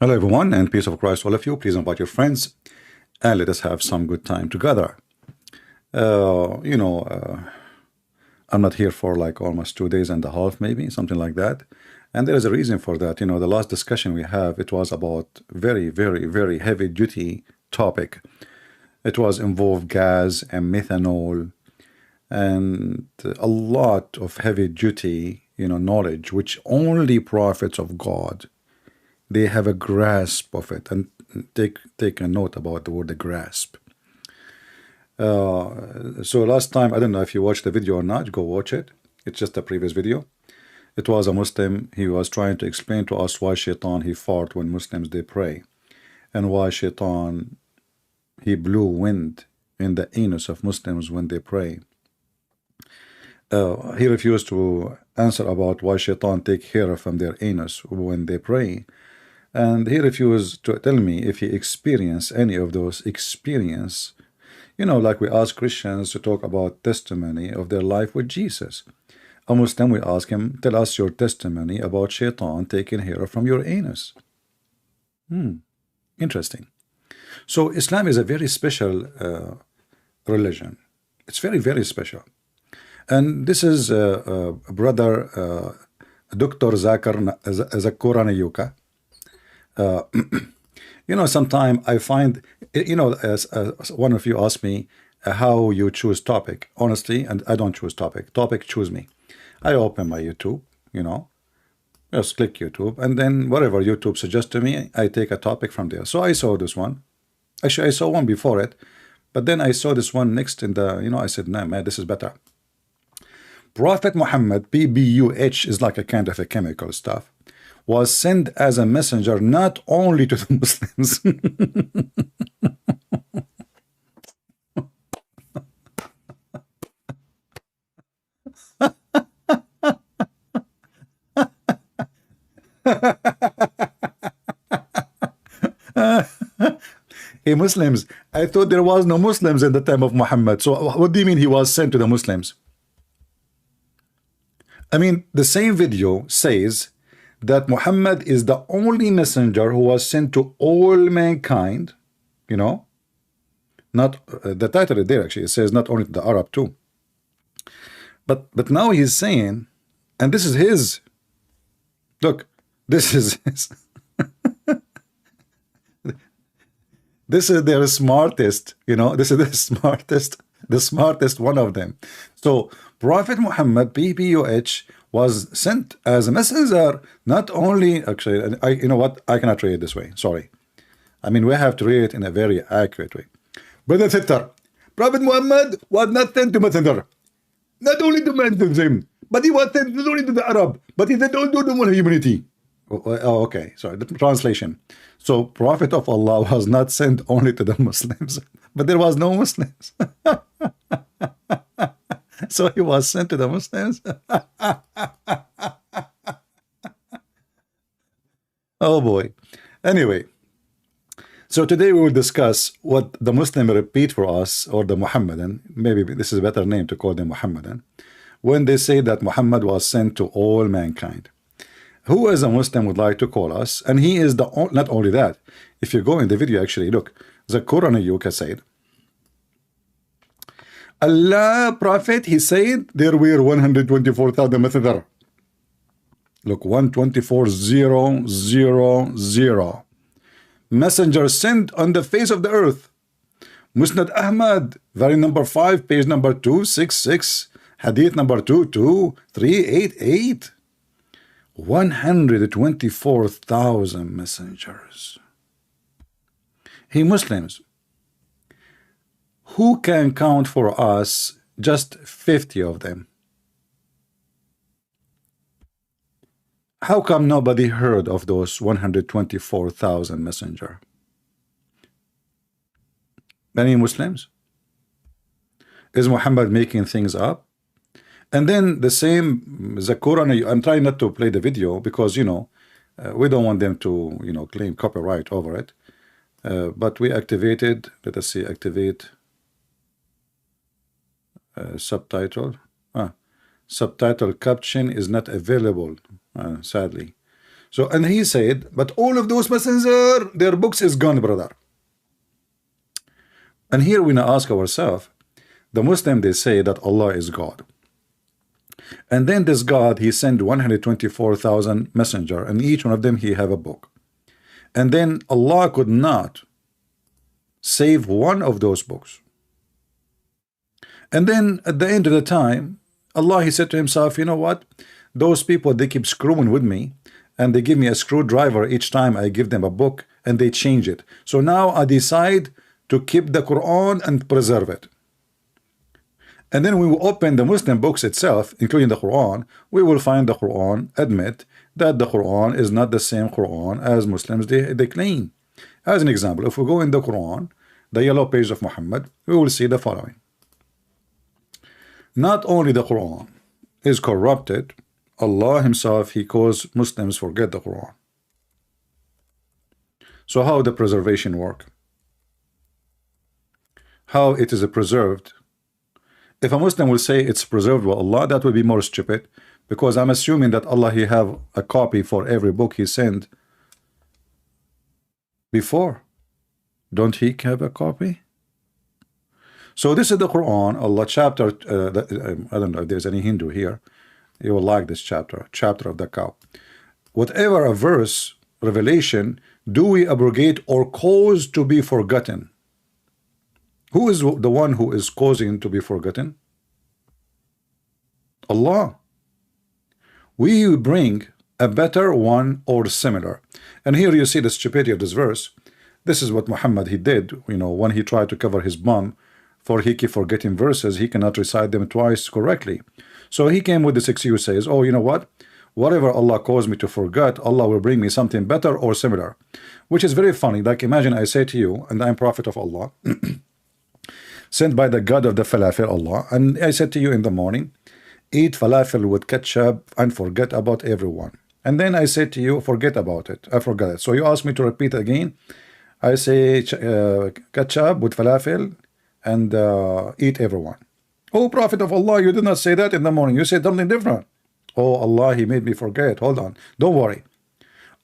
Hello, everyone, and peace of Christ, all of you. Please invite your friends and let us have some good time together. Uh, you know, uh, I'm not here for like almost 2 days and a half, maybe something like that. And there is a reason for that. The last discussion we have, it was about very, very, very heavy duty topic. It was involved gas and methanol and a lot of heavy duty, knowledge, which only prophets of God they have a grasp of it. And take a note about the word grasp. So last time, I don't know if you watched the video or not, go watch it. It's just a previous video. It was a Muslim. He was trying to explain to us why shaitan he fought when Muslims they pray, and why shaitan he blew wind in the anus of Muslims when they pray. He refused to answer about why shaitan take hair from their anus when they pray. And he refused to tell me if he experienced any of those experience. Like we ask Christians to talk about testimony of their life with Jesus. A Muslim, we ask him, tell us your testimony about shaitan taking hair from your anus. Interesting. So Islam is a very special religion. It's very, very special. And this is brother Dr. Zakir Naik. Sometimes I find, as one of you asked me how you choose topic. Honestly, and I don't choose topic. Topic choose me. I open my YouTube, just click YouTube, and then whatever YouTube suggests to me, I take a topic from there. So I saw this one. Actually, I saw one before it, but then I saw this one next in the, I said, no, man, this is better. Prophet Muhammad, PBUH, is like a kind of a chemical stuff, was sent as a messenger not only to the Muslims. Hey Muslims, I thought there was no Muslims in the time of Muhammad. So what do you mean he was sent to the Muslims? I mean, the same video says that Muhammad is the only messenger who was sent to all mankind, not the title is there actually, it says not only to the Arab too. But now he's saying, and this is his, look, this is his, this is their smartest, this is the smartest one of them. So Prophet Muhammad, PPUH, was sent as a messenger, not only, actually, you know what, I cannot read it this way, sorry. I mean, we have to read it in a very accurate way. Brother sister, Prophet Muhammad was not sent to messenger, not only to Muslim, but he was sent not only to the Arab, but he said also to the humanity. Oh, okay, sorry, the translation. So Prophet of Allah was not sent only to the Muslims, but there was no Muslims. So he was sent to the Muslims. Oh boy. Anyway, so today we will discuss what the Muslim repeat for us, or the Muhammadan, maybe this is a better name to call them Muhammadan, when they say that Muhammad was sent to all mankind. Who as a Muslim would like to call us? And he is the, not only that, if you go in the video, actually, look, Zakir Naik said, Allah Prophet, he said there were 124,000 messengers. Look, 124,000 messengers sent on the face of the earth. Musnad Ahmad, volume number 5, page number 266, hadith number 22388. 124,000 messengers. Hey Muslims, who can count for us just 50 of them? How come nobody heard of those 124,000 messengers? Any Muslims? Is Muhammad making things up? And then the same Zakir, I'm trying not to play the video because, we don't want them to, claim copyright over it. But we activated, let us see, activate subtitle. Subtitle caption is not available, sadly. So, and he said, but all of those messengers, their books is gone, brother. And here we now ask ourselves, the Muslim, they say that Allah is God. And then this God, he sent 124,000 messenger, and each one of them, he have a book. And then Allah could not save one of those books. And then at the end of the time, Allah, he said to himself, you know what? Those people, they keep screwing with me, and they give me a screwdriver each time I give them a book, and they change it. So now I decide to keep the Quran and preserve it. And then we will open the Muslim books itself, including the Quran. We will find the Quran admit that the Quran is not the same Quran as Muslims they claim. As an example, if we go in the Quran, the yellow page of Muhammad, we will see the following. Not only the Quran is corrupted, Allah himself, he caused Muslims forget the Quran. So how the preservation work? How it is preserved? If a Muslim will say it's preserved by Allah, that would be more stupid, because I'm assuming that Allah, he have a copy for every book he sent before. Don't he have a copy? So this is the Quran, Allah chapter, I don't know if there's any Hindu here. You will like this chapter of the cow. Whatever a verse, revelation, do we abrogate or cause to be forgotten? Who is the one who is causing to be forgotten? Allah. We bring a better one or similar. And here you see the stupidity of this verse. This is what Muhammad, he did, you know, when he tried to cover his bum, for he keep forgetting verses, he cannot recite them twice correctly. So he came with this excuse, says, oh, you know what? Whatever Allah caused me to forget, Allah will bring me something better or similar. Which is very funny. Like, imagine I say to you, and I'm prophet of Allah, sent by the God of the falafel, Allah, and I said to you in the morning, eat falafel with ketchup and forget about everyone. And then I said to you, forget about it. I forgot it. So you ask me to repeat again. I say ketchup with falafel and eat everyone. Oh, prophet of Allah, you did not say that in the morning. You said something different. Oh, Allah, he made me forget. Hold on. Don't worry.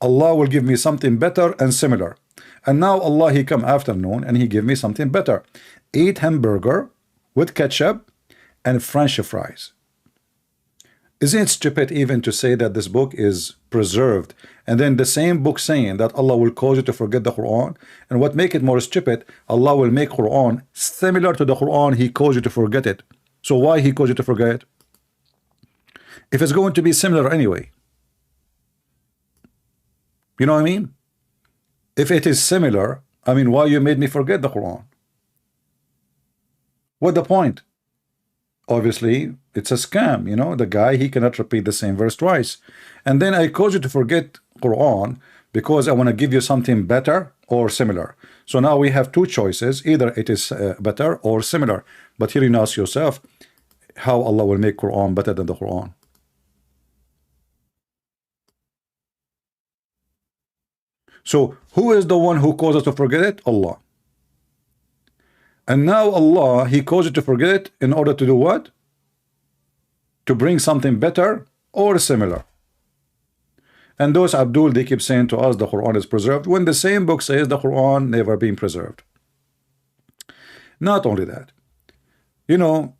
Allah will give me something better and similar. And now Allah, he come afternoon and he give me something better. Eat hamburger with ketchup and French fries. Isn't it stupid even to say that this book is preserved, and then the same book saying that Allah will cause you to forget the Quran? And what make it more stupid, Allah will make Quran similar to the Quran he caused you to forget it. So why he caused you to forget it? If it's going to be similar anyway. You know what I mean? If it is similar, I mean, why you made me forget the Quran? What the point? Obviously, it's a scam, you know. The guy, he cannot repeat the same verse twice. And then I cause you to forget Quran because I want to give you something better or similar. So now we have two choices. Either it is better or similar. But here you ask yourself, how Allah will make Quran better than the Quran? So who is the one who caused us to forget it? Allah. And now Allah, he caused you to forget it in order to do what? To bring something better or similar. And those Abdul, they keep saying to us the Quran is preserved, when the same book says the Quran never been preserved. Not only that, you know,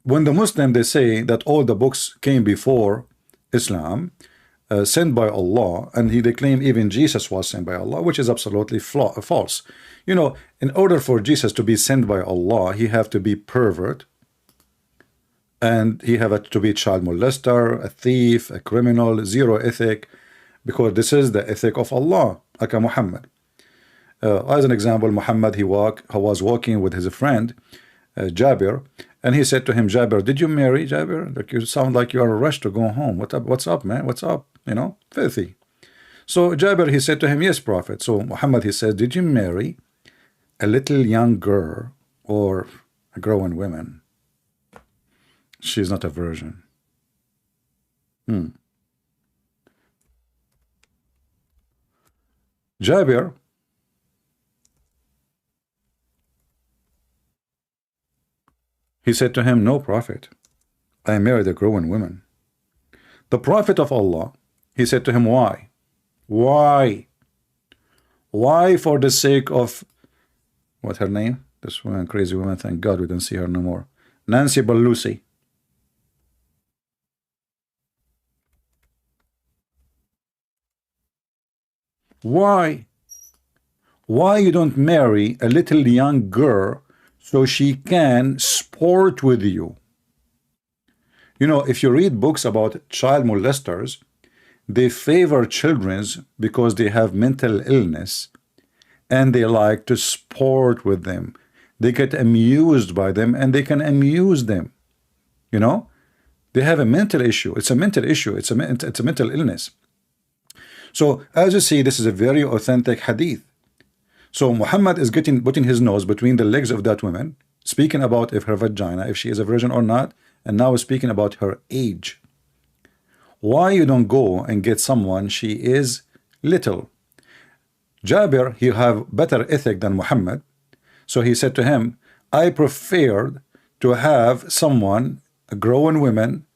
when the Muslim, they say that all the books came before Islam, sent by Allah, and they claim even Jesus was sent by Allah, which is absolutely false. You know, in order for Jesus to be sent by Allah, he have to be pervert, and he have to be a child molester, a thief, a criminal, zero ethic, because this is the ethic of Allah, like a Muhammad. As an example, Muhammad, he was walking with his friend, Jabir, and he said to him, Jabir, did you marry, Jabir? Like, you sound like you are rushed to go home. What's up, man? What's up? You know, filthy. So Jabir, he said to him, yes, Prophet. So Muhammad, he says, did you marry a little young girl or a growing woman? She's not a virgin. Jabir, he said to him, no, Prophet. I married a growing woman. The Prophet of Allah, he said to him, why? Why? Why, for the sake of, what her name? This woman, crazy woman, thank God we don't see her no more. Nancy Pelosi. Why? Why you don't marry a little young girl so she can sport with you? You know, if you read books about child molesters, they favor children's because they have mental illness and they like to sport with them. They get amused by them and they can amuse them. You know, they have a mental issue. It's a mental issue. It's a mental illness. So as you see, this is a very authentic hadith. So Muhammad is putting his nose between the legs of that woman, speaking about if her vagina, if she is a virgin or not, and now speaking about her age. Why you don't go and get someone she is little? Jabir, he have better ethic than Muhammad, so he said to him, I preferred to have someone, a grown woman.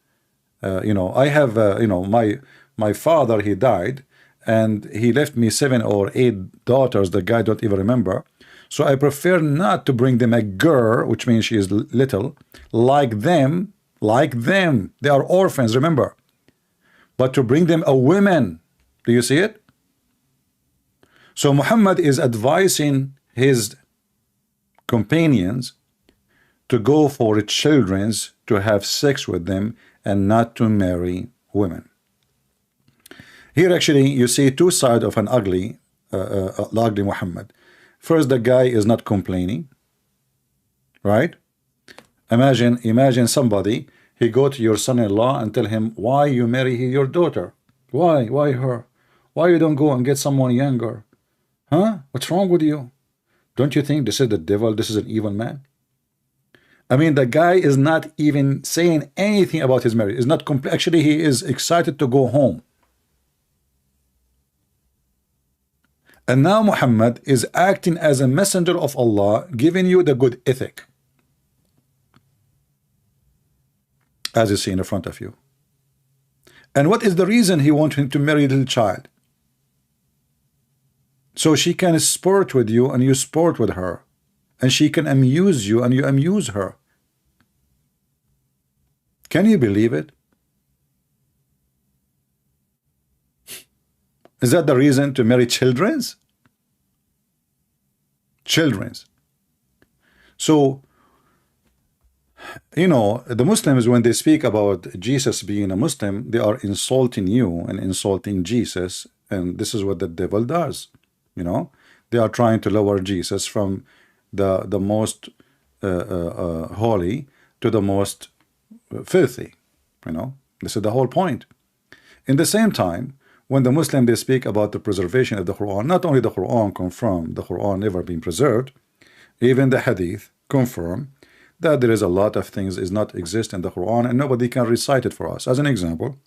You know, I have you know, my father, he died and he left me 7 or 8 daughters. The guy don't even remember. So I prefer not to bring them a girl, which means she is little, like them. They are orphans, remember. But to bring them a woman. Do you see it? So Muhammad is advising his companions to go for children's, to have sex with them, and not to marry women. Here actually you see two sides of an ugly Muhammad. First, the guy is not complaining, right? Imagine somebody, he go to your son-in-law and tell him, why you marry your daughter? Why her? Why you don't go and get someone younger? Huh? What's wrong with you? Don't you think this is the devil? This is an evil man? I mean, the guy is not even saying anything about his marriage. Is not actually, he is excited to go home. And now Muhammad is acting as a messenger of Allah, giving you the good ethic, as you see in the front of you. And what is the reason he wants him to marry a little child? So she can sport with you and you sport with her, and she can amuse you and you amuse her. Can you believe it? Is that the reason to marry children's? Children's. So, you know, the Muslims, when they speak about Jesus being a Muslim, they are insulting you and insulting Jesus, and this is what the devil does. You know, they are trying to lower Jesus from the most holy to the most filthy. You know, this is the whole point. In the same time, when the Muslim they speak about the preservation of the Quran, not only the Quran confirm the Quran never been preserved, even the Hadith confirm that there is a lot of things is not exist in the Quran and nobody can recite it for us. As an example,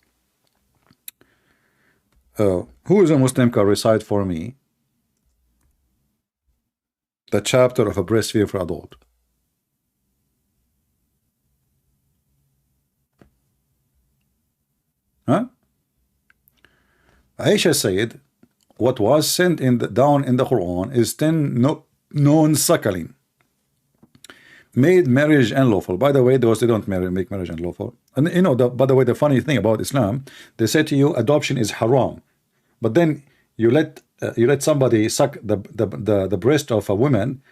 who is a Muslim can recite for me the chapter of a breastfeeding for adult? Huh? Aisha said, what was sent down in the Quran is 10 known suckling, made marriage unlawful. By the way, those they don't make marriage unlawful. And you know, by the way, the funny thing about Islam, they say to you adoption is haram, but then you let somebody suck the breast of a woman,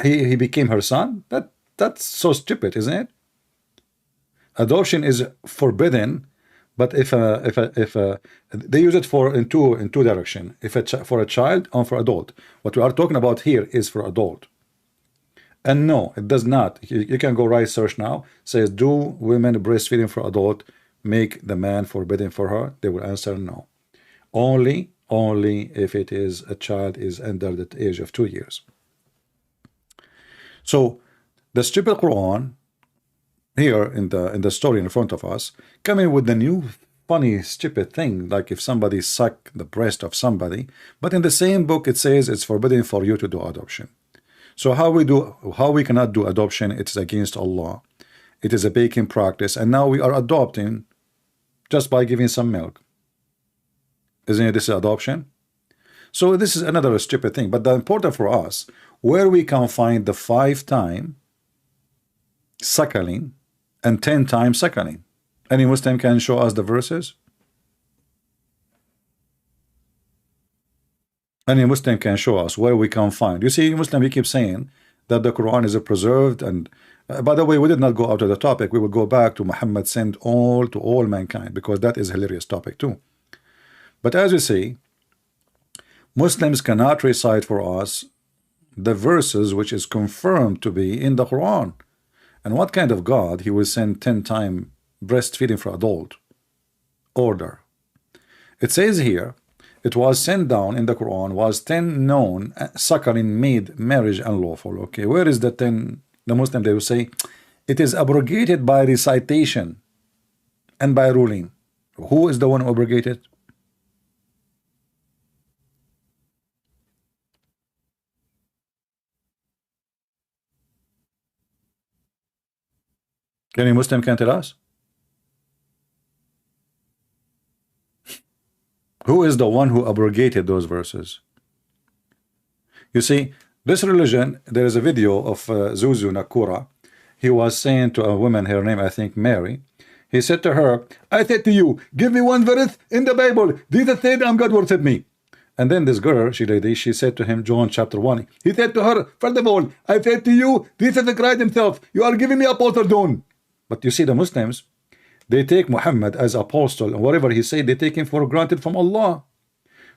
he became her son. That's so stupid, isn't it? Adoption is forbidden. But if they use it for in two direction, if for a child or for adult. What we are talking about here is for adult. And no, it does not. You can go right search now. Says, do women breastfeeding for adult make the man forbidden for her? They will answer no. Only if it is a child is under the age of 2 years. So the stupid Quran here in the story in front of us, coming with the new funny stupid thing, like if somebody suck the breast of somebody, but in the same book it says it's forbidden for you to do adoption. So how we cannot do adoption? It's against Allah. It is a pagan practice, and now we are adopting just by giving some milk. Isn't it this adoption? So this is another stupid thing. But the important for us, where we can find the 5-time suckling and 10-time suckling. Any Muslim can show us the verses? Any Muslim can show us where we can find. You see, Muslim, we keep saying that the Quran is preserved, and by the way, we did not go out of the topic. We will go back to Muhammad sent all to all mankind, because that is a hilarious topic too. But as you see, Muslims cannot recite for us the verses which is confirmed to be in the Quran. And what kind of God he will send 10-time breastfeeding for adult order? It says here, it was sent down in the Quran, was 10 known suckling made marriage unlawful. Okay, where is the 10? The Muslim, they will say it is abrogated by recitation and by ruling. Who is the one who abrogated? Any Muslim can tell us? Who is the one who abrogated those verses? You see, this religion, there is a video of Zuzu Nakura. He was saying to a woman, her name I think Mary, he said to her, I said to you, give me one verse in the Bible. Jesus said, I'm God worship me. And then this girl, she said to him, John chapter 1. He said to her, first of all, I said to you, this is the Christ himself. You are giving me apostle John. But you see, the Muslims, they take Muhammad as apostle, and whatever he said, they take him for granted from Allah.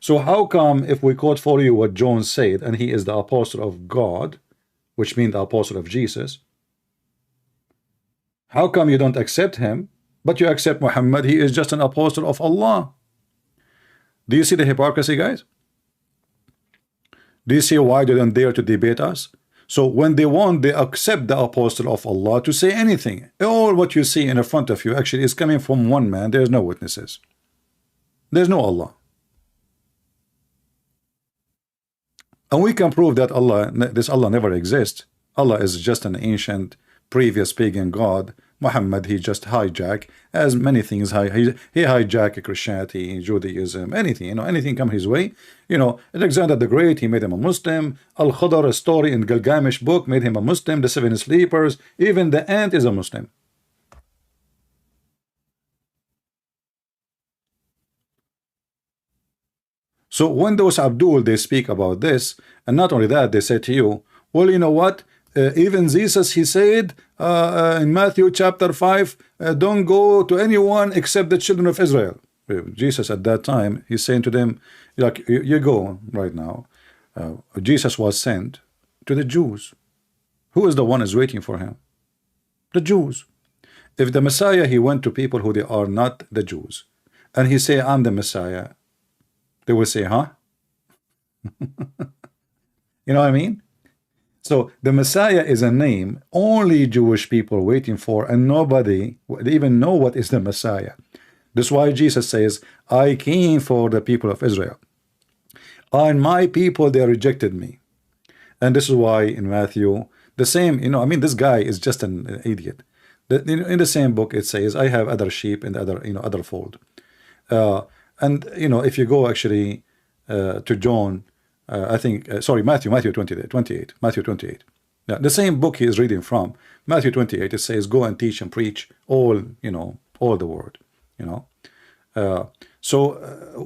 So how come if we quote for you what John said, and he is the apostle of God, which means the apostle of Jesus, how come you don't accept him, but you accept Muhammad? He is just an apostle of Allah. Do you see the hypocrisy, guys? Do you see why they don't dare to debate us? So when they want, they accept the apostle of Allah to say anything. All what you see in front of you actually is coming from one man. There's no witnesses. There's no Allah. And we can prove that this Allah never exists. Allah is just an ancient, previous pagan God. Muhammad, he just hijacked, as many things. He hijacked Christianity, Judaism, anything, anything come his way. Alexander the Great, he made him a Muslim. Al-Khadr, a story in Gilgamesh book, made him a Muslim. The 7 sleepers, even the ant is a Muslim. So when those Abdul, they speak about this, and not only that, they say to you, well, you know what? Even Jesus, he said in Matthew chapter 5, don't go to anyone except the children of Israel. Jesus at that time, he's saying to them, like, you go right now. Jesus was sent to the Jews. Who is the one is waiting for him? The Jews. If the Messiah, he went to people who they are not the Jews, and he say, I'm the Messiah, they will say, huh? You know what I mean? So the Messiah is a name only Jewish people waiting for, and nobody even know what is the Messiah. That's why Jesus says, I came for the people of Israel, and my people, they rejected me. And this is why in Matthew, the same, I mean, this guy is just an idiot. In the same book, it says, I have other sheep in the other, other fold. And if you go actually to John, I think, sorry, Matthew 28. Yeah, the same book he is reading from, Matthew 28, it says, go and teach and preach all, all the word, So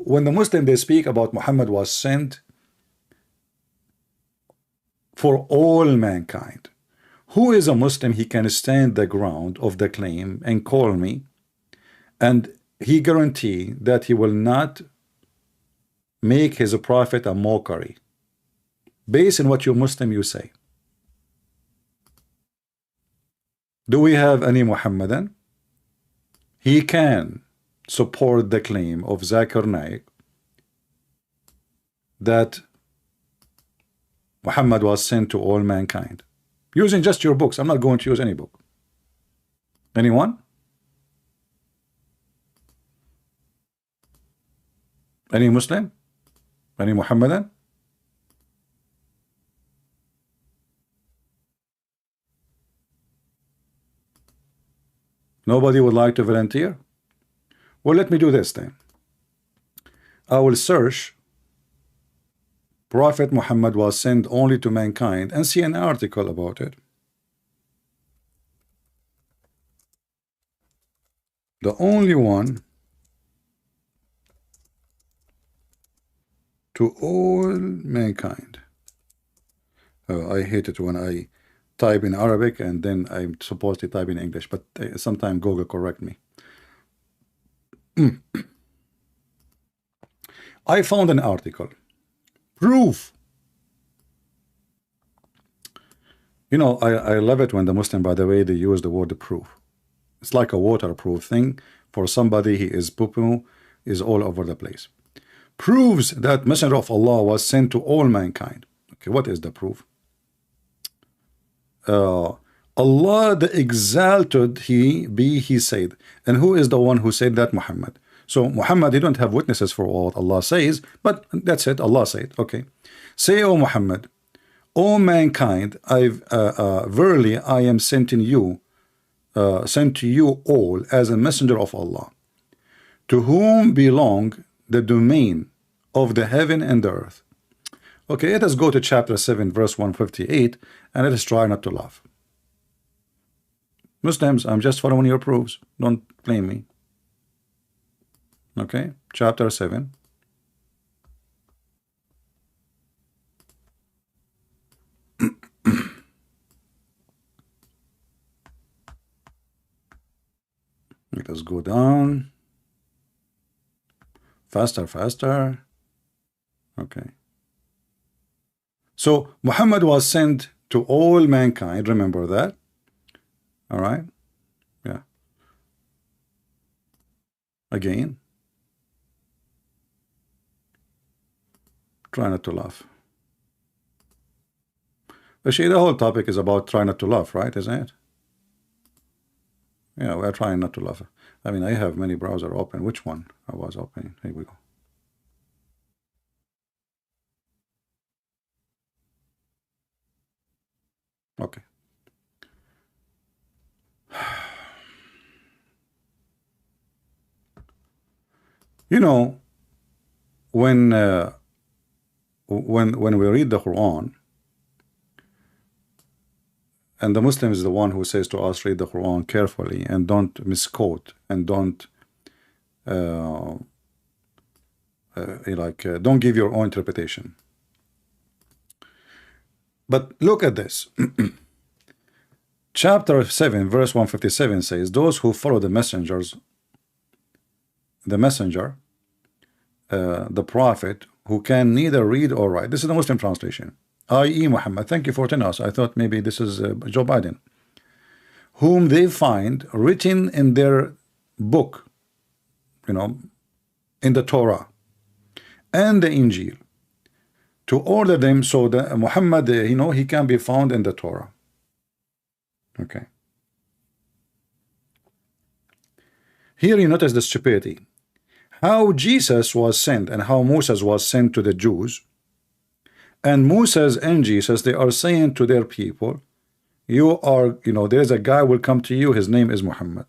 when the Muslim, they speak about Muhammad was sent for all mankind, who is a Muslim, he can stand the ground of the claim and call me, and he guarantee that he will not make his prophet a mockery based on what you Muslim you say. Do we have any Muhammadan? He can support the claim of Zakir Naik that Muhammad was sent to all mankind using just your books. I'm not going to use any book. Anyone? Any Muslim? Any Muhammadan? Nobody would like to volunteer? Well, let me do this then. I will search Prophet Muhammad was sent only to mankind and see an article about it. The only one to all mankind. I hate it when I type in Arabic and then I'm supposed to type in English, but sometimes Google correct me. I found an article. Proof. You know, I love it when the Muslim, by the way, they use the word proof. It's like a waterproof thing for somebody. He is poo-poo, is all over the place. Proves that Messenger of Allah was sent to all mankind. Okay, what is the proof? Allah the exalted he said. And who is the one who said that? Muhammad. So Muhammad, you don't have witnesses for what Allah says, but that's it. Allah said, okay. Say, O Muhammad, O mankind, verily I am sent to you all as a messenger of Allah, to whom belong the domain of the heaven and the earth. Okay, let us go to chapter 7, verse 158, and let us try not to laugh. Muslims, I'm just following your proofs. Don't blame me. Okay, chapter 7. Let us go down. Faster, faster. Okay. So Muhammad was sent to all mankind. Remember that? All right. Yeah. Again. Try not to laugh. Actually, the whole topic is about try not to laugh, right? Isn't it? Yeah, we're trying not to laugh. I mean, I have many browsers open. Which one I was opening? Here we go. Okay. You know, when we read the Quran, and the Muslim is the one who says to us, read the Quran carefully and don't misquote and don't don't give your own interpretation. But look at this. Chapter 7, verse 157 says, those who follow the messenger, the prophet, who can neither read or write. This is the Muslim translation. I.e. Muhammad. Thank you for telling us. I thought maybe this is Joe Biden. Whom they find written in their book, you know, in the Torah and the Injil, to order them so that Muhammad, you know, he can be found in the Torah. Okay. Here you notice the stupidity. How Jesus was sent and how Moses was sent to the Jews. And Moses and Jesus, they are saying to their people, you are, you know, there's a guy will come to you, his name is Muhammad.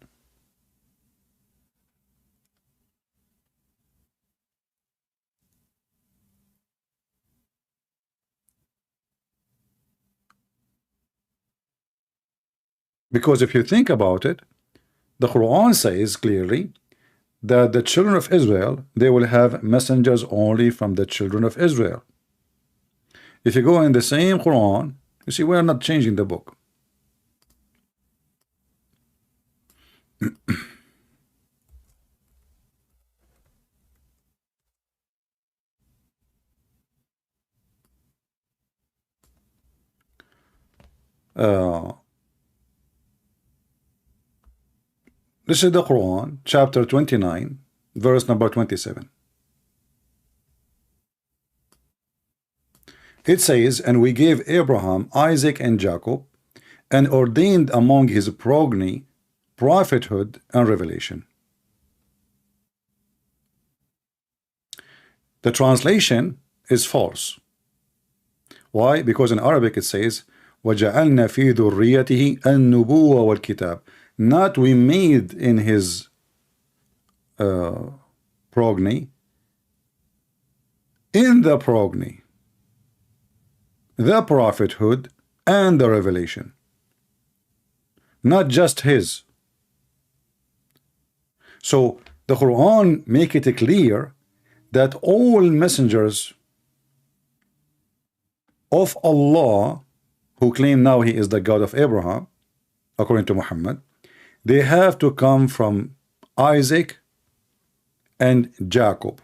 Because if you think about it, the Quran says clearly that the children of Israel, they will have messengers only from the children of Israel. If you go in the same Quran, you see, we are not changing the book. This is the Quran, chapter 29, verse number 27. It says, and we gave Abraham, Isaac, and Jacob, and ordained among his progeny prophethood and revelation. The translation is false. Why? Because in Arabic it says, وَجَعَلْنَا فِي ذُرِّيَّتِهِ النُّبُوَّةَ وَالْكِتَابِ. Not we made in his progeny, in the progeny, the prophethood and the revelation, not just his. So the Quran make it clear that all messengers of Allah who claim now he is the God of Abraham, according to Muhammad, they have to come from Isaac and Jacob.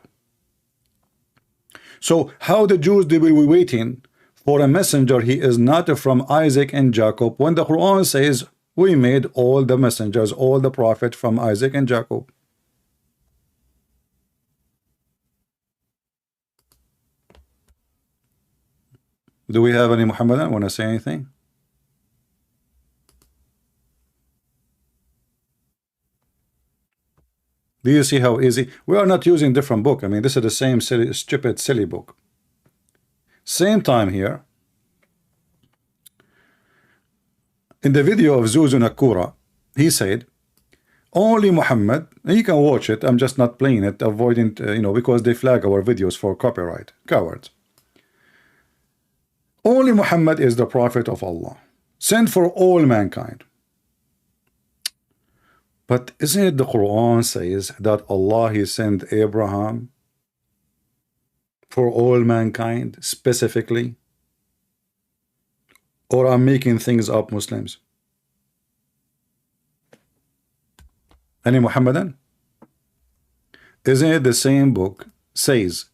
So how the Jews, they will be waiting for a messenger he is not from Isaac and Jacob, when the Quran says we made all the messengers, all the prophets from Isaac and Jacob? Do we have any Muhammadan want to say anything? Do you see how easy? We are not using different book. I mean, this is the same silly, stupid, silly book. Same time here. In the video of Zuzu Nakura, he said, only Muhammad, and you can watch it, I'm just not playing it, avoiding, because they flag our videos for copyright. Cowards. Only Muhammad is the prophet of Allah, sent for all mankind. But isn't it the Quran says that Allah he sent Abraham for all mankind specifically? Or I'm making things up, Muslims? Any Muhammadan? Isn't it the same book says?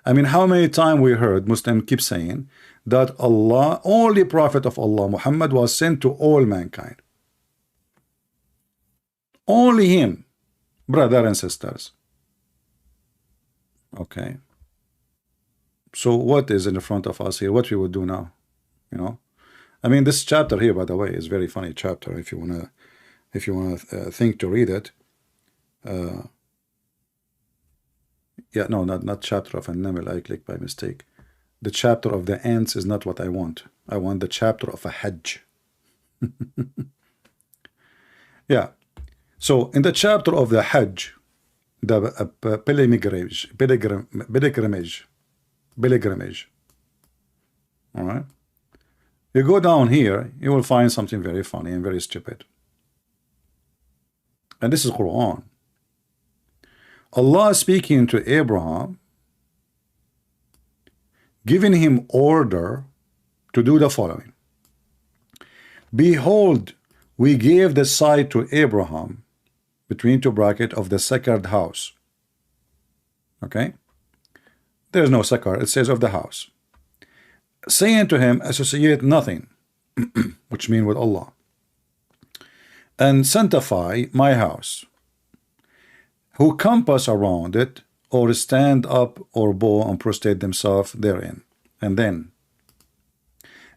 I mean, how many times we heard Muslim keep saying that Allah, only prophet of Allah, Muhammad, was sent to all mankind. Only him, brother and sisters. Okay. So what is in front of us here? What we would do now? I mean, this chapter here, by the way, is very funny chapter. If you wanna think to read it. Yeah, no, not chapter of An-Naml. I clicked by mistake. The chapter of the ants is not what I want. I want the chapter of a Hajj. Yeah. So in the chapter of the Hajj, the pilgrimage. All right. You go down here, you will find something very funny and very stupid. And this is Quran. Allah speaking to Abraham, giving him order to do the following. Behold, we gave the site to Abraham, between two brackets, of the sacred house. Okay? There's no sakar, it says of the house. Saying to him, associate nothing, which means with Allah, and sanctify my house. Who compass around it, or stand up, or bow and prostrate themselves therein. And then,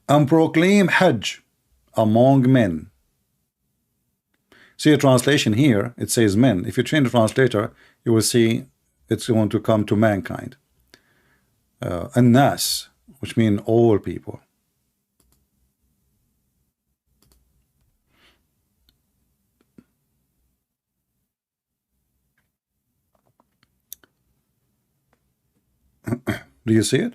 and proclaim Hajj among men. See a translation here, it says men. If you change the translator, you will see it's going to come to mankind. An-nas, which means all people. Do you see it?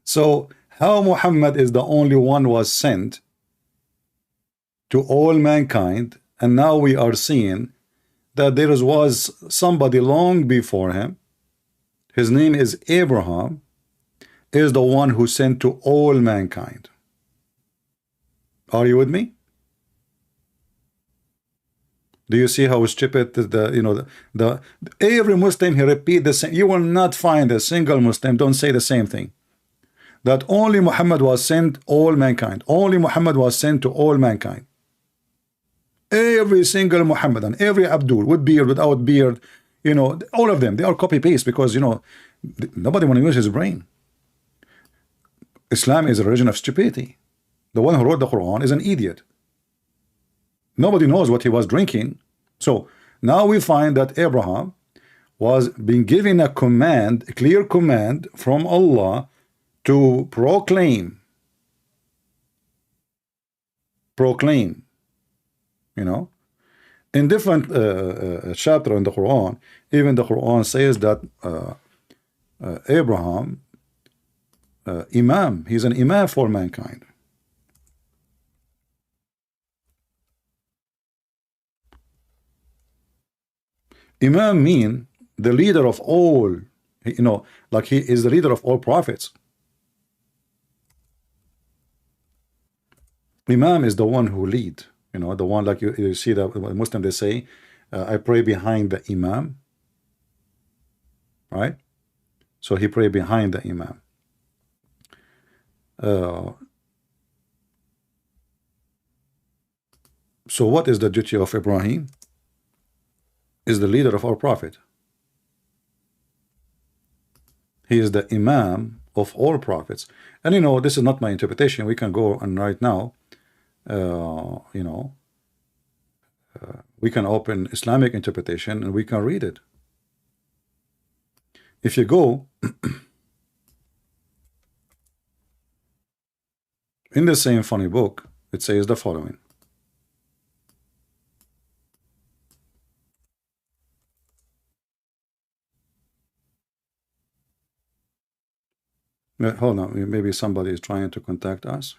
So how Muhammad is the only one was sent to all mankind, and now we are seeing that there was somebody long before him. His name is Abraham, is the one who sent to all mankind. Are you with me? Do you see how stupid the every Muslim he repeat the same? You will not find a single Muslim don't say the same thing. That only Muhammad was sent all mankind. Only Muhammad was sent to all mankind. Every single Muhammadan, every Abdul, with beard, without beard, all of them, they are copy paste because nobody want to use his brain. Islam is a religion of stupidity. The one who wrote the Quran is an idiot. Nobody knows what he was drinking. So now we find that Abraham was being given a command, a clear command from Allah to proclaim, In different chapter in the Quran, even the Quran says that Abraham, Imam, he's an Imam for mankind. Imam mean the leader of all, you know, like he is the leader of all prophets. Imam is the one who lead, you know, the one like you see that Muslim they say, I pray behind the Imam, right? So he pray behind the Imam. So what is the duty of Ibrahim? Is the leader of our prophet. He is the Imam of all prophets. And you know, this is not my interpretation. We can go and right now, you know, we can open Islamic interpretation and we can read it. If you go in the same funny book, it says the following. Hold on, maybe somebody is trying to contact us.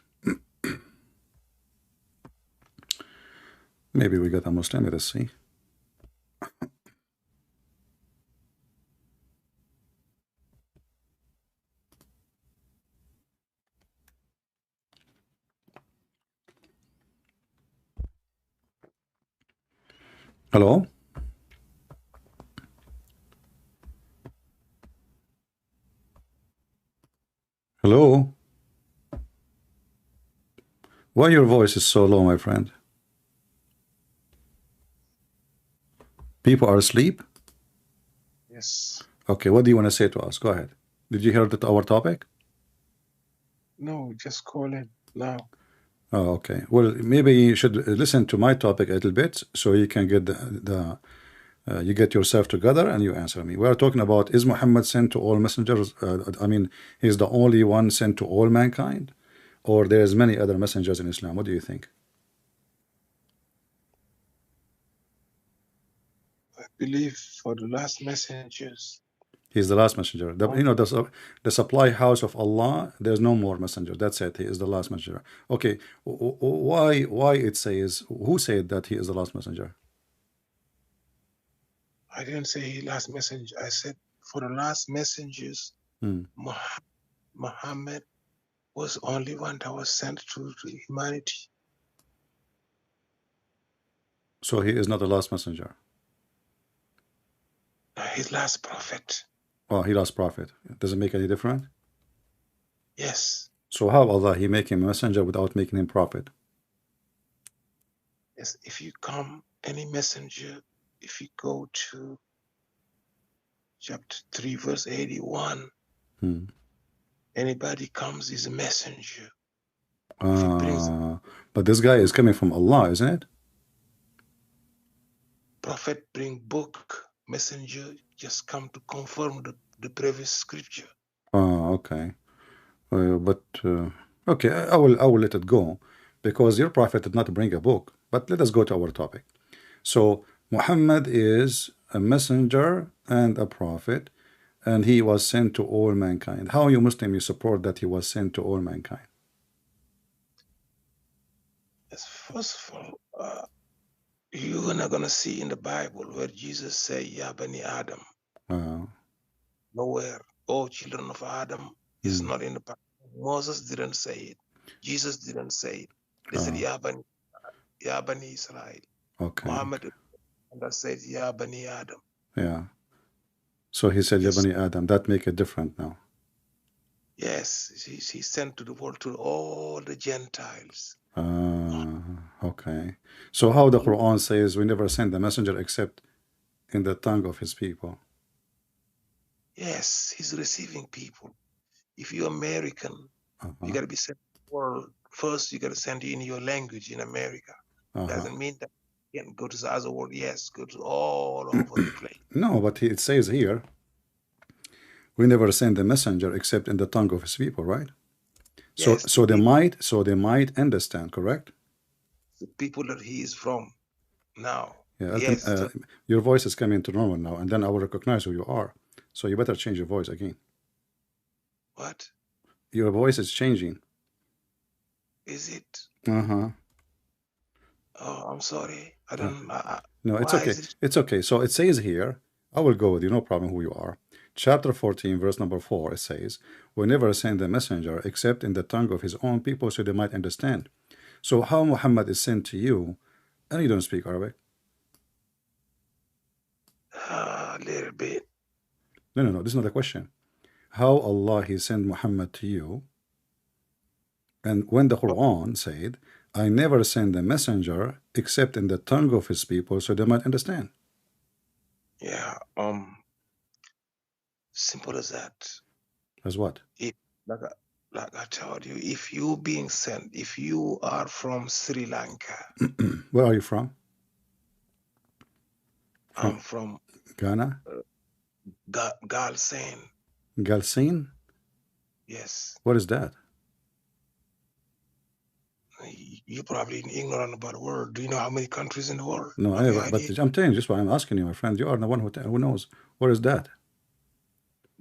Maybe we got a Muslim. Let's see. Hello? Hello? Why your voice is so low, my friend? People are asleep? Yes. Okay, what do you want to say to us? Go ahead. Did you hear our topic? No, just call in now. Oh, okay. Well, maybe you should listen to my topic a little bit so you can get you get yourself together and you answer me. We are talking about, is Muhammad sent to all messengers? I mean, he's the only one sent to all mankind? Or there's many other messengers in Islam? What do you think? I believe for the last messengers. He's the last messenger. You know, the supply house of Allah, there's no more messenger. That's it. He is the last messenger. Okay, why it says, who said that he is the last messenger? I didn't say last messenger. I said for the last messengers, Muhammad was only one that was sent to humanity. So he is not the last messenger. His last prophet. Oh, he last prophet. Does it make any difference? Yes. So how Allah he make him a messenger without making him prophet? Yes. If you come any messenger, if you go to chapter 3, verse 81, anybody comes is a messenger. But this guy is coming from Allah, isn't it? Prophet bring book, messenger just come to confirm the previous scripture. Oh, okay. Okay, I will let it go because your prophet did not bring a book. But let us go to our topic. So Muhammad is a messenger and a prophet, and he was sent to all mankind. How you Muslim you support that he was sent to all mankind? Yes, first of all, you're not gonna see in the Bible where Jesus say, "Ya bani Adam." Nowhere. Oh, children of Adam. It's not in the Bible. Moses didn't say it. Jesus didn't say it. They said, Ya bani Israel. Okay. Muhammad said, Ya bani Adam. Yeah. So he said, Ya bani Adam. That make it different now. Yes, he sent to the world to all the Gentiles. Okay. So how the Quran says we never send the messenger except in the tongue of his people? Yes, he's receiving people. If you're American, you gotta be sent to the world. First, you gotta send in your language in America. Doesn't mean that you can go to the other world. Yes, go to all over the place. No, but it says here, we never send the messenger except in the tongue of his people, right? Yes, so they might understand, correct? The people that he is from now. Yeah, Yes. your voice is coming to normal now, and then I will recognize who you are. So you better change your voice again. What Your voice is changing. is it? Uh-huh. Oh, I'm sorry. I Uh, don't. no, it's Why okay. is it? It's okay. So it says here, I will go with you, no problem who you are. Chapter 14, verse number 4, it says, "We never send a messenger except in the tongue of his own people so they might understand." So how Muhammad is sent to you, and you don't speak Arabic? A little bit. No, no, no, this is not the question. How Allah He sent Muhammad to you, and when the Oh, Quran said, "I never send a messenger except in the tongue of his people so they might understand." yeah. Simple as that. As what? If like I, like I told you, if you being sent, if you are from Sri Lanka, Where are you from? I'm From from Ghana? Galsen. Galsine? Yes. What is that? You probably ignorant about the world. Do you know how many countries in the world? No, Have you but idea? I'm telling you, just why I'm asking you, my friend. You are the one who knows. What is that?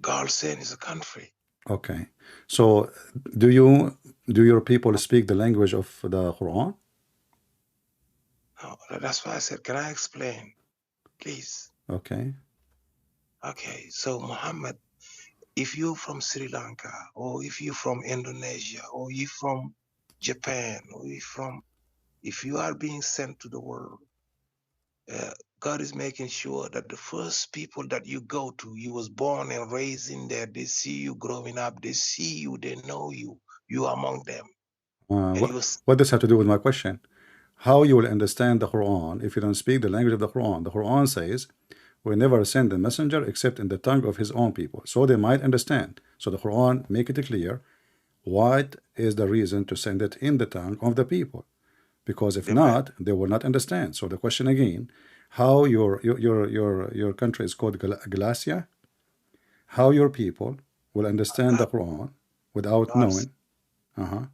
Galsen is a country. Okay. So, do your people speak the language of the Quran? Oh, that's why I said, can I explain, please? Okay. Okay. So Muhammad, if you're from Sri Lanka, or if you're from Indonesia, or you're from Japan, or if you are being sent to the world, God is making sure that the first people that you go to, you was born and raised in there, they see you growing up, they see you, they know you, you are among them. And What you was, what does have to do with my question? How you will understand the Quran if you don't speak the language of the Quran? The Quran says, "We never send a messenger except in the tongue of his own people, so they might understand." So the Quran make it clear what is the reason to send it in the tongue of the people, because if they might, not, they will not understand. So the question again, how your country is called Glacia, how your people will understand God, the Quran without God's knowing. Uh-huh.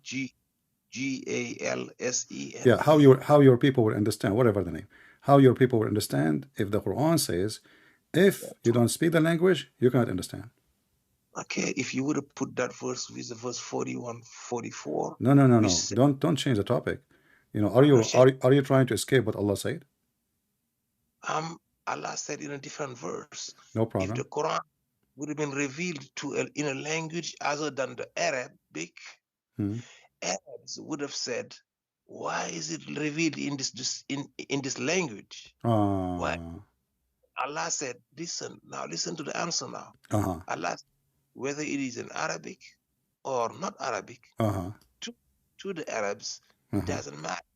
Yeah, Galsene. how your people will understand, whatever the name, how your people will understand if the Quran says, if you don't speak the language, you cannot understand. Okay, if you would have put that verse with the verse 41, 44, No, no, no, which no. said, Don't change the topic. You know, I'm not saying, are you trying to escape what Allah said? Allah said in a different verse, No if the problem. Quran would have been revealed in a language other than the Arabic, Hmm. Arabs would have said, why is it revealed in in this language? Why? Uh, Allah said, listen to the answer now. uh-huh. Allah, whether it is in Arabic or not Arabic, Uh-huh. to the Arabs, it Uh-huh. doesn't matter.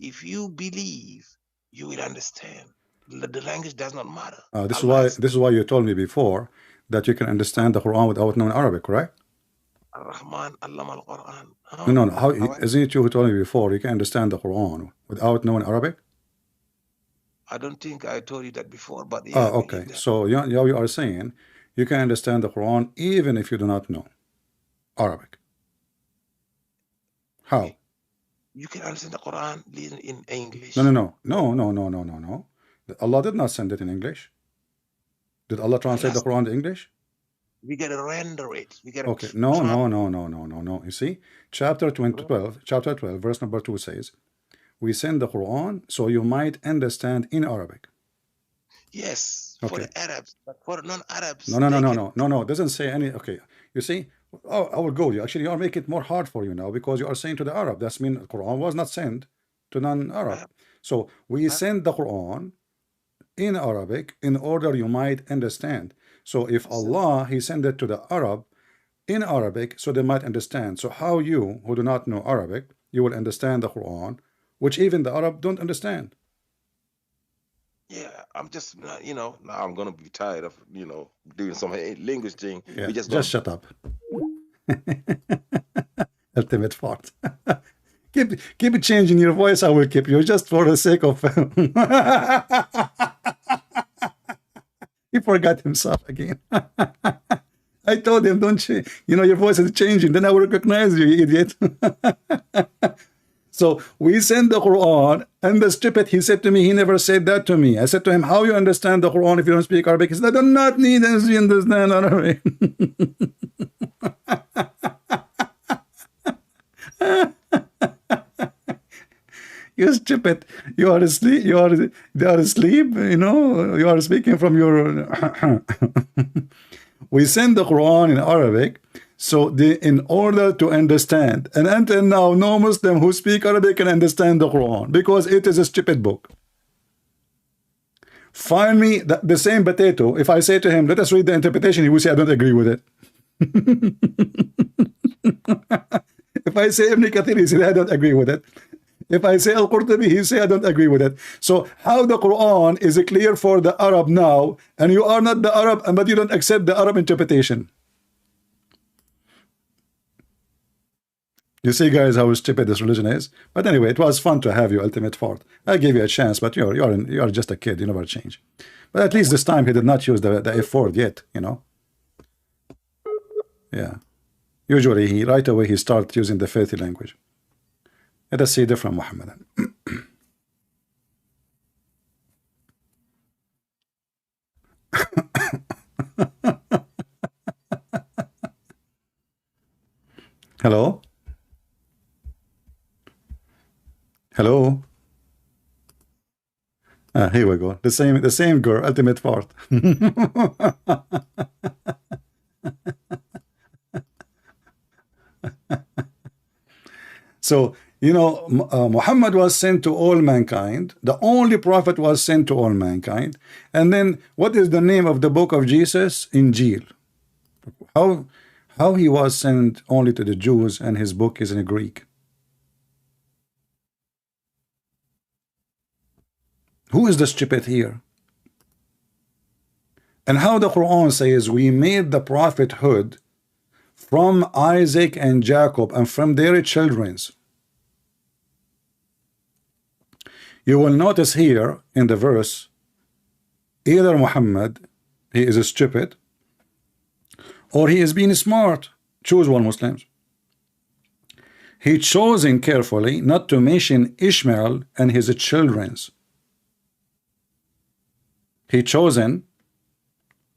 If you believe, you will understand. The language does not matter. Allah is This is why you told me before that you can understand the Quran without knowing Arabic, correct? Ar-Rahman, Allama al-Quran. No, no, no. How How isn't it you who told me before you can understand the Quran without knowing Arabic? I don't think I told you that before, but yeah, Oh, I believe okay. that. So you are saying you can understand the Quran even if you do not know Arabic. How? You can understand the Quran in No, no, English. no, no, no, no, no, no, no. Allah did not send it in English. Did Allah translate Allah, the Quran to English? we gotta render it. We gotta Okay. No, try. no, no, no, no, no, no. You see, chapter 12, verse number 2 says, "We send the Quran so you might understand in Arabic." Yes, for Okay. the Arabs, but for the No, non-Arabs, no, no, they no, can. no, no, no. It doesn't say any. Okay. You see, oh, I will go with you. Actually, you are making it more hard for you now because you are saying to the Arab. That's mean the Quran was not sent to non-Arab. Uh, So we uh, send the Quran in Arabic in order you might understand. So if listen, Allah He sent it to the Arab in Arabic so they might understand. So how you who do not know Arabic you will understand the Quran, which even the Arab don't understand. yeah, I'm just, now I'm gonna be tired of, doing some language thing. Yeah, We're just just gonna. shut up. Ultimate fart. Keep it changing your voice. I will keep you just for the sake of. He forgot himself again. I told him, don't change. You know, your voice is changing. Then I will recognize you, you idiot. So we send the Quran, and the stupid, he said to me, he never said that to me. I said to him, how you understand the Quran if you don't speak Arabic? He said, I do not need to understand Arabic. You stupid. You are asleep. They are asleep. You are speaking from your. We send the Quran in Arabic, so in order to understand. And until now, no Muslim who speak Arabic can understand the Quran because it is a stupid book. Find me the same potato. If I say to him, let us read the interpretation, he will say, I don't agree with it. If I say Ibn Kathir, he said, I don't agree with it. If I say Al-Qurtubi, he say I don't agree with it. So how the Quran is clear for the Arab now, and you are not the Arab, but you don't accept the Arab interpretation? You see, guys, how stupid this religion is. But anyway, it was fun to have you, Ultimate Fort. I gave you a chance, but you're just a kid. You never change. But at least this time he did not use the F word yet. Yeah. Usually right away he starts using the filthy language. Let us see different Muhammadan. Hello? Hello? Here we go. The same girl, Ultimate Part. So, Muhammad was sent to all mankind. The only prophet was sent to all mankind. And then, what is the name of the book of Jesus? Injil. How he was sent only to the Jews and his book is in Greek? Who is the stupid here? And how the Quran says we made the prophethood from Isaac and Jacob and from their children's. You will notice here in the verse, either Muhammad, he is stupid, or he is being smart. Choose one, Muslims. He chosen carefully not to mention Ishmael and his children's. He chosen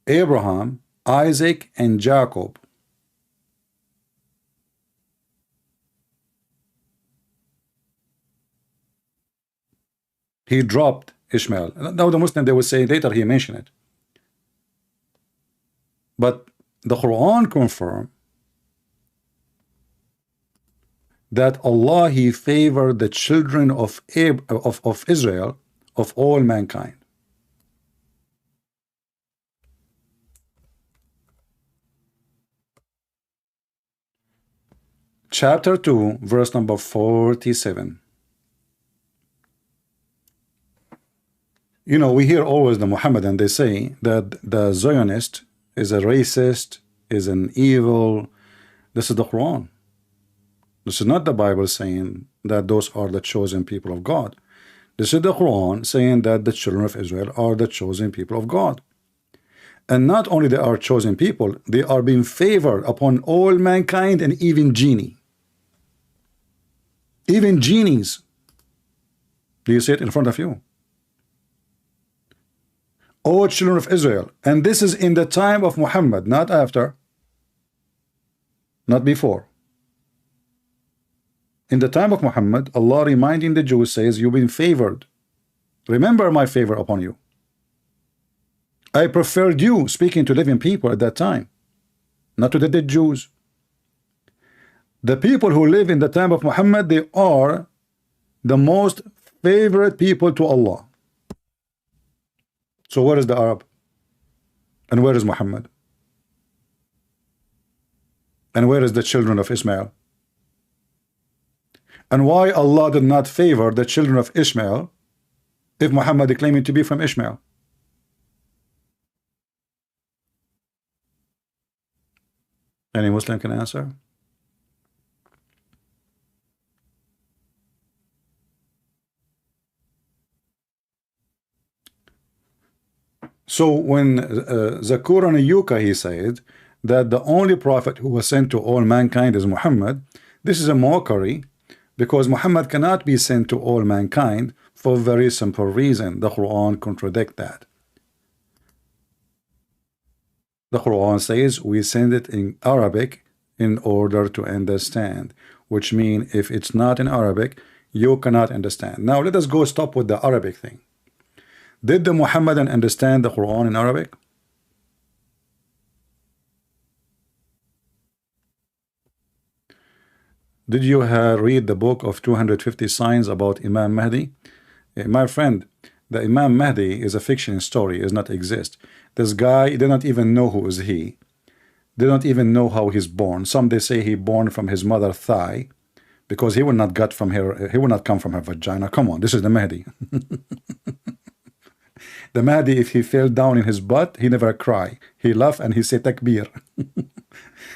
Abraham, Isaac, and Jacob. He dropped Ishmael. Now the Muslim, they will say later he mentioned it. But the Quran confirms that Allah, he favored the children of Israel, of all mankind. Chapter 2, verse number 47. We hear always the Muhammadan, they say that the Zionist is a racist, is an evil. This is the Quran. This is not the Bible saying that those are the chosen people of God. This is the Quran saying that the children of Israel are the chosen people of God. And not only they are chosen people, they are being favored upon all mankind and even genie. Even genies. Do you see it in front of you? O children of Israel. And this is in the time of Muhammad, not after, not before. In the time of Muhammad, Allah reminding the Jews says, you've been favored. Remember my favor upon you. I preferred you, speaking to living people at that time, not to the dead Jews. The people who live in the time of Muhammad, they are the most favorite people to Allah. So where is the Arab? And where is Muhammad? And where is the children of Ishmael? And why Allah did not favor the children of Ishmael if Muhammad is claiming to be from Ishmael? Any Muslim can answer? So when Zakir and Yuka, he said that the only prophet who was sent to all mankind is Muhammad, this is a mockery Because Muhammad cannot be sent to all mankind for a very simple reason. The Quran contradicts that. The Quran says we send it in Arabic in order to understand, which means if it's not in Arabic, you cannot understand. Now let us go stop with the Arabic thing. Did the Muhammadan understand the Quran in Arabic? Did you read the book of 250 signs about Imam Mahdi? My friend, the Imam Mahdi is a fiction story, does not exist. This guy did not even know who is he. They don't even know how he's born. Some they say he born from his mother's thigh, because he will not get from her. He will not come from her vagina. Come on, this is the Mahdi. The Mahdi, if he fell down in his butt, he never cry. He laugh and he say takbir.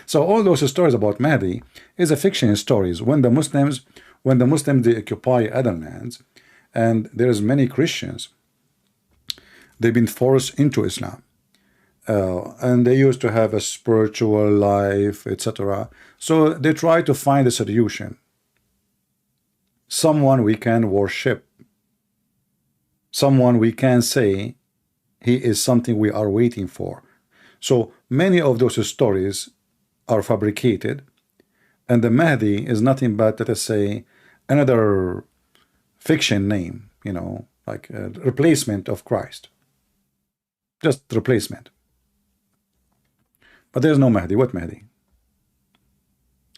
So all those stories about Mahdi is a fiction stories. When the Muslims they occupy other lands, and there's many Christians, they've been forced into Islam. And they used to have a spiritual life, etc. So they try to find a solution. Someone we can worship. Someone we can say he is something we are waiting for. So many of those stories are fabricated, and the Mahdi is nothing but, let us say, another fiction name, you know, like a replacement of Christ. Just replacement. But there's no Mahdi. What Mahdi?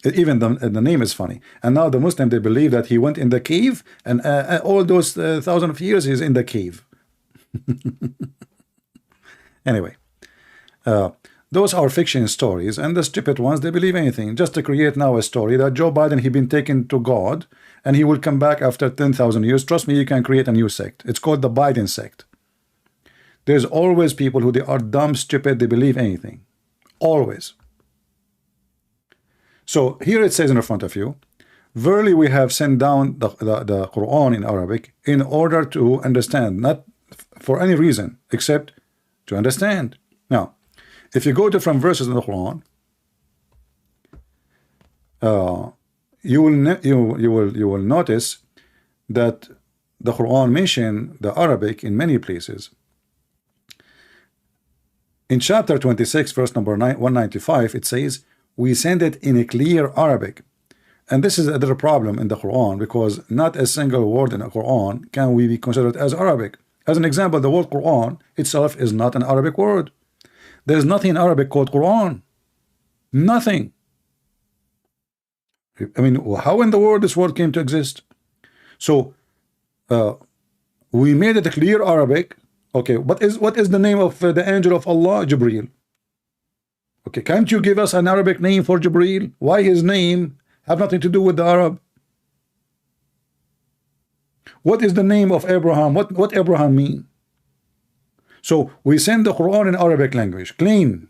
Even the name is funny. And now the Muslim, they believe that he went in the cave, and all those thousands of years he's in the cave. Anyway, those are fiction stories, and the stupid ones, they believe anything just to create now a story that Joe Biden, he been taken to God and he will come back after 10,000 years. Trust me, you can create a new sect. It's called the Biden sect. There's always people who they are dumb, stupid, they believe anything. Always. So here it says in front of you, verily we have sent down the Quran in Arabic in order to understand, not for any reason except to understand. Now, if you go to from verses in the Quran, you will notice that the Quran mention the Arabic in many places. In chapter 26, verse number 195, it says, we send it in a clear Arabic. And this is another problem in the Quran, because not a single word in the Quran can we be considered as Arabic. As an example, the word Quran itself is not an Arabic word. There's nothing in Arabic called Quran. Nothing. I mean, how in the world this word came to exist? So we made it a clear Arabic. Okay, what is the name of the angel of Allah? Jibreel. Okay, can't you give us an Arabic name for Jibreel? Why his name have nothing to do with the Arab? What is the name of Abraham? What Abraham mean? So we send the Quran in Arabic language, clean.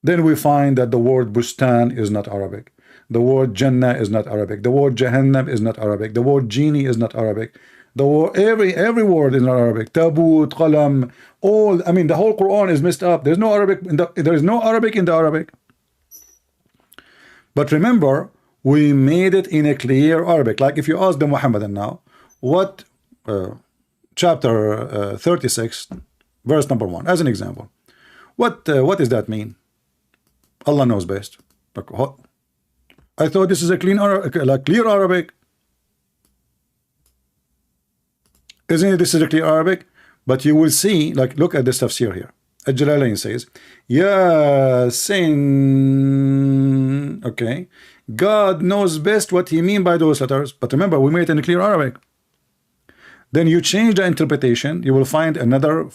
Then we find that the word Bustan is not Arabic. The word Jannah is not Arabic. The word Jahannam is not Arabic. The word genie is not Arabic. The word, every word is not Arabic. Tabut, qalam, all. I mean, the whole Quran is messed up. There's no Arabic. There is no Arabic in the Arabic. But remember, we made it in a clear Arabic. Like if you ask the Muhammadan now, what chapter 36, verse number 1, as an example, what does that mean? Allah knows best. I thought this is a clear Arabic. Isn't it? This is a clear Arabic, but you will see, like, look at this tafsir here. Al-Jalalain says, Yasin. Okay, God knows best what he mean by those letters, but remember, we made it in clear Arabic. Then you change the interpretation, you will find another,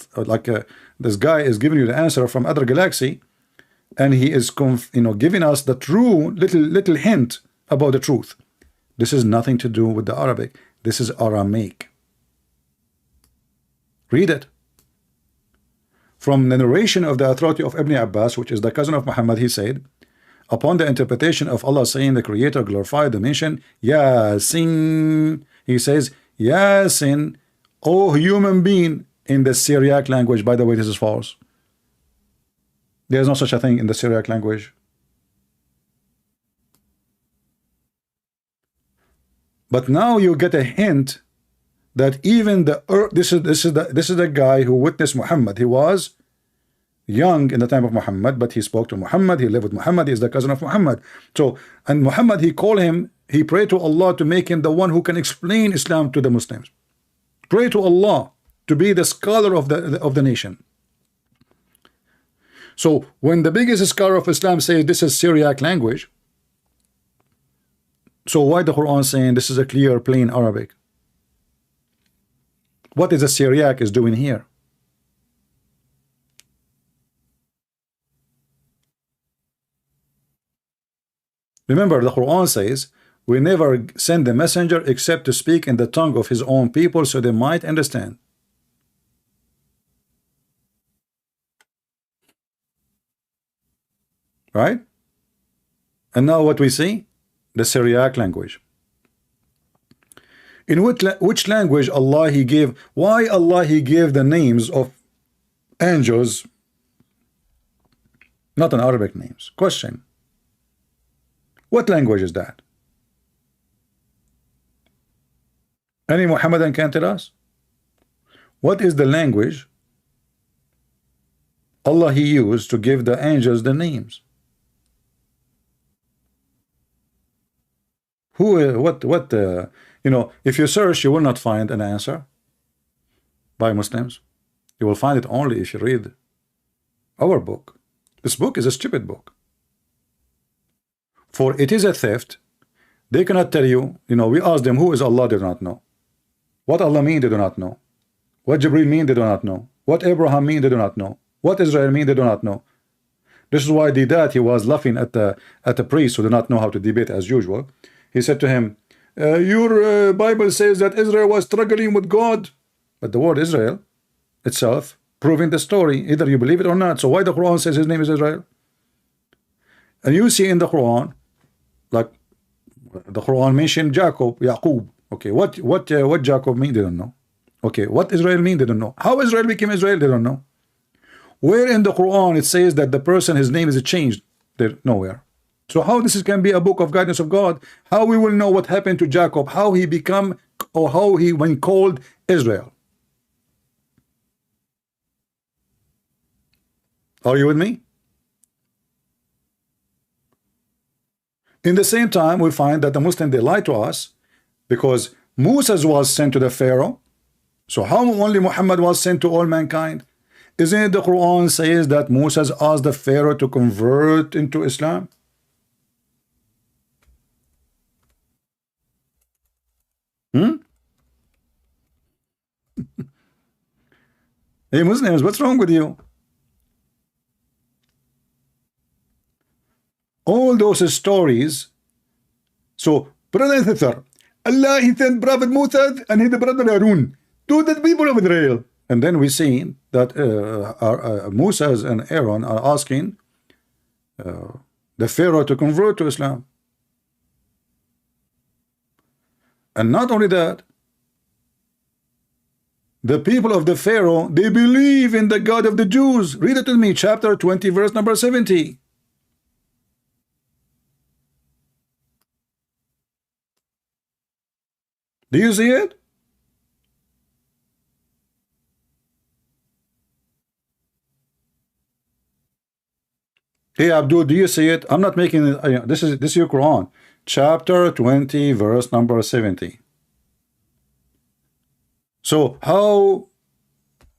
this guy is giving you the answer from other galaxy, and he is giving us the true little hint about the truth. This is nothing to do with the Arabic. This is Aramaic. Read it. From the narration of the authority of Ibn Abbas, which is the cousin of Muhammad, he said, upon the interpretation of Allah saying the Creator glorified the mention Yasin, he says Yasin, O human being, in the Syriac language. By the way, this is false. There is no such a thing in the Syriac language. But now you get a hint that even this is the guy who witnessed Muhammad. He was young in the time of Muhammad, but he spoke to Muhammad, he lived with Muhammad, he is the cousin of Muhammad. So, and Muhammad, he called him, he prayed to Allah to make him the one who can explain Islam to the Muslims. Pray to Allah to be the scholar of the nation. So when the biggest scholar of Islam says this is Syriac language, so why the Quran saying this is a clear, plain Arabic? What is the Syriac is doing here? Remember, the Quran says, we never send the messenger except to speak in the tongue of his own people so they might understand. Right? And now what we see? The Syriac language. In which language Allah He gave, why Allah He gave the names of angels, not in Arabic names? Question. What language is that? Any Muhammadan can tell us? What is the language Allah He used to give the angels the names? If you search, you will not find an answer by Muslims. You will find it only if you read our book. This book is a stupid book. For it is a theft. They cannot tell you, we ask them, who is Allah? They do not know. What Allah mean? They do not know. What Jibreel mean? They do not know. What Abraham mean? They do not know. What Israel mean? They do not know. This is why he was laughing at the priest who did not know how to debate as usual. He said to him, your Bible says that Israel was struggling with God. But the word Israel itself proving the story. Either you believe it or not. So why the Quran says his name is Israel? And you see in the Quran, like the Quran mentioned Jacob, Yaqub. Okay, what Jacob mean? They don't know. Okay, what Israel mean? They don't know. How Israel became Israel? They don't know. Where in the Quran it says that the person, his name is changed? There nowhere. So how this can be a book of guidance of God? How we will know what happened to Jacob? How he become, or how he when called Israel? Are you with me? In the same time, we find that the Muslim, they lie to us because Moses was sent to the Pharaoh. So how only Muhammad was sent to all mankind? Isn't it the Quran says that Moses asked the Pharaoh to convert into Islam? Hey Muslims, what's wrong with you? All those stories. So, brother and sister, Allah He sent Prophet Moses and his brother Harun to the people of Israel. And then we see that Moses and Aaron are asking the Pharaoh to convert to Islam. And not only that, the people of the Pharaoh, they believe in the God of the Jews. Read it to me, chapter 20, verse number 70. Do you see it? Hey Abdul, do you see it? I'm not making it. This is your Quran, chapter 20, verse number 70. So how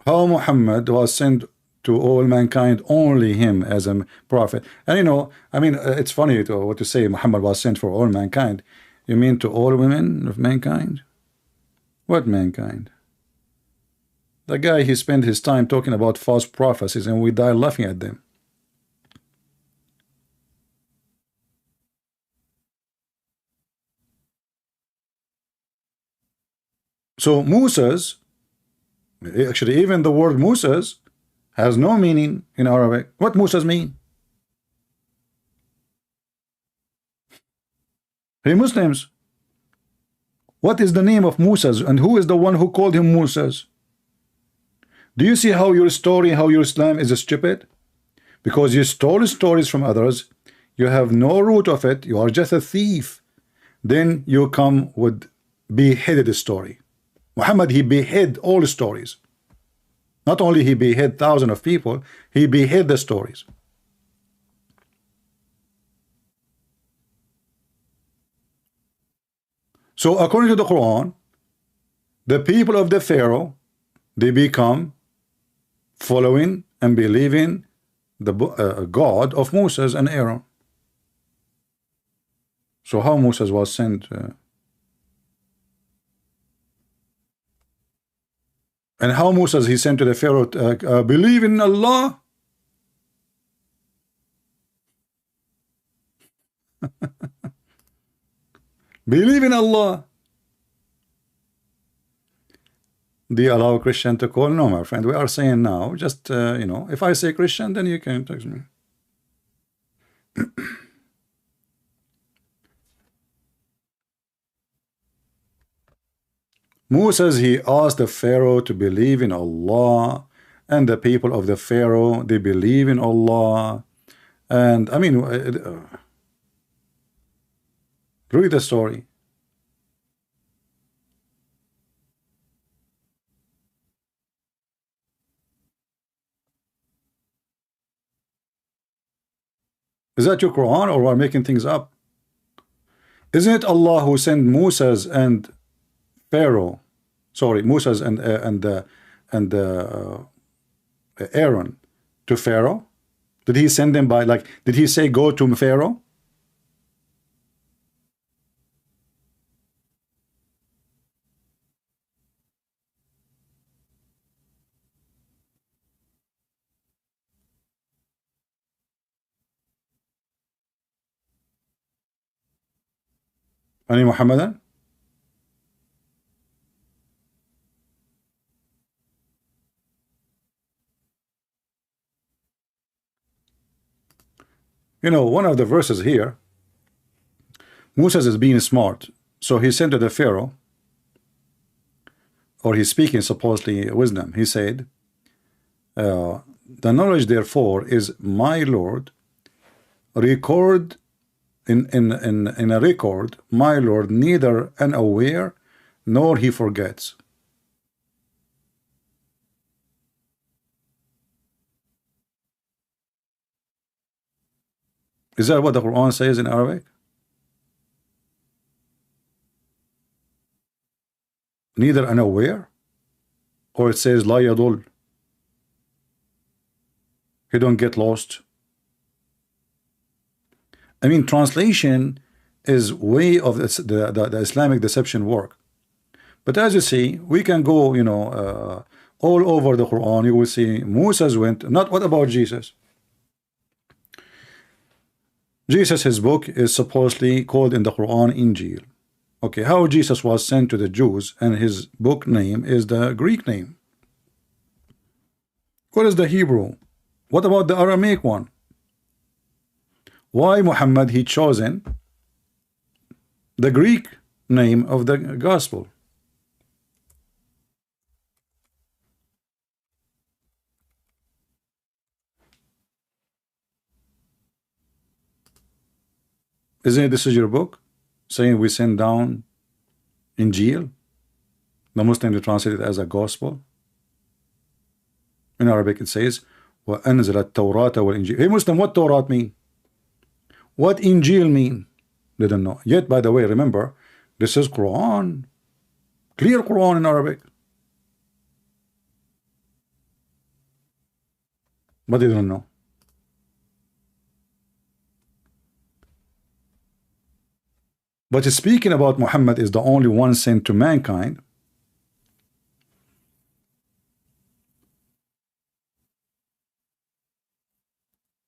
Muhammad was sent to all mankind, only him as a prophet? And it's funny what to say Muhammad was sent for all mankind. You mean to all women of mankind? What mankind? The guy, he spent his time talking about false prophecies and we die laughing at them. So Moses, actually even the word Moses has no meaning in Arabic. What Moses mean? Hey Muslims, what is the name of Moses and who is the one who called him Moses? Do you see how your story, how your Islam is stupid? Because you stole stories from others, you have no root of it, you are just a thief. Then you come with beheaded the story. Muhammad, he beheaded all the stories. Not only he beheaded thousands of people, he beheaded the stories. So according to the Quran, the people of the Pharaoh, they become following and believing the God of Moses and Aaron. So how Moses was sent? And how Moses he sent to the Pharaoh, believe in Allah? Believe in Allah. Do you allow a Christian to call? No, my friend. We are saying now, just, you know, if I say Christian, then you can text me. Moses, he asked the Pharaoh to believe in Allah, and the people of the Pharaoh, they believe in Allah. And I mean, read the story. Is that your Quran, or are making things up? Isn't it Allah who sent Moses and Pharaoh? Sorry, Moses and Aaron to Pharaoh? Did he send them by, like, did he say go to Pharaoh? Any Muhammadan? You know, one of the verses here, Moses is being smart. So he said to the Pharaoh, or he's speaking supposedly wisdom. He said, the knowledge therefore is my Lord, record in a record, my Lord neither unaware nor he forgets. Is that what the Quran says in Arabic? Neither unaware, or it says la yadul, he don't get lost. I mean, translation is way of the Islamic deception work. But as you see, we can go, you know, all over the Quran. You will see Moses went. Not what about Jesus? Jesus, his book is supposedly called in the Quran Injil. Okay, how Jesus was sent to the Jews and his book name is the Greek name. What is the Hebrew? What about the Aramaic one? Why Muhammad he chosen the Greek name of the gospel? Isn't it this is your book saying we send down Injil? The Muslim translate it as a gospel. In Arabic it says وَأَنزَلَ التَّوْرَاةَ وَالْإِنْجِيلَ. Hey Muslim, what Torah mean? What Injil mean? They don't know. Yet, by the way, remember, this is Quran. Clear Quran in Arabic. But they don't know. But speaking about Muhammad is the only one sent to mankind,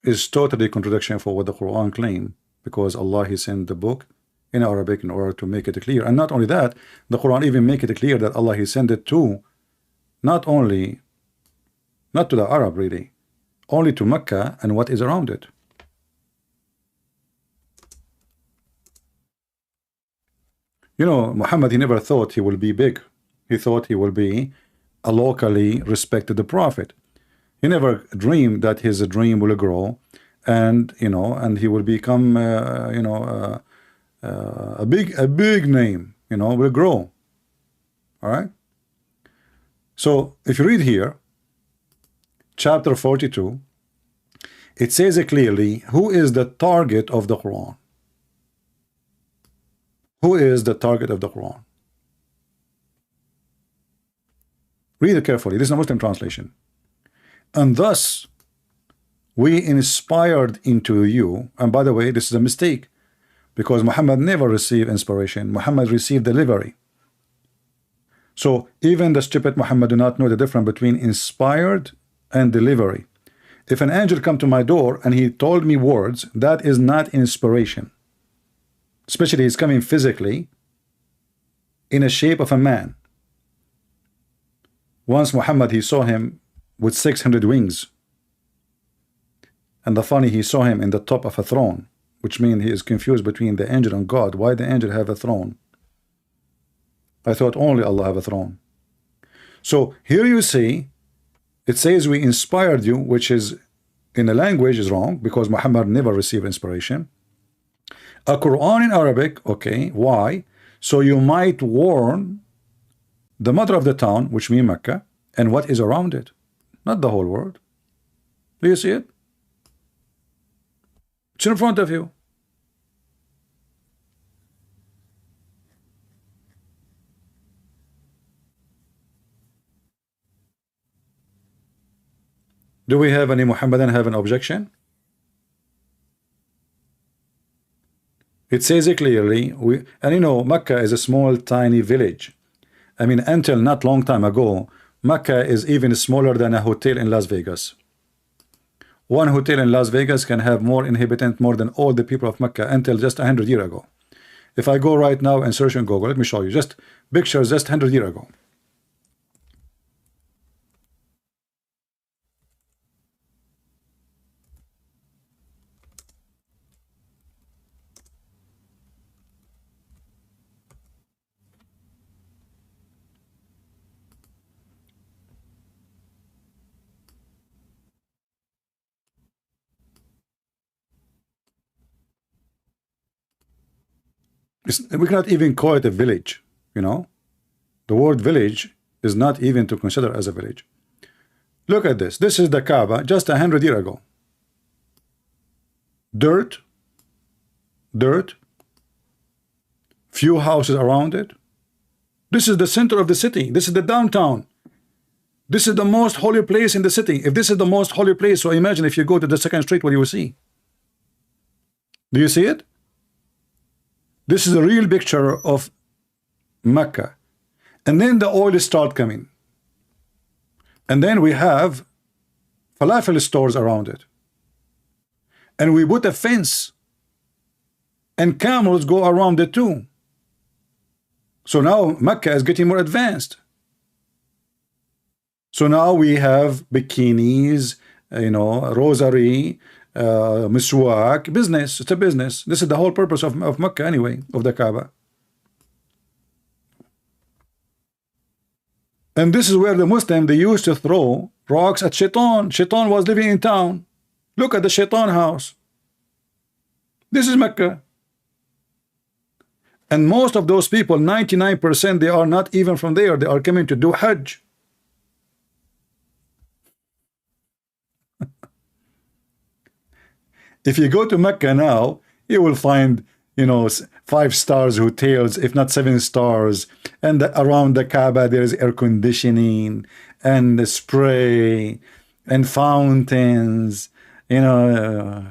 is totally contradiction for what the Quran claim, because Allah he sent the book in Arabic in order to make it clear. And not only that, the Quran even make it clear that Allah he sent it to not to the Arab really, only to Mecca and what is around it. You know, Muhammad, he never thought he will be big. He thought he will be a locally respected prophet. He never dreamed that his dream will grow, and and he will become a big name will grow. All right. So if you read here, chapter 42, it says it clearly, who is the target of the Quran? Who is the target of the Quran? Read it carefully. This is a Muslim translation. And thus we inspired into you. And by the way, this is a mistake, because Muhammad never received inspiration. Muhammad received delivery. So even the stupid Muhammad do not know the difference between inspired and delivery. If an angel come to my door and he told me words, that is not inspiration. Especially he's coming physically in a shape of a man. Once Muhammad, he saw him with 600 wings. And the funny, he saw him in the top of a throne, which means he is confused between the angel and God. Why the angel have a throne? I thought only Allah have a throne. So here you see, it says we inspired you, which is in the language is wrong, because Muhammad never received inspiration. A Quran in Arabic, okay, why? So you might warn the mother of the town, which means Mecca, and what is around it, not the whole world. Do you see it? It's in front of you. Do we have any Muhammadan have an objection? It says it clearly. And Mecca is a small, tiny village. I mean, until not long time ago, Mecca is even smaller than a hotel in Las Vegas. One hotel in Las Vegas can have more inhabitants, more than all the people of Mecca until just 100 years ago. If I go right now and search on Google, let me show you just pictures just 100 years ago. We cannot even call it a village. The word village is not even to consider as a village. Look at this. This is the Kaaba just 100 years ago. Dirt, few houses around it. This is the center of the city. This is the downtown. This is the most holy place in the city. If this is the most holy place, so imagine if you go to the second street, what you will see. Do you see it? This is a real picture of Mecca. And then the oil start coming. And then we have falafel stores around it. And we put a fence. And camels go around it too. So now Mecca is getting more advanced. So now we have bikinis, rosary, miswak, business. It's a business. This is the whole purpose of Mecca anyway, of the Kaaba. And this is where the Muslim, they used to throw rocks at Shaitan. Shaitan was living in town. Look at the Shaitan house. This is Mecca. And most of those people, 99%, they are not even from there. They are coming to do Hajj. If you go to Mecca now, you will find, 5 stars hotels, if not 7 stars. And around the Kaaba, there is air conditioning and the spray and fountains, Yeah,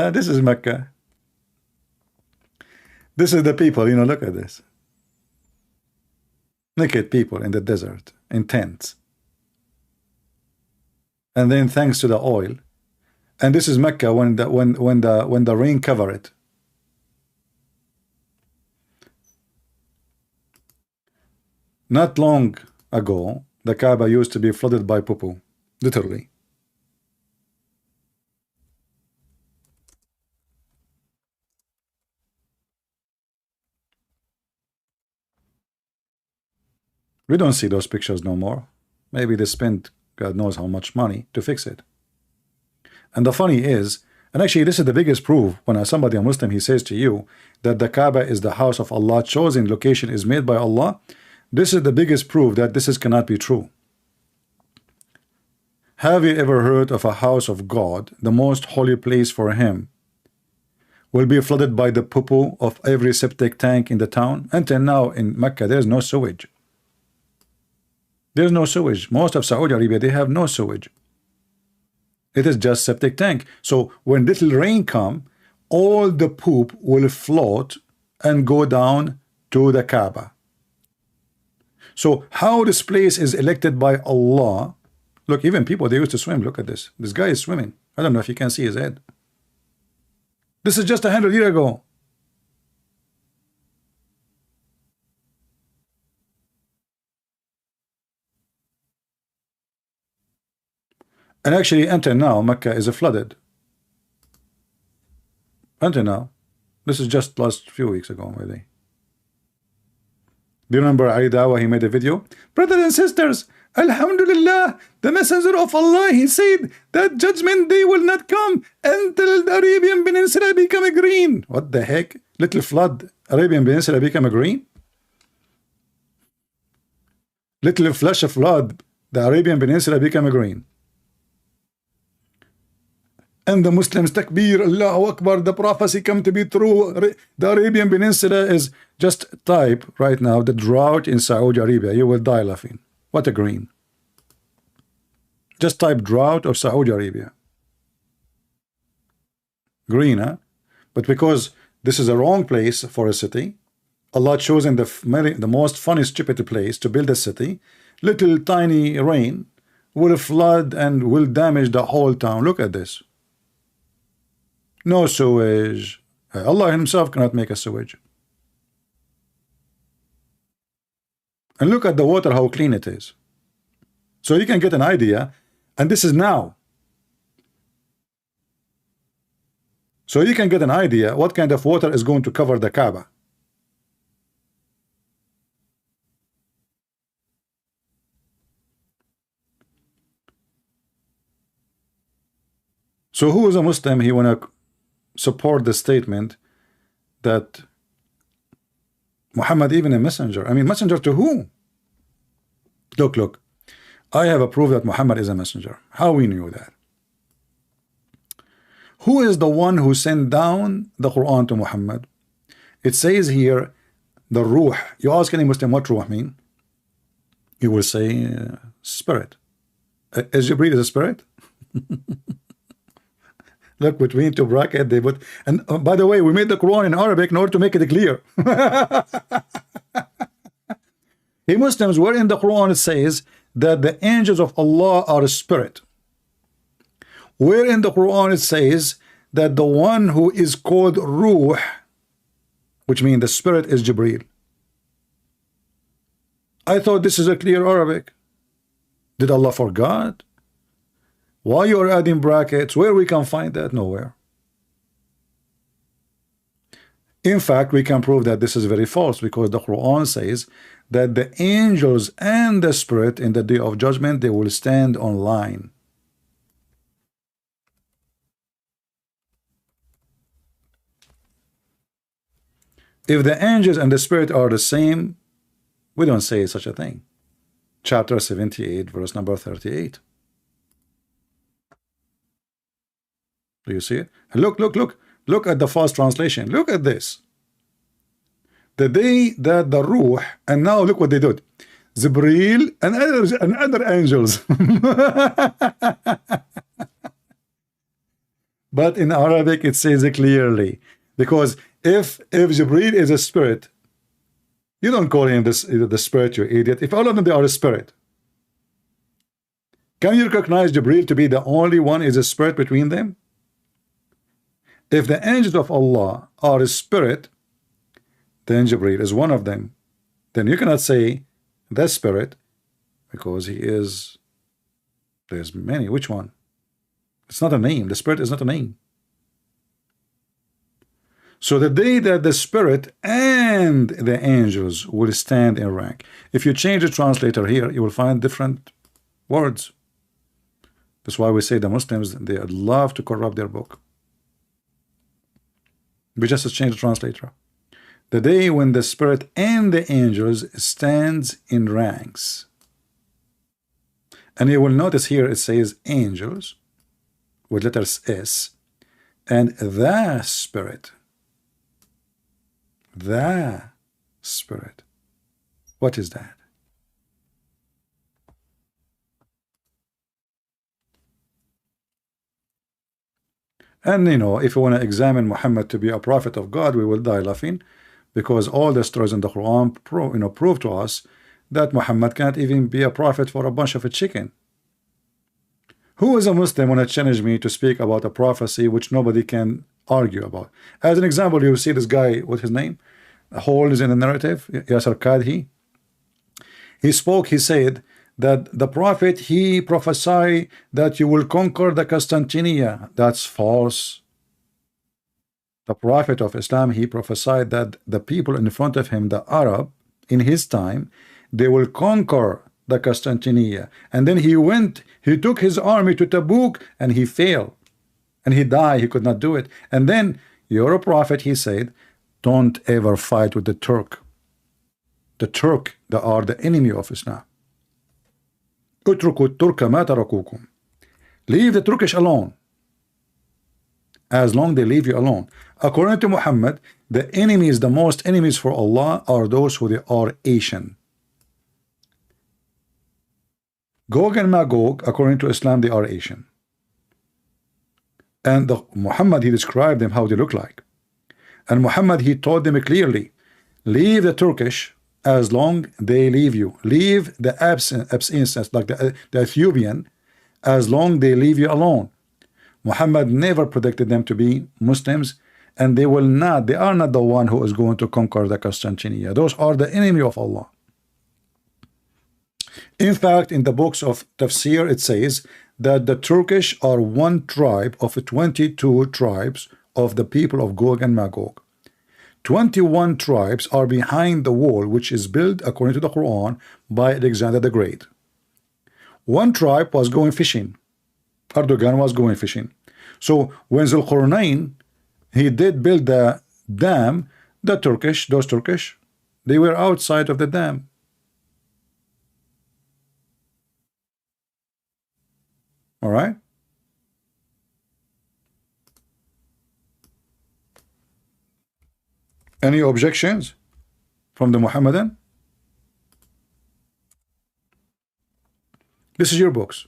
this is Mecca. This is the people, look at this. Naked people in the desert, in tents. And then thanks to the oil. And this is Mecca when the rain cover it. Not long ago, the Kaaba used to be flooded by poo-poo, literally. We don't see those pictures no more. Maybe they spent God knows how much money to fix it. And the funny is, and actually this is the biggest proof when somebody, a Muslim, he says to you that the Kaaba is the house of Allah, chosen location is made by Allah. This is the biggest proof that this cannot be true. Have you ever heard of a house of God, the most holy place for him, will be flooded by the poo-poo of every septic tank in the town? Until now in Mecca there's no sewage. There's no sewage. Most of Saudi Arabia, they have no sewage. It is just septic tank. So when little rain come, all the poop will float and go down to the Kaaba. So how this place is elected by Allah? Look, even people, they used to swim. Look at this. This guy is swimming. I don't know if you can see his head. This is just 100 years ago. And actually, until now, Mecca is flooded. Until now. This is just last few weeks ago, maybe. Do you remember Ali Dawa? He made a video. Brothers and sisters, Alhamdulillah, the Messenger of Allah, he said that judgment day will not come until the Arabian Peninsula become green. What the heck? Little flood, Arabian Peninsula become green? Little flash of flood, the Arabian Peninsula become green. And the Muslims takbir, Allahu Akbar, the prophecy come to be true. The Arabian Peninsula is just type right now the drought in Saudi Arabia. You will die laughing. What a green. Just type drought of Saudi Arabia. Green, huh? But because this is a wrong place for a city, Allah chosen the most funny, stupid place to build a city. Little tiny rain will flood and will damage the whole town. Look at this. No sewage. Allah himself cannot make a sewage. And look at the water, how clean it is. So you can get an idea. And this is now. So you can get an idea what kind of water is going to cover the Kaaba. So who is a Muslim? He want to support the statement that Muhammad even a messenger. I mean, messenger to who? Look. I have a proof that Muhammad is a messenger. How we knew that? Who is the one who sent down the Quran to Muhammad? It says here, the Ruh. You ask any Muslim what Ruh mean? He will say, spirit. Is Jibreel a spirit? Look, between two brackets they put, and by the way, we made the Quran in Arabic in order to make it clear. Hey Muslims, where in the Quran it says that the angels of Allah are a spirit? Where in the Quran it says that the one who is called Ruh, which means the spirit, is Jibreel? I thought this is a clear Arabic. Did Allah forgot? Why you are adding brackets? Where we can find that? Nowhere. In fact, we can prove that this is very false, because the Quran says that the angels and the spirit in the day of judgment, they will stand on line. If the angels and the spirit are the same, we don't say such a thing. Chapter 78, verse number 38. Do you see it? Look at the false translation. Look at this. The day that the Ruh, and now look what they did. Jibreel and other angels. But in Arabic it says it clearly. Because if Jibreel is a spirit, you don't call him the spirit, you idiot. If all of them they are a spirit, can you recognize Jibreel to be the only one is a spirit between them? If the angels of Allah are a spirit, then Jibreel is one of them. Then you cannot say the spirit, because he is, there's many. Which one? It's not a name. The spirit is not a name. So the day that the spirit and the angels will stand in rank. If you change the translator here, you will find different words. That's why we say the Muslims, they love to corrupt their book. We just change the translator. The day when the spirit and the angels stands in ranks. And you will notice here it says angels with letters S and the spirit. The spirit. What is that? And you know, if you want to examine Muhammad to be a prophet of God, we will die laughing, because all the stories in the Quran prove to us that Muhammad can't even be a prophet for a bunch of a chicken. Who is a Muslim when it challenged me to speak about a prophecy which nobody can argue about? As an example, you see this guy, what's his name? Holes in the narrative, Yasser Kadhi. He spoke, he said that the prophet, he prophesied that you will conquer the Constantinia. That's false. The prophet of Islam, he prophesied that the people in front of him, the Arab, in his time, they will conquer the Constantinia. And then he took his army to Tabuk and he failed. And he died, he could not do it. And then, you're a prophet, he said, don't ever fight with the Turk. The Turk, they are the enemy of Islam. Leave the Turkish alone. As long they leave you alone. According to Muhammad, the enemies, the most enemies for Allah are those who they are Asian. Gog and Magog, according to Islam, they are Asian. And Muhammad, he described them how they look like. And Muhammad, he told them clearly, leave the Turkish as long they leave you. Leave the Abyssinians, like the Ethiopian, as long they leave you alone. Muhammad never predicted them to be Muslims, and they are not the one who is going to conquer the Constantinia. Those are the enemy of Allah. In fact, in the books of Tafsir, it says that the Turkish are one tribe of 22 tribes of the people of Gog and Magog. 21 tribes are behind the wall, which is built, according to the Quran, by Alexander the Great. One tribe was going fishing. Erdogan was going fishing. So when Zulqarnain, he did build the dam, those Turkish, they were outside of the dam. All right. Any objections from the Muhammadan? This is your books.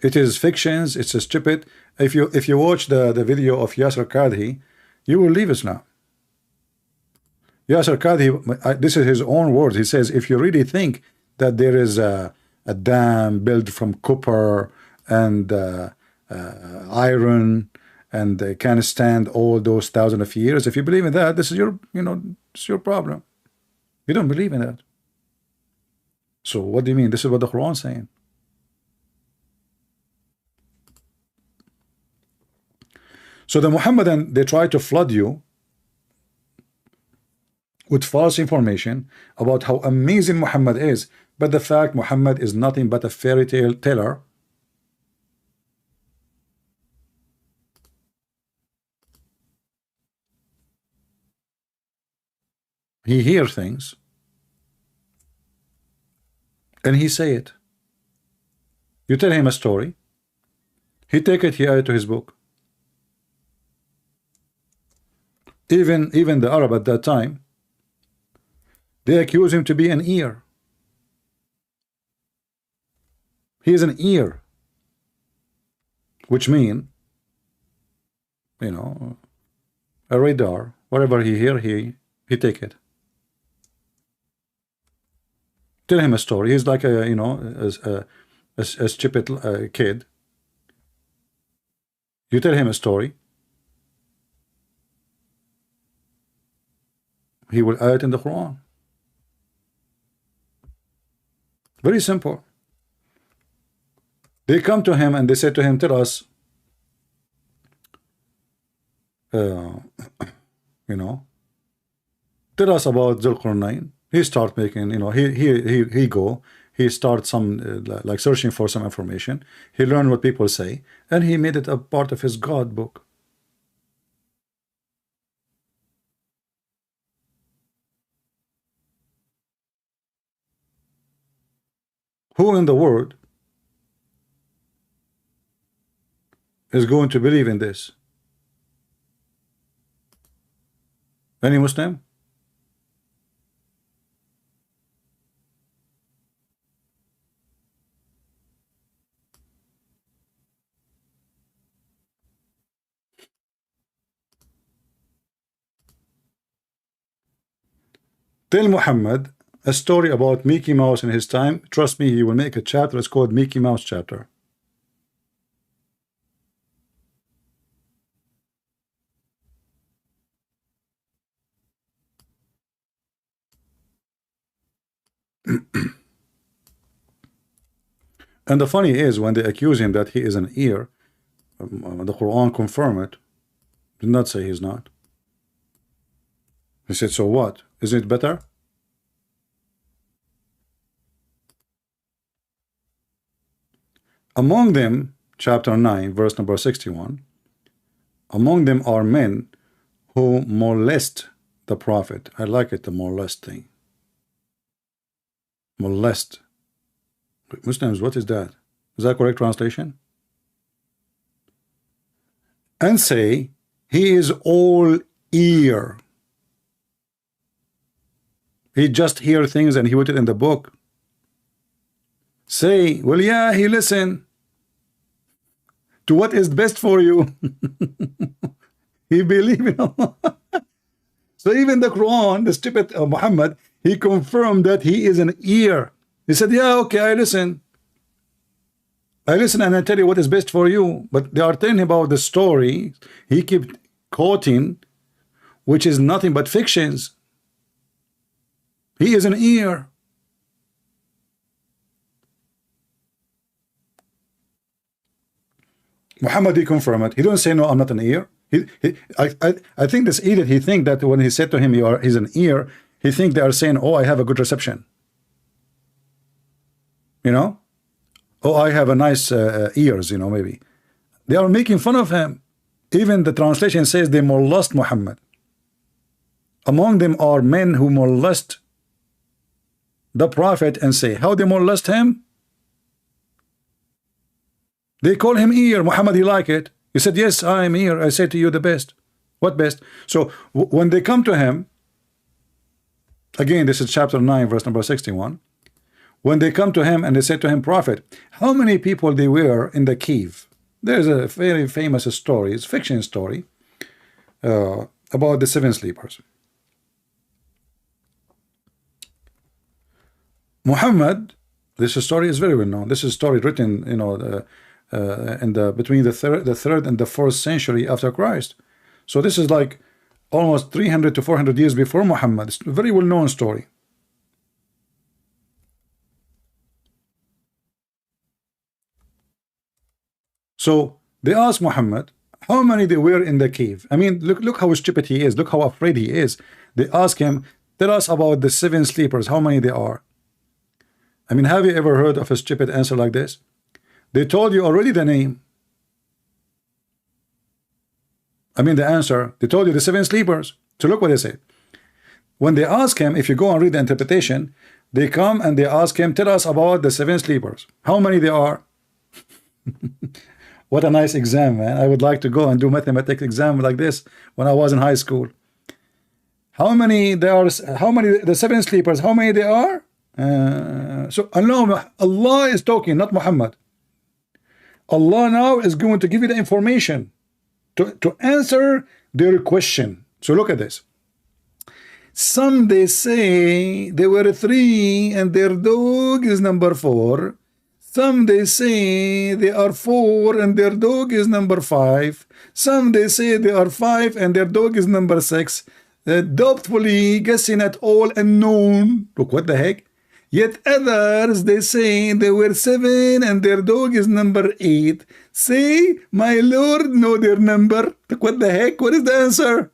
It is fictions. It's a stupid. If you watch the video of Yasser Kadhi, you will leave us now. Yasser Kadhi, this is his own words. He says, if you really think that there is a dam built from copper and iron, and they can stand all those thousands of years, if you believe in that, this is your, it's your problem. You don't believe in that. So what do you mean? This is what the Quran is saying. So the Muhammadan, they try to flood you with false information about how amazing Muhammad is, but the fact Muhammad is nothing but a fairy tale teller. He hears things and he say it. You tell him a story, he take it, he add it to his book. Even the Arab at that time, they accuse him to be an ear. He is an ear, which mean, a radar. Whatever he hear, he take it. Tell him a story. He's like a stupid kid. You tell him a story, he will add it in the Quran. Very simple. They come to him and they say to him, tell us, tell us about Zulqarnain. He start making, he he started some like searching for some information. He learned what people say, and he made it a part of his God book. Who in the world is going to believe in this? Any Muslim? Tell Muhammad a story about Mickey Mouse in his time. Trust me, he will make a chapter. It's called Mickey Mouse chapter. And the funny is, when they accuse him that he is an ear, the Quran confirm it. Did not say he's not. He said, so what? Isn't it better? Among them, chapter 9, verse number 61, among them are men who molest the prophet. I like it, the molest thing. Molest. Muslims, what is that? Is that correct translation? And say, he is all ear. He just hear things and he put it in the book. Say, well, yeah, he listen to what is best for you. He believe in Allah. So even the Quran, the stupid Muhammad, he confirmed that he is an ear. He said, yeah, okay, I listen. I listen and I tell you what is best for you. But they are telling about the story he kept quoting, which is nothing but fictions. He is an ear. Muhammad, he confirmed it. He don't say, no, I'm not an ear. I think this idiot, he think that when he said to him, he's an ear, he think they are saying, oh, I have a good reception. You know? Oh, I have a nice ears, you know, maybe. They are making fun of him. Even the translation says they molest Muhammad. Among them are men who molest the prophet and say, how they molest him? They call him ear. Muhammad, he like it. He said, yes, I am ear. I say to you the best. What best? So when they come to him, again, this is chapter 9, verse number 61. When they come to him and they say to him, prophet, how many people they were in the cave? There's a very famous story, it's a fiction story, about the 7 sleepers. Muhammad, this story is very well known. This is a story written, you know, between the third and the 4th century after Christ. So this is like almost 300 to 400 years before Muhammad. It's a very well known story. So they asked Muhammad how many they were in the cave. I mean, look how stupid he is. Look how afraid he is. They ask him, tell us about the 7 sleepers, how many they are. I mean, have you ever heard of a stupid answer like this? They told you already the name. I mean the answer. They told you the 7 sleepers. So look what they say. When they ask him, if you go and read the interpretation, they come and they ask him, tell us about the 7 sleepers. How many they are? What a nice exam, man. I would like to go and do mathematics exam like this when I was in high school. How many there are? How many the 7 sleepers? How many they are? So Allah is talking, not Muhammad. Allah now is going to give you the information to answer their question. So look at this. Some they say there were 3 and their dog is number 4. Some they say they are 4 and their dog is number 5. Some they say they are 5 and their dog is number 6. Doubtfully guessing at all unknown. Look, what the heck? Yet others they say they were 7 and their dog is number 8. Say, my Lord know their number. Look, what the heck? What is the answer?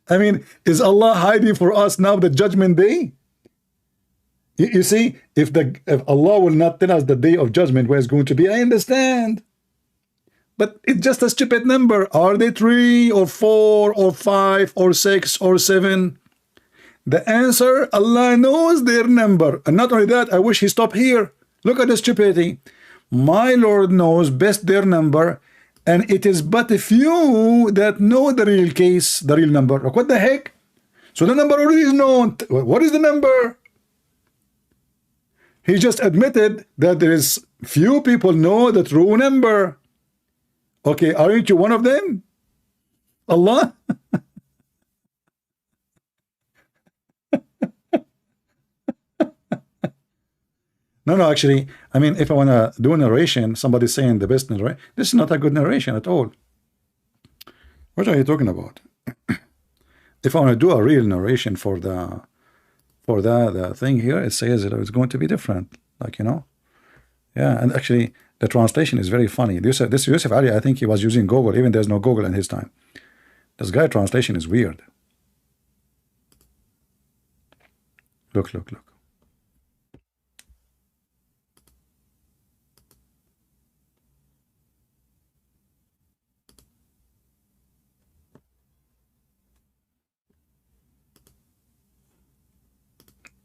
I mean, is Allah hiding for us now the judgment day? You see, if Allah will not tell us the day of judgment where it's going to be, I understand. But it's just a stupid number. Are they 3 or 4 or 5 or 6 or 7? The answer, Allah knows their number. And not only that, I wish he stopped here. Look at the stupidity. My Lord knows best their number, and it is but a few that know the real case, the real number. Like, what the heck? So the number already is known. What is the number? He just admitted that there is few people know the true number. Okay, aren't you one of them? Allah? No, actually, I mean, if I want to do a narration, somebody's saying the best narration. This is not a good narration at all. What are you talking about? If I want to do a real narration for the thing here, it says that it's going to be different. Like, you know. Yeah, and actually, the translation is very funny. This Yusuf Ali, I think he was using Google, even there's no Google in his time. This guy translation is weird. Look.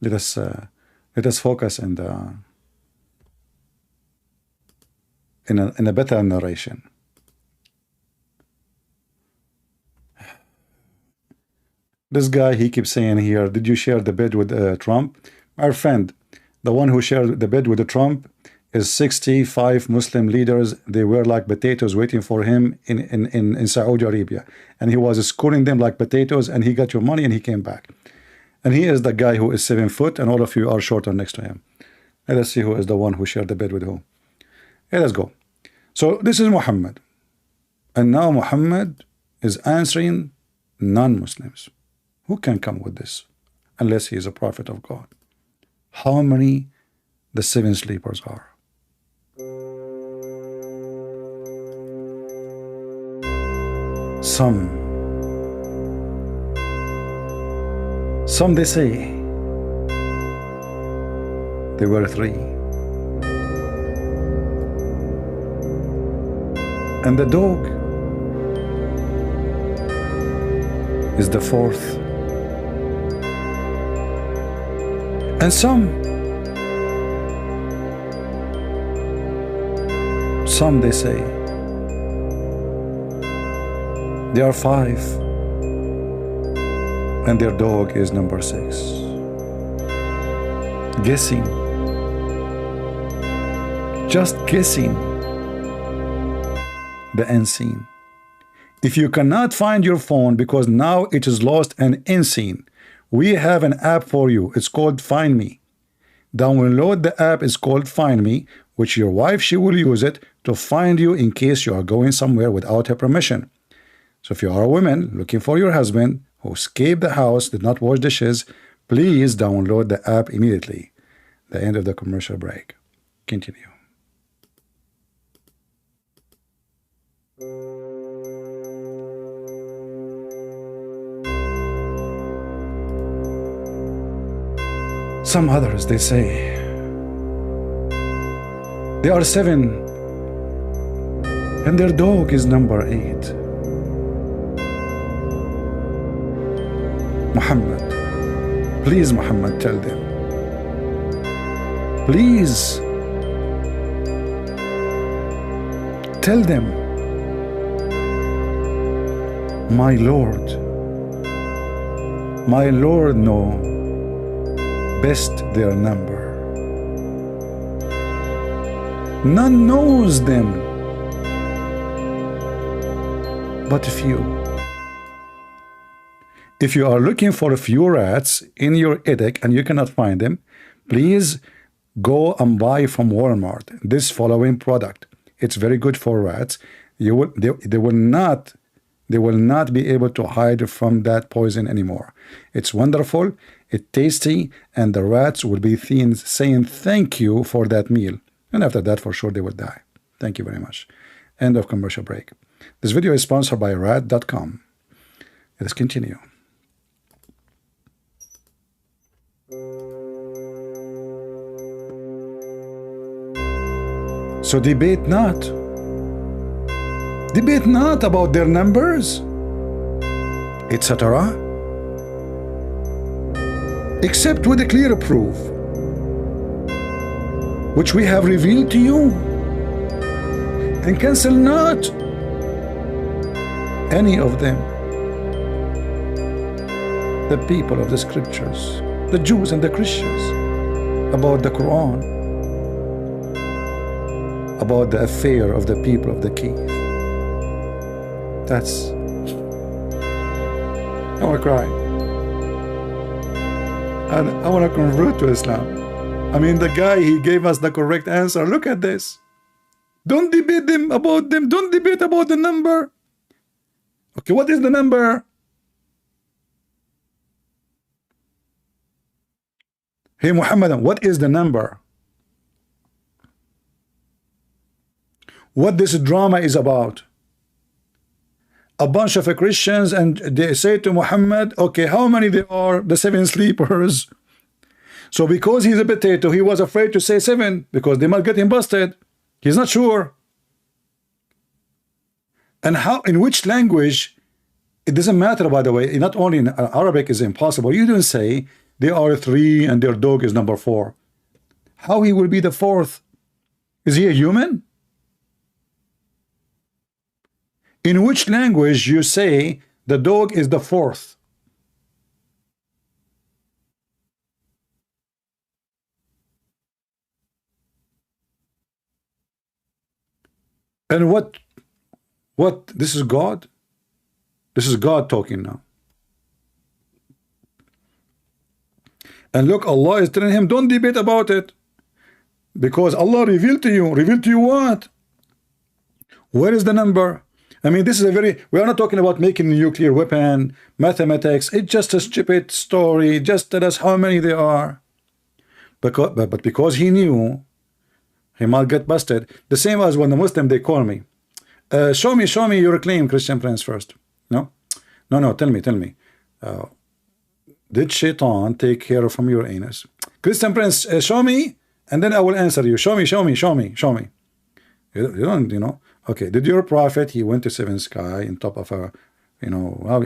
Let us focus in a better narration. This guy, he keeps saying here, did you share the bed with Trump? Our friend, the one who shared the bed with Trump is 65 Muslim leaders. They were like potatoes waiting for him in Saudi Arabia. And he was schooling them like potatoes, and he got your money and he came back. And he is the guy who is 7 foot, and all of you are shorter next to him. Let us see who is the one who shared the bed with who. Okay, let's go. So this is Muhammad. And now Muhammad is answering non-Muslims. Who can come with this? Unless he is a prophet of God. How many the 7 sleepers are? Some they say they were 3. And the dog is the 4th. And some they say they are 5. And their dog is number 6. Guessing. Just guessing the unseen. If you cannot find your phone because now it is lost and unseen, we have an app for you. It's called Find Me. Download the app. It's called Find Me, which your wife, she will use it to find you in case you are going somewhere without her permission. So if you are a woman looking for your husband who escaped the house, did not wash dishes, please download the app immediately. The end of the commercial break. Continue. Some others, they say they are 7 and their dog is number 8. Muhammad, please, Muhammad, tell them. Please tell them, my Lord know best their number. None knows them but few. If you are looking for a few rats in your attic and you cannot find them, please go and buy from Walmart this following product. It's very good for rats. They will not be able to hide from that poison anymore. It's wonderful, it's tasty, and the rats will be saying thank you for that meal. And after that, for sure, they will die. Thank you very much. End of commercial break. This video is sponsored by rat.com. Let's continue. So debate not. Debate not about their numbers, etc. Except with a clear proof, which we have revealed to you, and cancel not any of them. The people of the scriptures, the Jews and the Christians, about the Quran, about the affair of the people of the cave. That's, I want to cry. And I want to convert to Islam. I mean, the guy, he gave us the correct answer. Look at this. Don't debate them about them. Don't debate about the number. Okay, what is the number? Hey, Muhammad, what is the number? What this drama is about? A bunch of Christians, and they say to Muhammad, okay, how many there are? The 7 sleepers. So because he's a potato, he was afraid to say 7 because they might get him busted. He's not sure. And how, in which language? It doesn't matter, by the way. Not only in Arabic is impossible. You don't say they are 3 and their dog is number 4. How he will be the 4th? Is he a human? In which language you say the dog is the 4th? And what this is God? This is God talking now. And look, Allah is telling him, don't debate about it. Because Allah revealed to you. Revealed to you what? Where is the number? I mean, this is a very, we are not talking about making a nuclear weapon, mathematics. It's just a stupid story. Just tell us how many there are. But because he knew, he might get busted. The same as when the Muslim, they call me. Show me your claim, Christian Prince, first. No, tell me. Did Shaitan take care from your anus? Christian Prince, show me, and then I will answer you. Show me. You don't, Okay, did your prophet, he went to 7th sky in top of a, how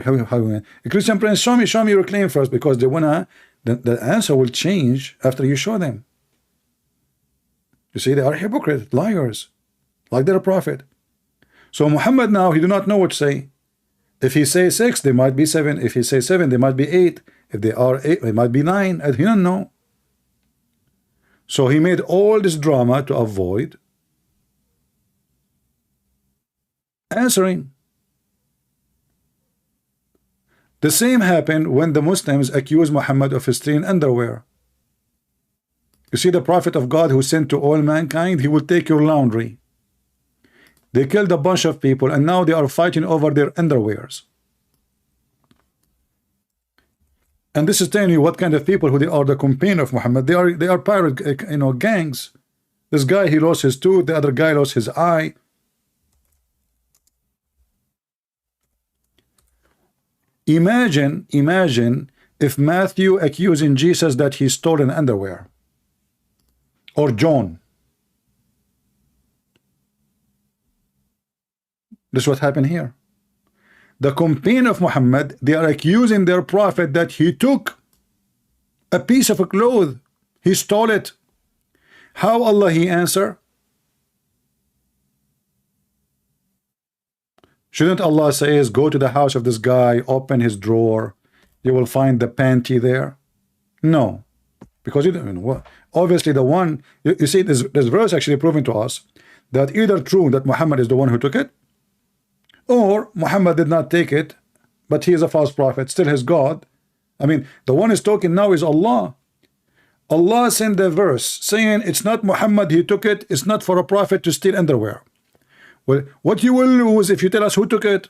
Christian Prince, show me your claim first, because they wanna, the answer will change after you show them. You see, they are hypocrites, liars, like their prophet. So Muhammad now, he do not know what to say. If he say 6, they might be 7. If he say 7, they might be 8. If they are 8, they might be 9. He don't know. So he made all this drama to avoid answering. The same happened when the Muslims accused Muhammad of stealing underwear. You see, the prophet of God who sent to all mankind, he will take your laundry. They killed a bunch of people, and now they are fighting over their underwears. And this is telling you what kind of people who they are, the companion of Muhammad. They are pirate, gangs. This guy, he lost his tooth. The other guy lost his eye. Imagine if Matthew accusing Jesus that he stole an underwear, or John. This is what happened here. The companion of Muhammad, they are accusing their prophet that he took a piece of a cloth. He stole it. How Allah he answer? Shouldn't Allah says, go to the house of this guy, open his drawer, you will find the panty there? No. Because you don't know. Obviously the one, you see this verse actually proving to us that either true that Muhammad is the one who took it, or Muhammad did not take it, but he is a false prophet, still his God. I mean, the one is talking now is Allah. Allah sent the verse saying it's not Muhammad, he took it, it's not for a prophet to steal underwear. Well, what you will lose if you tell us who took it?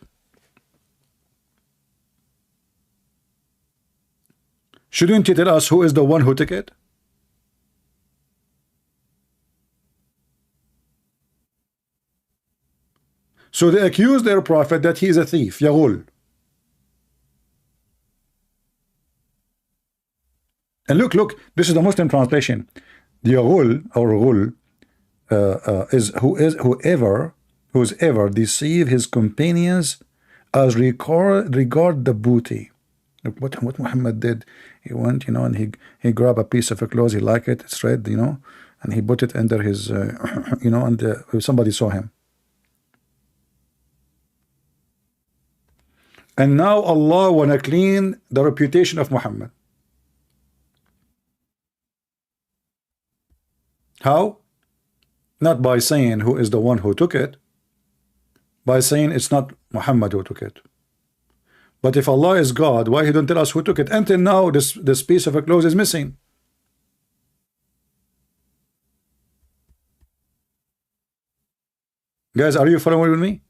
Shouldn't you tell us who is the one who took it? So they accuse their prophet that he is a thief, Yaghul. And look, this is the Muslim translation. The Yaghul or Ghul, is who's ever deceive his companions as regard the booty. Look what Muhammad did. He went, and he grabbed a piece of a clothes. He liked it. It's red, and he put it under his, and somebody saw him. And now Allah wanna clean the reputation of Muhammad. How? Not by saying who is the one who took it, by saying it's not Muhammad who took it. But if Allah is God, why he don't tell us who took it? Until now, this piece of a clothes is missing. Guys, are you following with me?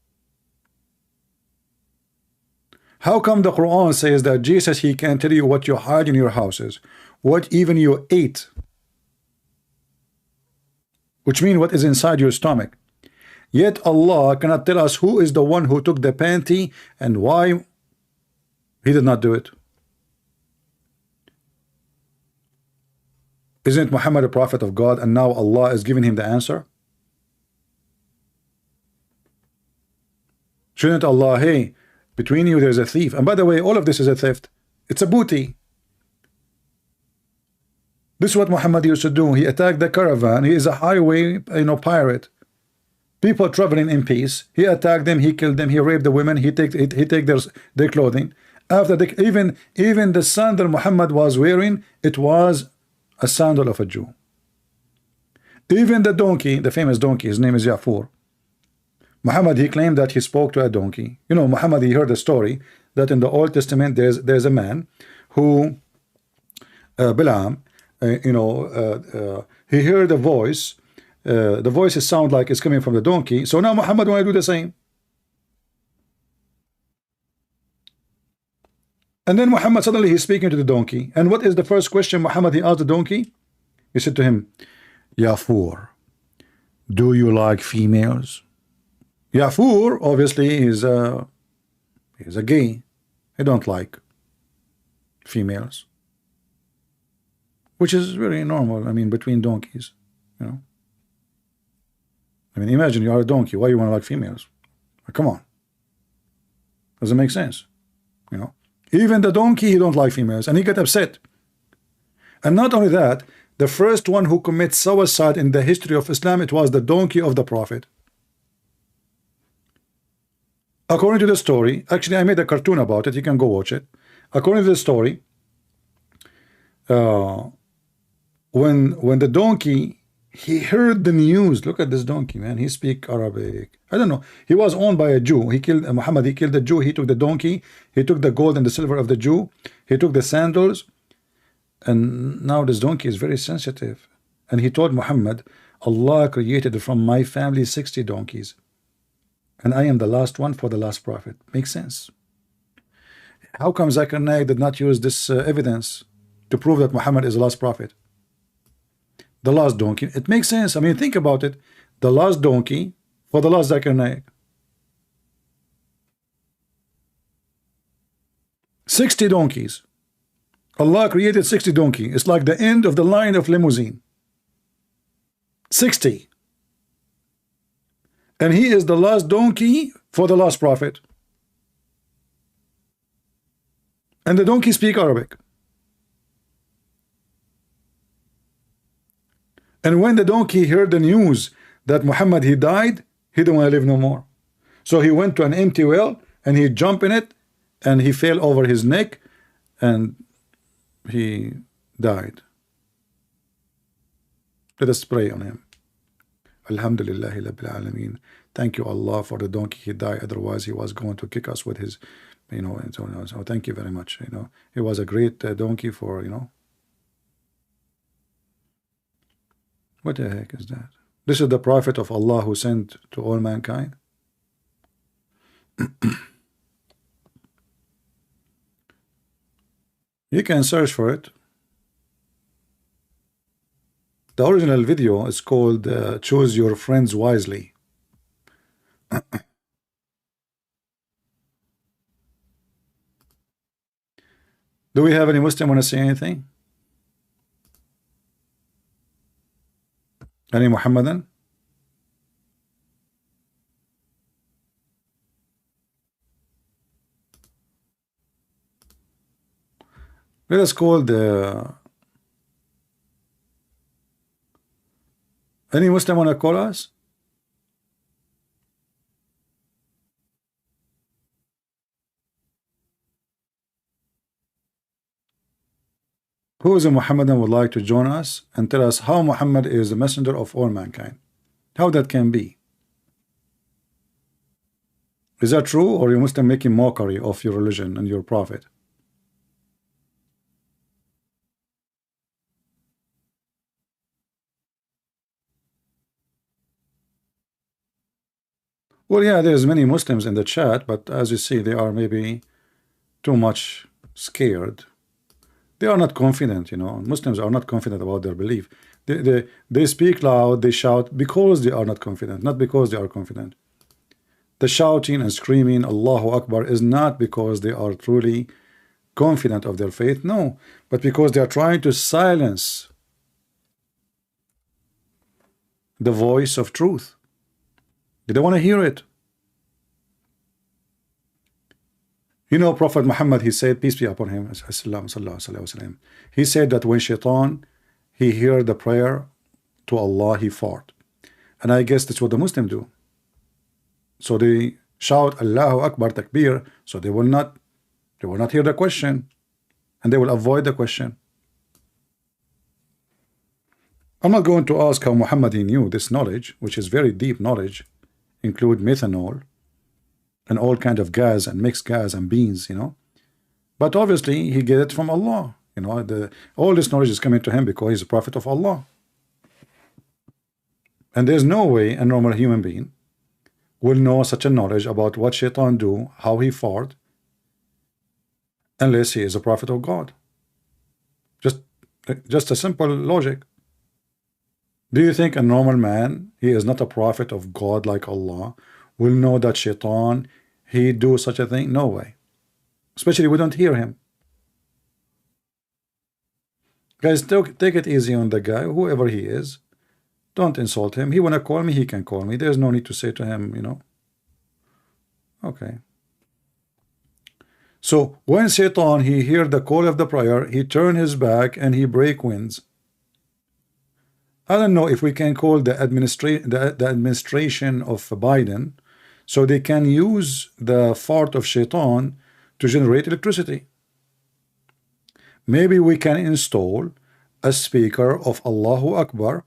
How come the Quran says that Jesus, he can tell you what you hide in your houses, what even you ate, which means what is inside your stomach? Yet Allah cannot tell us who is the one who took the panty and why he did not do it. Isn't Muhammad a prophet of God, and now Allah is giving him the answer? Shouldn't Allah, hey, between you there's a thief, and by the way, all of this is a theft. It's a booty. This is what Muhammad used to do. He attacked the caravan. He is a highway, pirate. People traveling in peace. He attacked them. He killed them. He raped the women. He take their clothing. After even the sandal Muhammad was wearing, it was a sandal of a Jew. Even the donkey, the famous donkey, his name is Ya'fur. Muhammad, he claimed that he spoke to a donkey. Muhammad, he heard a story that in the Old Testament there's a man who Balaam, he heard a voice. The voices sound like it's coming from the donkey. So now Muhammad want to do the same. And then Muhammad suddenly he's speaking to the donkey. And what is the first question Muhammad he asked the donkey? He said to him, Ya'fur, do you like females? Ya'fur obviously is a gay. He don't like females, which is very normal. I mean, between donkeys, I mean, imagine you are a donkey. Why you want to like females? Come on, doesn't make sense. Even the donkey, he don't like females, and he get upset. And not only that, the first one who commits suicide in the history of Islam, it was the donkey of the Prophet. According to the story, actually I made a cartoon about it, you can go watch it. According to the story, when the donkey, he heard the news. Look at this donkey, man, he speak Arabic. I don't know, he was owned by a Jew. He killed Muhammad, he killed the Jew. He took the donkey, he took the gold and the silver of the Jew, he took the sandals, and now this donkey is very sensitive. And he told Muhammad, Allah created from my family 60 donkeys, and I am the last one for the last prophet. Makes sense. How come Zakir Naik did not use this evidence to prove that Muhammad is the last prophet? The last donkey, it makes sense. I mean, think about it. The last donkey for the last Zakir Naik. 60 donkeys. Allah created 60 donkeys. It's like the end of the line of limousine. 60. And he is the last donkey for the last prophet. And the donkey speak Arabic. And when the donkey heard the news that Muhammad he died, he didn't want to live no more. So he went to an empty well and he jumped in it and he fell over his neck and he died. Let us pray on him. Alhamdulillahi Rabbil Alameen. Thank you, Allah, for the donkey he died. Otherwise, he was going to kick us with his, and so on. So thank you very much. He was a great donkey for, What the heck is that? This is the prophet of Allah who sent to all mankind. You can search for it. The original video is called Choose Your Friends Wisely. Do we have any Muslim want to say anything? Any Muhammadan? Let us call the any Muslim want to call us? Who is a Muhammadan would like to join us and tell us how Muhammad is the messenger of all mankind? How that can be? Is that true, or you Muslim making mockery of your religion and your prophet? Well, yeah, there's many Muslims in the chat, but as you see, they are maybe too much scared. They are not confident, you know. Muslims are not confident about their belief. They speak loud, they shout because they are not confident, not because they are confident. The shouting and screaming Allahu Akbar is not because they are truly confident of their faith, no, but because they are trying to silence the voice of truth. They don't want to hear it. You know, Prophet Muhammad, he said, peace be upon him, he said that when shaitan, he heard the prayer to Allah, he fought. And I guess that's what the Muslims do. So they shout Allahu Akbar Takbir, so they will not hear the question, and they will avoid the question. I'm not going to ask how Muhammad he knew this knowledge, which is very deep knowledge, include methanol and all kind of gas and mixed gas and beans, you know. But obviously he get it from Allah. You know, all this knowledge is coming to him because he's a prophet of Allah. And there's no way a normal human being will know such a knowledge about what shaitan do, how he fought, unless he is a prophet of God. Just a simple logic. Do you think a normal man, he is not a prophet of God like Allah, will know that shaitan, he do such a thing? No way. Especially we don't hear him. Guys, take it easy on the guy, whoever he is. Don't insult him. He want to call me, he can call me. There's no need to say to him, you know. Okay. So when Satan, he hear the call of the prayer, he turn his back and he break winds. I don't know if we can call the administration of Biden so they can use the fart of shaitan to generate electricity. Maybe we can install a speaker of Allahu Akbar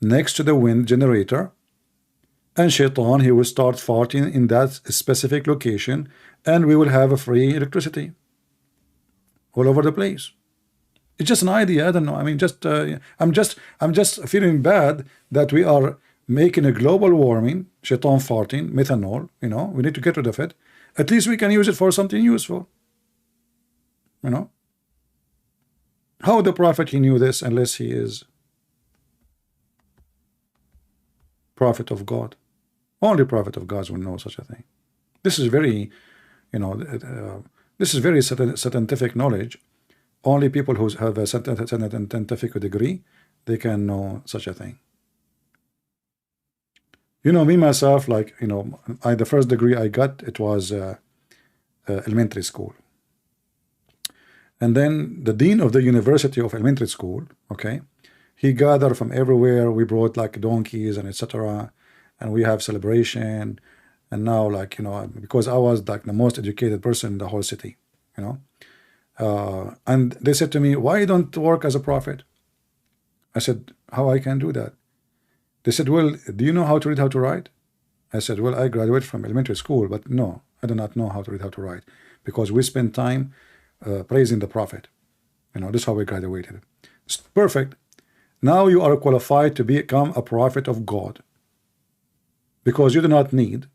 next to the wind generator, and shaitan, he will start farting in that specific location, and we will have a free electricity all over the place. It's just an idea. I don't know. I mean, I'm just feeling bad that we are making a global warming, shaitan farting, methanol. You know, we need to get rid of it. At least we can use it for something useful. You know, how the prophet he knew this unless he is prophet of God? Only prophet of God will know such a thing. This is very, you know, this is very scientific knowledge. Only people who have a scientific degree, they can know such a thing. You know, me myself, like, you know, the first degree I got, it was elementary school. And then the dean of the University of Elementary School, okay, he gathered from everywhere. We brought like donkeys and etc. And we have celebration. And now, like, you know, because I was like the most educated person in the whole city, you know. And they said to me, why you don't work as a prophet? I said, how I can do that? They said, well, do you know how to read, how to write? I said, well, I graduated from elementary school, but no, I do not know how to read, how to write, because we spend time praising the prophet. You know, this is how we graduated. It's perfect. Now you are qualified to become a prophet of God, because you do not need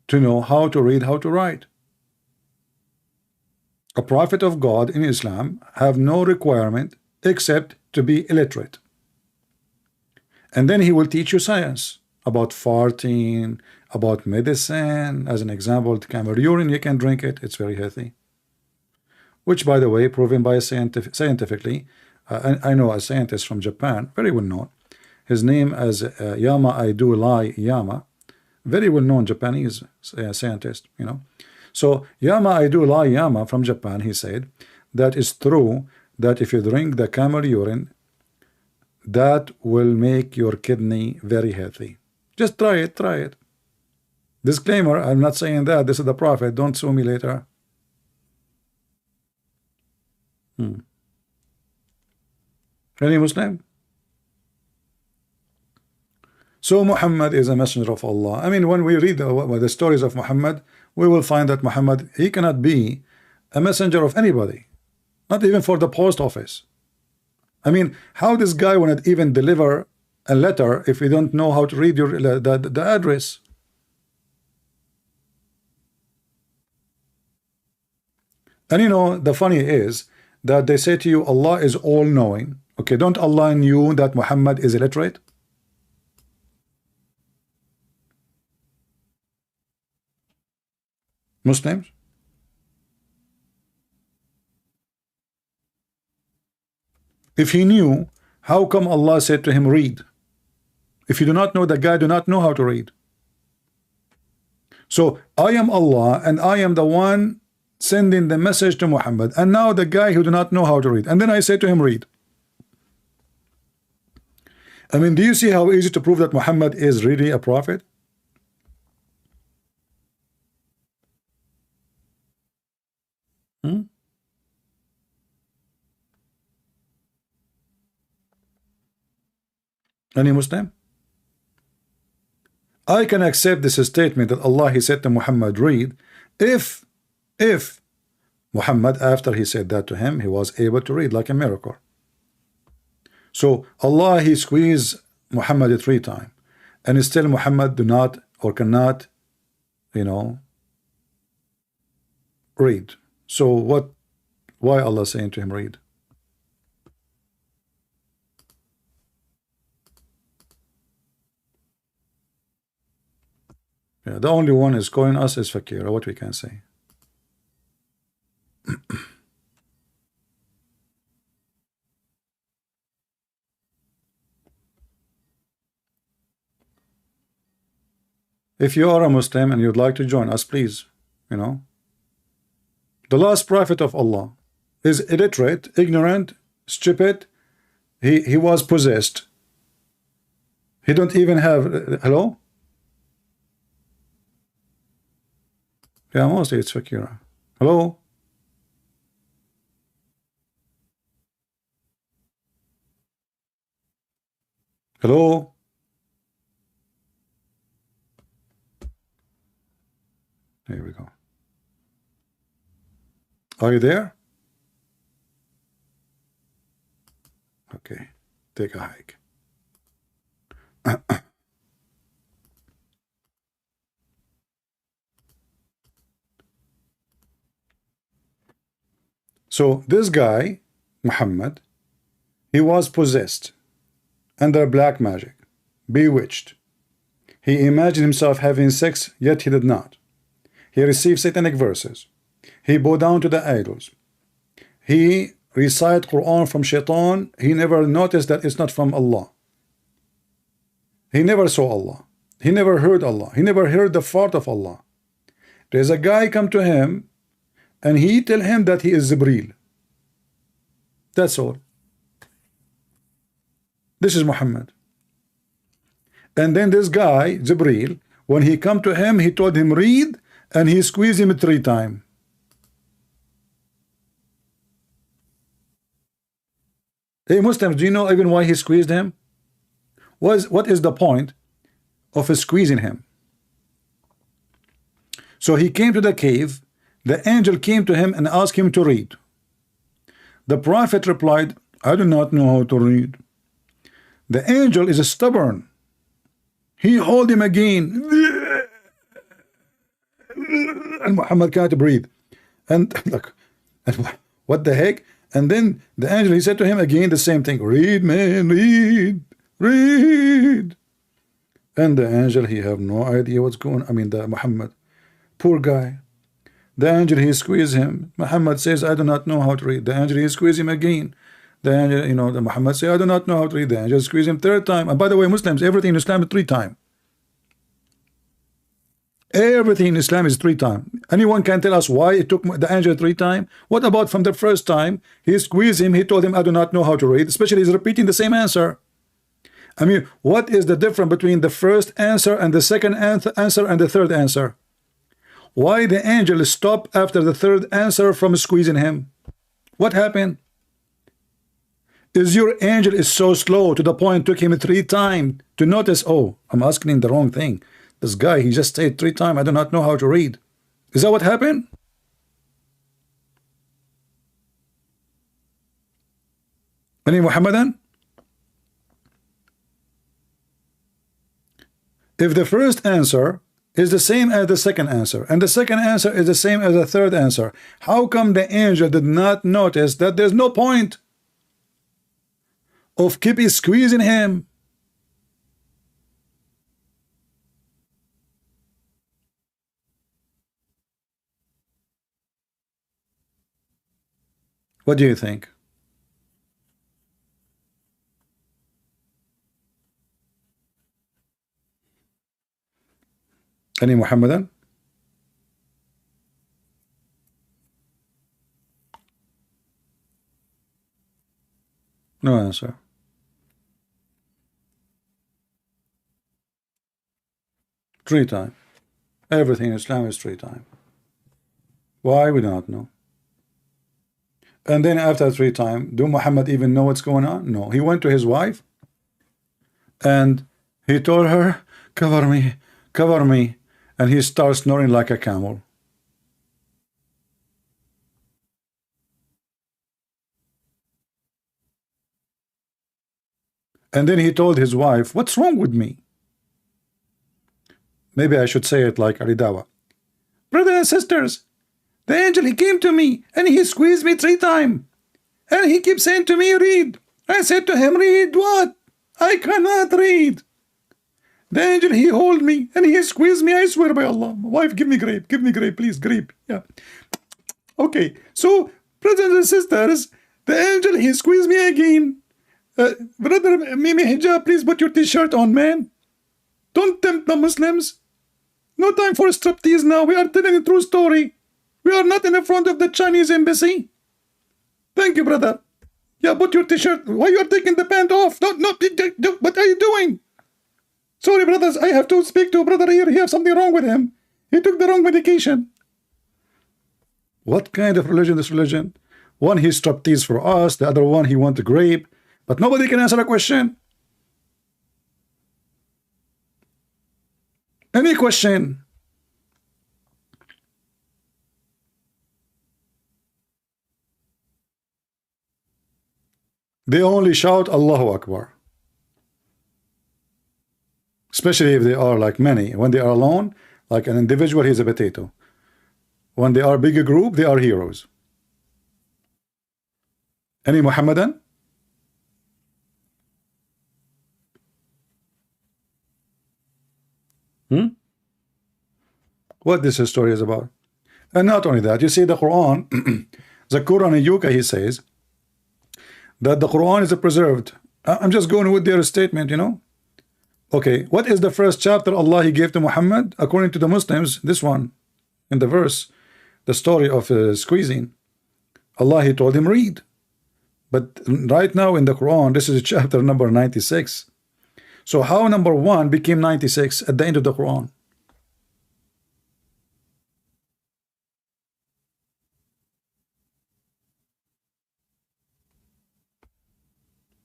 to know how to read, how to write. A prophet of God in Islam have no requirement except to be illiterate. And then he will teach you science about farting, about medicine. As an example, camel urine, you can drink it. It's very healthy. Which, by the way, proven by scientifically. I know a scientist from Japan, very well known. His name is Yama Aidu Lai Yama. Very well known Japanese scientist, you know. So Yama Aidu Lai Yama from Japan, he said that is true, that if you drink the camel urine, that will make your kidney very healthy. Just try it, try it. Disclaimer, I'm not saying that. This is the Prophet. Don't sue me later. Any Muslim? So Muhammad is a messenger of Allah. I mean, when we read the stories of Muhammad, we will find that Muhammad, he cannot be a messenger of anybody, not even for the post office. I mean, how this guy will not even deliver a letter if you don't know how to read the address? And you know, the funny is that they say to you, Allah is all-knowing. Okay, don't Allah knew that Muhammad is illiterate? Muslims? If he knew, how come Allah said to him, read? If you do not know, the guy do not know how to read. So I am Allah, and I am the one sending the message to Muhammad, and now the guy who do not know how to read, and then I say to him, read. I mean, do you see how easy to prove that Muhammad is really a prophet? Any Muslim? I can accept this statement that Allah, he said to Muhammad, read, if Muhammad, after he said that to him, he was able to read like a miracle. So Allah, he squeezed Muhammad 3 times, and still Muhammad do not or cannot, you know, read. So why Allah saying to him, read? Yeah, the only one is calling us is Zakir, what we can say. If you are a Muslim and you'd like to join us, please, you know. The last prophet of Allah is illiterate, ignorant, stupid. He was possessed. He don't even have, hello? Yeah, mostly it's Zakir. Hello? Hello? Here we go. Are you there? Okay, take a hike. So this guy, Muhammad, he was possessed under black magic, bewitched. He imagined himself having sex, yet he did not. He received satanic verses. He bowed down to the idols. He recited Quran from Shaitan. He never noticed that it's not from Allah. He never saw Allah. He never heard Allah. He never heard the fart of Allah. There's a guy come to him, and he tell him that he is Jibreel. That's all. This is Muhammad. And then this guy, Jibreel, when he come to him, he told him read, and he squeezed him 3 times. Hey Muslims, do you know even why he squeezed him? What is the point of squeezing him? So he came to the cave. The angel came to him and asked him to read. The prophet replied, I do not know how to read. The angel is stubborn. He hold him again, and Muhammad can't breathe. And look, and what the heck? And then the angel, he said to him again the same thing. Read, man, read, read. And the angel, he have no idea what's going on. I mean, the Muhammad, poor guy. The angel, he squeezed him. Muhammad says, I do not know how to read. The angel, he squeezed him again. The angel, you know, the Muhammad say, I do not know how to read. The angel squeezed him 3rd time. And by the way, Muslims, everything in Islam is 3 times. Everything in Islam is 3 times. Anyone can tell us why it took the angel 3 times? What about from the first time? He squeezed him, he told him, I do not know how to read. Especially he's repeating the same answer. I mean, what is the difference between the first answer and the second answer and the third answer? Why the angel stopped after the third answer from squeezing him? What happened? Is your angel is so slow to the point took him 3 times to notice, oh, I'm asking the wrong thing. This guy, he just said 3 times, I do not know how to read. Is that what happened? Any Muhammadan? If the first answer is the same as the second answer, and the second answer is the same as the third answer, how come the angel did not notice that there's no point of keep squeezing him? What do you think? Any Muhammadan? No answer. Three times. Everything in Islam is 3 times. Why? We do not know. And then after 3 times, do Muhammad even know what's going on? No. He went to his wife and he told her, cover me, cover me. And he starts snoring like a camel. And then he told his wife, what's wrong with me? Maybe I should say it like Aridawa. Brothers and sisters, the angel, he came to me and he squeezed me 3 times. And he keeps saying to me, read. I said to him, read what? I cannot read. The angel, he hold me and he squeezed me. I swear by Allah. My wife, give me grape, please, grape. Yeah. Okay, so brothers and sisters, the angel, he squeezed me again. Brother Mimi Hijab, please put your t-shirt on, man. Don't tempt the Muslims. No time for striptease now. We are telling a true story. We are not in the front of the Chinese embassy. Thank you, brother. Yeah, put your t-shirt. Why you are taking the pant off? No, what are you doing? Sorry, brothers. I have to speak to a brother here. He has something wrong with him. He took the wrong medication. What kind of religion is this religion? One, he striptease for us. The other one, he want to grape. But nobody can answer a question. Any question? They only shout Allahu Akbar. Especially if they are like many. When they are alone, like an individual, he's a potato. When they are a bigger group, they are heroes. Any Muhammadan? What this story is about? And not only that, you see the Quran, Zakir and Yuka, he says that the Quran is preserved. I'm just going with their statement, you know. Okay, what is the first chapter Allah he gave to Muhammad? According to the Muslims, this one, in the verse, the story of squeezing. Allah, he told him, read. But right now in the Quran, this is chapter number 96. So how number 1 became 96 at the end of the Quran?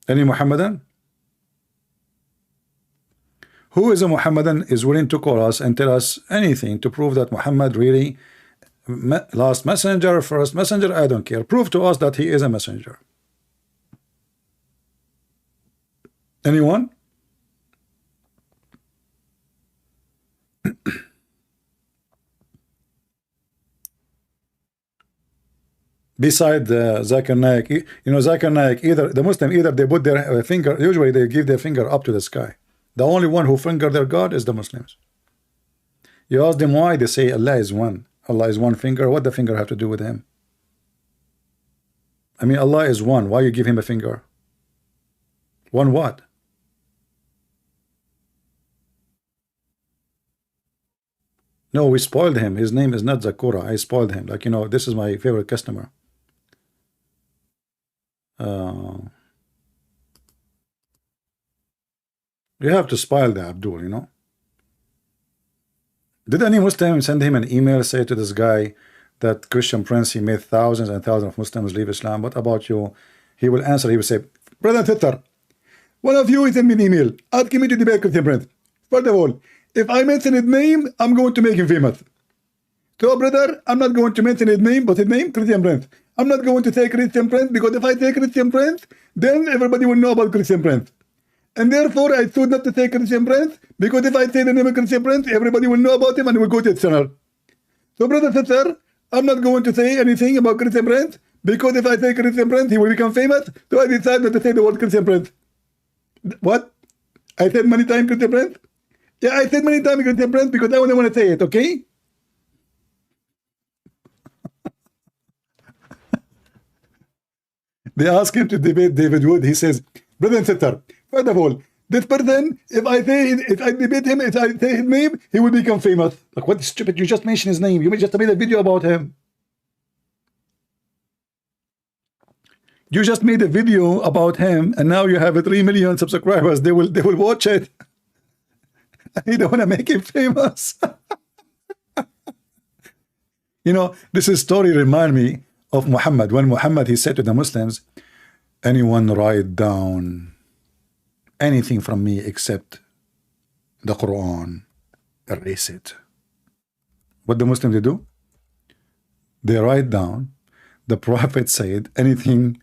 Any Muhammadan? Who is a Muhammadan is willing to call us and tell us anything to prove that Muhammad really last messenger, first messenger? I don't care. Prove to us that he is a messenger. Anyone? Beside Zakir Naik, you know, Zakir Naik, either the Muslim, either they put their finger, usually they give their finger up to the sky. The only one who finger their God is the Muslims. You ask them why, they say Allah is one. Allah is one finger. What the finger have to do with him? I mean, Allah is one. Why you give him a finger? One what? No, we spoiled him. His name is not Zakura. I spoiled him. Like, you know, this is my favorite customer. You have to spoil the Abdul, you know. Did any Muslim send him an email, say to this guy that Christian Prince, he made thousands and thousands of Muslims leave Islam? What about you? He will answer, he will say, Brother Twitter, one of you send me an email asking me to debate Christian Prince. First of all, if I mention his name, I'm going to make him famous. So, brother, I'm not going to mention his name, but his name, Christian Prince. I'm not going to say Christian Prince, because if I say Christian Prince, then everybody will know about Christian Prince. And therefore, I should not to say Christian Prince, because if I say the name of Christian Prince, everybody will know about him and will go to his channel. So, brother, sister, I'm not going to say anything about Christian Prince, because if I say Christian Prince, he will become famous. So I decided not to say the word Christian Prince. What? I said many times Christian Prince? Yeah, I said many times Christian Prince because I only want to say it, okay? They ask him to debate David Wood. He says, brother and sister, first of all, this person, if I debate him, if I say his name, he will become famous. Like, what stupid, you just mentioned his name. You just made a video about him. You just made a video about him, and now you have 3 million subscribers. They will watch it. You don't want to make him famous. You know, this story remind me of Muhammad. When Muhammad, he said to the Muslims, anyone write down anything from me except the Quran, erase it. What the Muslims do? They write down. The Prophet said, anything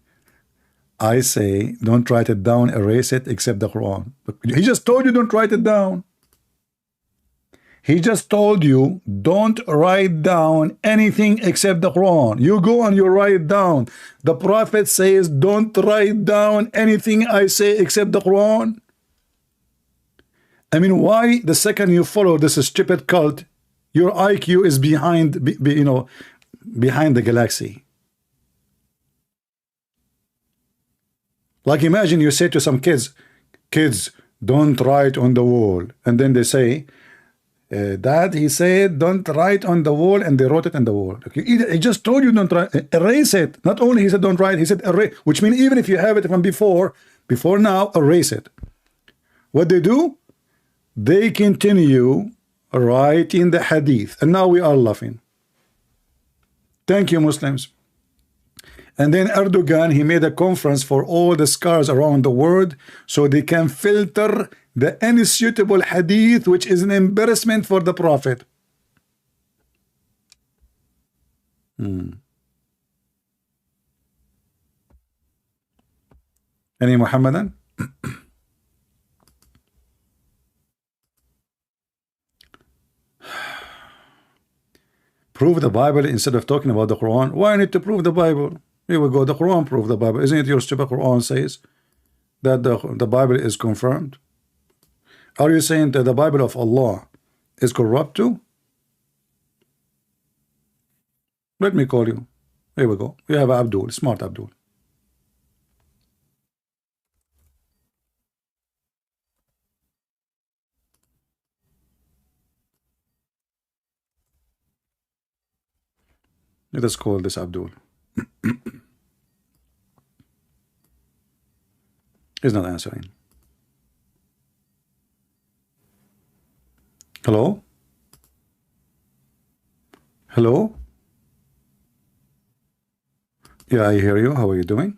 I say, don't write it down, erase it, except the Quran. But he just told you don't write it down. He just told you don't write down anything except the Quran. You go and you write it down. The Prophet says don't write down anything I say except the Quran. I mean, why the second you follow this stupid cult, your IQ is behind the galaxy. Like, imagine you say to some kids, don't write on the wall, and then they say, Dad, he said don't write on the wall, and they wrote it on the wall. Okay, he just told you don't write, erase it. Not only he said don't write, he said erase, which means even if you have it from before now, erase it. What they do? They continue writing the hadith, and now we are laughing. Thank you, Muslims. And then Erdogan, he made a conference for all the scholars around the world so they can filter the unsuitable hadith, which is an embarrassment for the Prophet. Any Muhammadan? Prove the Bible instead of talking about the Quran. Why need to prove the Bible? Here we go. The Quran prove the Bible. Isn't it your stupid Quran says that the Bible is confirmed? Are you saying that the Bible of Allah is corrupt too? Let me call you. Here we go. We have Abdul, smart Abdul. Let us call this Abdul. He's not answering. Hello? Hello? Yeah, I hear you. How are you doing?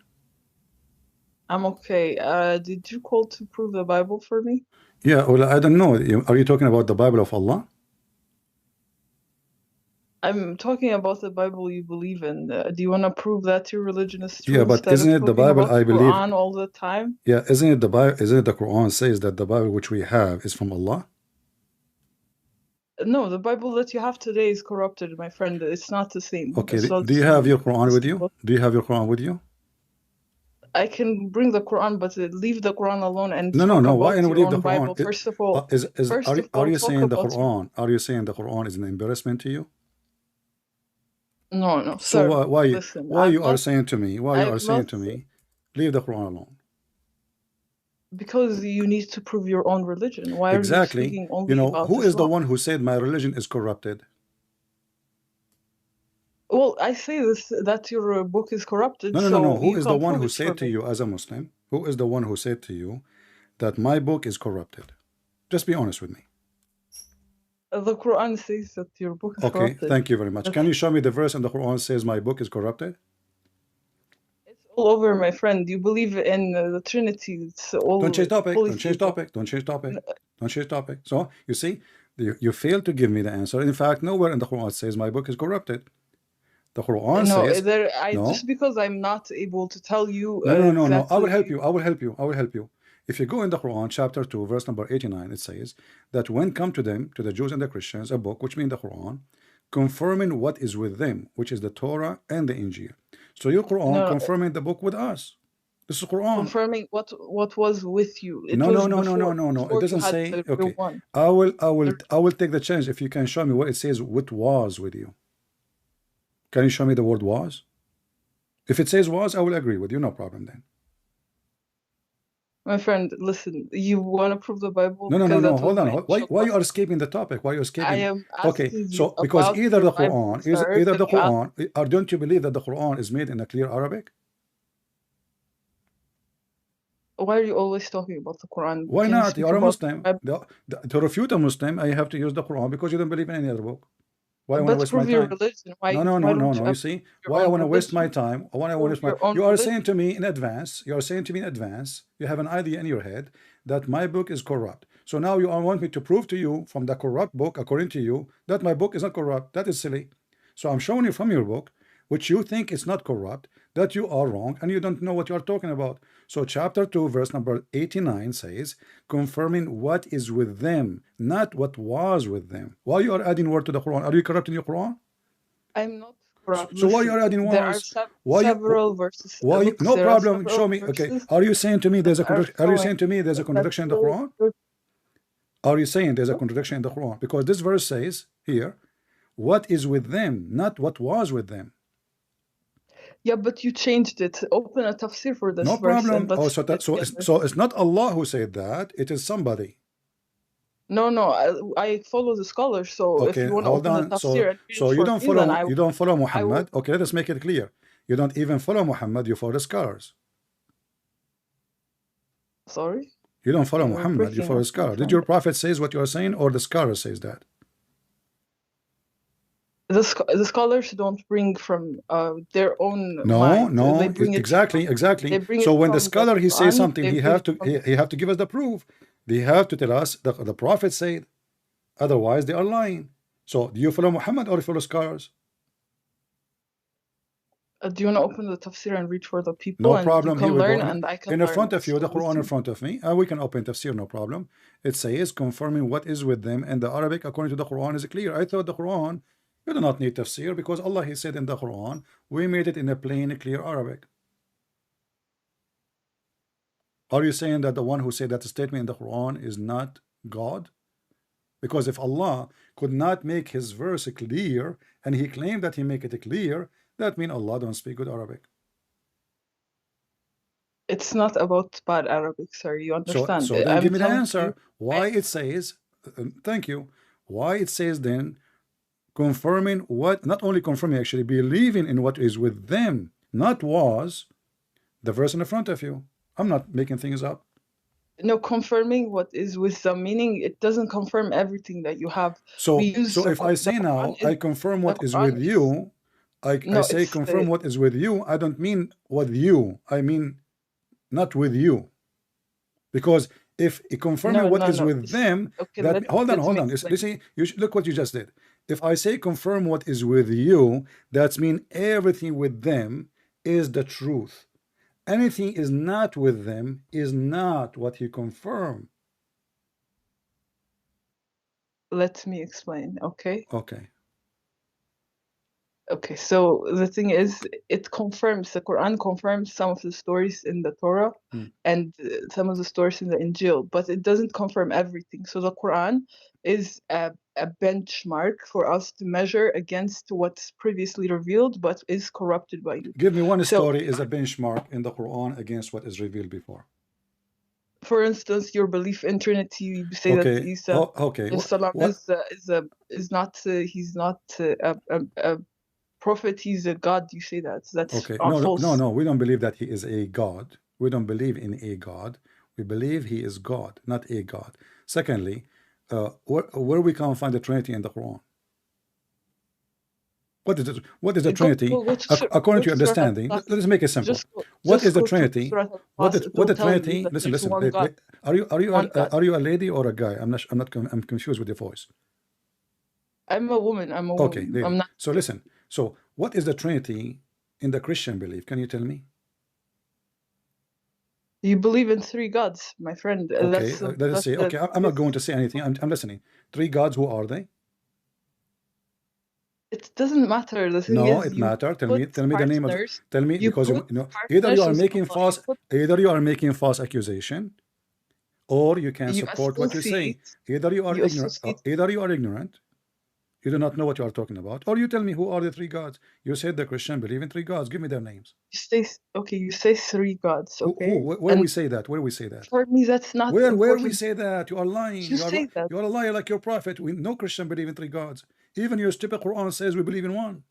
I'm okay. Did you call to prove the Bible for me? Yeah, well, I don't know. Are you talking about the Bible of Allah? I'm talking about the Bible you believe in. Do you want to prove that your religion is true? Yeah, but isn't it the Bible I believe? Quran all the time? Yeah, isn't it the Bible? Isn't it the Quran says that the Bible which we have is from Allah? No, the Bible that you have today is corrupted, my friend. It's not the same. Okay, do you have your Quran with you? Do you have your Quran with you? I can bring the Quran, but leave the Quran alone and no. Why don't we leave the Quran? Bible. First of all, are you saying the Quran? Are you saying the Quran is an embarrassment to you? No, so sir. Why you are saying to me? Why you are saying to me? Leave the Quran alone. Because you need to prove your own religion. Why are you Exactly. speaking You only know, about who is the Islam? one who said my religion is corrupted? Well, I say this that your book is corrupted, No, no, no, no. so Who you is the can one prove who it for said to me. you as a Muslim? Who is the one who said to you that my book is corrupted? Just be honest with me. The Quran says that your book is Okay, corrupted. thank you very much. That's Can you show me the verse in the Quran says my book is corrupted? it's all over, my friend. You believe in the Trinity. It's all Don't change topic. Don't change polytheism. topic. Don't change topic. Don't change topic. So you see, you failed to give me the answer. In fact, nowhere in the Quran says my book is corrupted. The Quran No, says no. just because I'm not able to tell you No, no, no, no. I will exactly. help you. I will help you. I will help you. If you go in the Quran, chapter 2, verse number 89, it says that when come to them, to the Jews and the Christians, a book, which means the Quran, confirming what is with them, which is the Torah and the Injil. So your Quran No, confirming the book with us. This is Quran. confirming what was with you. It No, was no, no, no, no, before no, no. It before you doesn't had say. the real Okay, one. I will take the chance if you can show me what it says. What was with you? Can you show me the word was? If it says was, I will agree with you. No problem then. My friend, listen, you want to prove the Bible No, no, no, because no. that was Hold on. my Why initial you are question. escaping the topic? Why are you I escaping? am Okay, asking you so because about either your the Bible, Quran, sir. either the Can you ask? Quran, or don't you believe that the Quran is made in a clear Arabic? Why are you always talking about the Quran? Why Can you not? speak You are a about the Muslim. Bible? To refute a Muslim, I have to use the Quran because you don't believe in any other book. Why I want to But waste my prove your time? religion. No, no, Why no, no, don't you no. You ever see, prove your why I own want to waste my religion? time? Why I want to Prove waste my. your own You are saying religion. to me in advance. You are saying to me in advance. You have an idea in your head that my book is corrupt. So now you want me to prove to you from the corrupt book, according to you, that my book is not corrupt. That is silly. So I'm showing you from your book, which you think is not corrupt, that you are wrong and you don't know what you are talking about. So chapter 2, verse number 89 says, confirming what is with them, not what was with them. Why you are adding word to the Quran? Are you corrupt in your Quran? I'm not corrupt. So why you Listen, are adding there are was? Why you? several verses. Why you? Look, No there are problem. several Show me. Okay. verses Are you saying to me that there's a are contradiction? Are you saying showing to me there's a that contradiction in the Quran? Are you saying there's a contradiction in the Quran? Because this verse says here, what is with them, not what was with them. Yeah, but you changed it. Open a tafsir for this No verse and problem. Oh, let's so read it together. so it's not Allah who said that. It is somebody. No, I follow the scholars. So if Okay, you want to hold open the on. tafsir and read So it you for don't me, then follow. You don't follow I will. Muhammad. Okay, let us make it clear. You don't even follow Muhammad. You follow the scholars. Sorry, You don't follow you're Muhammad. You breaking follow up, the my scholar. Did friend. your prophet says what you are saying, or the scholar says that? The scholars don't bring from their own No, mind. no, They bring it exactly, from exactly. they bring So it when the from the scholar he says Quran. something, They he bring have it to from he have to give us the proof. They have to tell us the prophet said. Otherwise, they are lying. So do you follow Muhammad or you follow scholars? do you want to open the tafsir and read for the people, No and you problem. Here can we go. learn, and I can In the learn front of you, the also with Quran in you. front of me, and we can open tafsir, no problem. It says confirming what is with them, and the Arabic according to the Quran is clear. I thought the Quran, you do not need tafsir because Allah he said in the Quran, we made it in a plain, clear Arabic. Are you saying that the one who said that statement in the Quran is not God? Because if Allah could not make his verse clear and he claimed that he make it clear, that means Allah don't speak good Arabic. It's not about bad Arabic, sir. You understand? So then I'm give me the telling answer. you. Why it says, thank you. Why it says then confirming what, not only confirming, actually believing in what is with them, not was, the verse in the front of you. I'm not making things up. No, confirming what is with the meaning, it doesn't confirm everything that you have. So We use if I say the Quran now, I confirm what is with is you, I no, say it's confirm what is with you, I don't mean with you, I mean not with you. Because if confirming what is with them, okay, that hold on, listen, look what you just did. If I say confirm what is with you, that means everything with them is the truth. Anything is not with them is not what he confirmed. Let me explain, okay? Okay. Okay, so the thing is, it confirms, the Quran confirms some of the stories in the Torah and some of the stories in the Injil, but it doesn't confirm everything. So the Quran is a benchmark for us to measure against what's previously revealed but is corrupted by you. Give me one story is a benchmark in the Quran against what is revealed before. For instance, your belief in Trinity, you say that Okay. Isa Okay. salam What? is not he's not a prophet, he's a god. You say that that's Okay. No, no, no, false. no. We don't believe that he is a God. We don't believe in a God. We believe he is God, not a God. Secondly, where we can find the Trinity in the Quran? What is it? What is the Trinity? Go to According to your Surah understanding, Al-Ikhlas. let's make it simple. What is Just the go to Trinity? Surah Al-Ikhlas. It What will the tell you Trinity? that Listen, there's listen. one Wait, God. wait. One God. Are you a lady or a guy? I'm confused with your voice. I'm a woman. Okay, lady. I'm not. So listen. So what is the Trinity in the Christian belief? Can you tell me? You believe in three gods, my friend. Okay, let us say. Okay, I'm not going to say anything. I'm listening. Three gods. Who are they? It doesn't matter. The thing No, is, it you matter. Tell put me the name of. partners. Tell me, You because put you know partners with Allah. either you are making false accusation, or you can You support what you say. associate. Either you are You ignorant. associate. Either you are ignorant. You do not know what you are talking about, or you tell me who are the three gods. You said the Christian believe in three gods. Give me their names. You say okay. You say three gods. Okay. Where we say that? Where we say that? For me, that's not Where we important. say that? You are lying. You say that. You are a liar like your prophet. No Christian believe in three gods. Even your stupid Quran says we believe in one.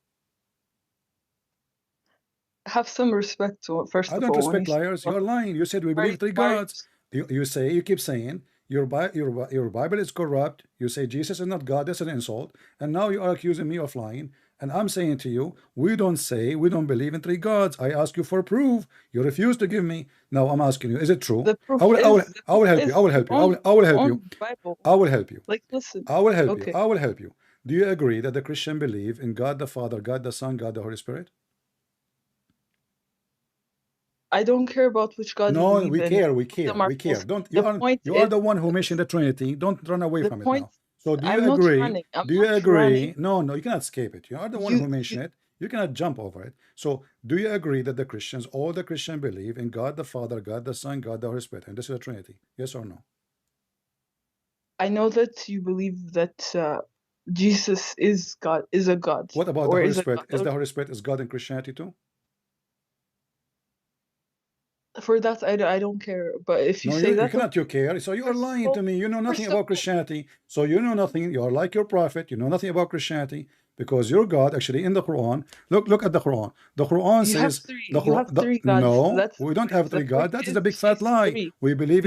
Have some respect to first I of don't all when respect liars. You're lying. You said we believe three gods. You keep saying your Bible is corrupt. You say Jesus is not God. That's an insult. And now you are accusing me of lying. And I'm saying to you, we don't believe in three gods. I ask you for proof. You refuse to give me. Now I'm asking you, is it true? The proof I will help you. I will help you. I will help you. Bible. I will help you. Like, listen. I will help Okay. you. I will help you. Do you agree that the Christian believe in God the Father, God the Son, God the Holy Spirit? I don't care about which God you believe in. We care. Don't you The are the one who mentioned the Trinity. Don't run away from it now. So do you I'm not agree? running. Do you agree? Running. No, you cannot escape it. You are the one who mentioned it. You cannot jump over it. So do you agree that the Christians, all the Christian believe in God the Father, God the Son, God the Holy Spirit, and this is the Trinity? Yes or no? I know that you believe that Jesus is God, is a God. What about the Holy Spirit? Is the Holy Spirit is God in Christianity too? For that, I don't care. But if you say that, you cannot. You care. So you are lying to me. You know nothing about Christianity. So you know nothing. You are like your prophet. You know nothing about Christianity because your God actually in the Quran. Look at the Quran. The Quran says you have three gods. No, we don't have three gods. That is a big fat lie. We believe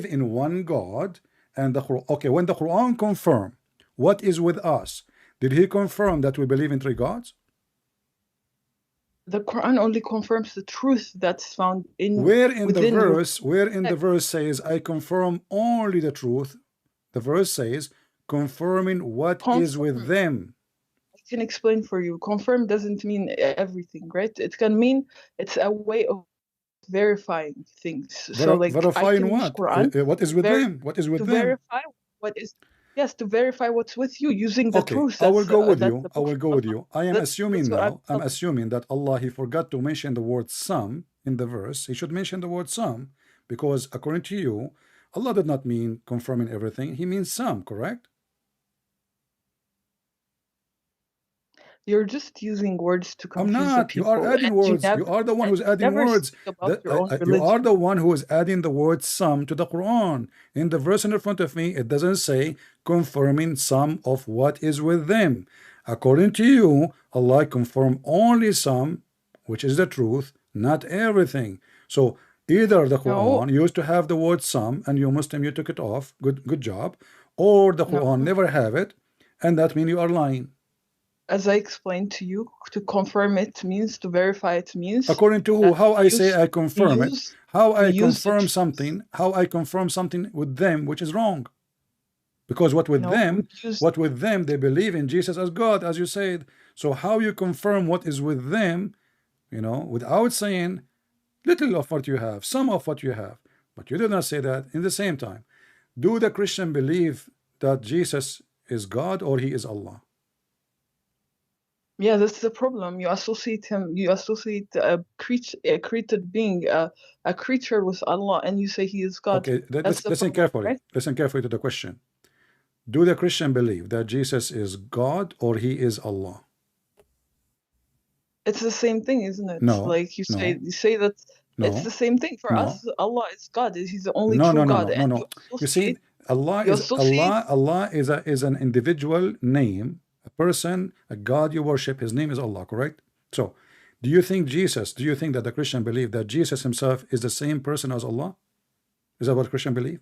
in one God. And the Quran. Okay, when the Quran confirmed what is with us, did he confirm that we believe in three gods? The Quran only confirms the truth that's found in where in the verse says I confirm only the truth. The verse says confirming what is with them. I can explain for you. Confirm doesn't mean everything, right? It can mean it's a way of verifying things. So like verifying what? Quran, what is with them? What is with them? Verify what is. Yes, to verify what's with you using the truth. I will go with you. I will go with you. I am assuming now. I'm assuming that Allah, he forgot to mention the word some in the verse. He should mention the word some because according to you, Allah did not mean confirming everything. He means some, correct? You're just using words to confuse I'm not. the people. You are adding words. You are the one who's adding words. You are the one who is adding the word some to the Quran. In the verse in front of me, it doesn't say confirming some of what is with them. According to you, Allah confirmed only some, which is the truth, not everything. So either the Quran used to have the word some, and you Muslim, you took it off. Good job. Or the Quran never have it, and that means you are lying. As I explained to you, to confirm it means, to verify it means. According to who? How I say I confirm it? How I confirm something? How I confirm something with them, which is wrong? Because what with them, they believe in Jesus as God, as you said. So how you confirm what is with them, without saying little of what you have, some of what you have, but you did not say that. In the same time, do the Christian believe that Jesus is God or he is Allah? Yeah, that's the problem. You associate a created being, a creature with Allah, and you say he is God. Okay, listen carefully. Right? Listen carefully to the question. Do the Christian believe that Jesus is God or he is Allah? It's the same thing, isn't it? No. Like you say that It's No, the same thing for no, us. Allah is God. He's the only no, true no, no, God, no, no, and no. You see, you associate. Allah is an individual name, a person, a God you worship. His name is Allah, correct? So, do you think that the Christian believe that Jesus himself is the same person as Allah? Is that what Christian believe?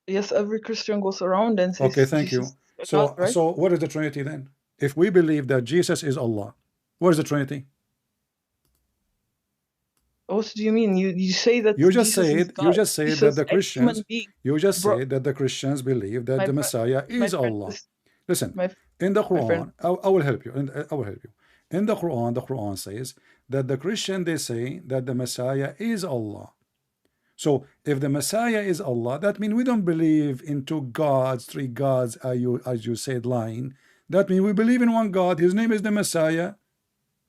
Yes, every Christian goes around and Okay, says thank Jesus you. is a God, right? So what is the Trinity then? If we believe that Jesus is Allah, what is the Trinity? What do you mean? You say that You just Jesus is said God. that Jesus, the a human Christians being, you just bro. said that the Christians believe that My the friend, Messiah my is friend, Allah. listen, Listen, my in the my friend. Quran, I will help you. I will help you. In the Quran says that the Christian they say that the Messiah is Allah. So if the Messiah is Allah, that means we don't believe in two gods, three gods, as you said, lying. That means we believe in one God. His name is the Messiah,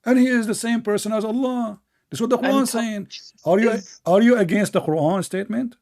and he is the same person as Allah. That's what the I'm Quran is telling saying. you, Jesus is Are you against the Quran statement?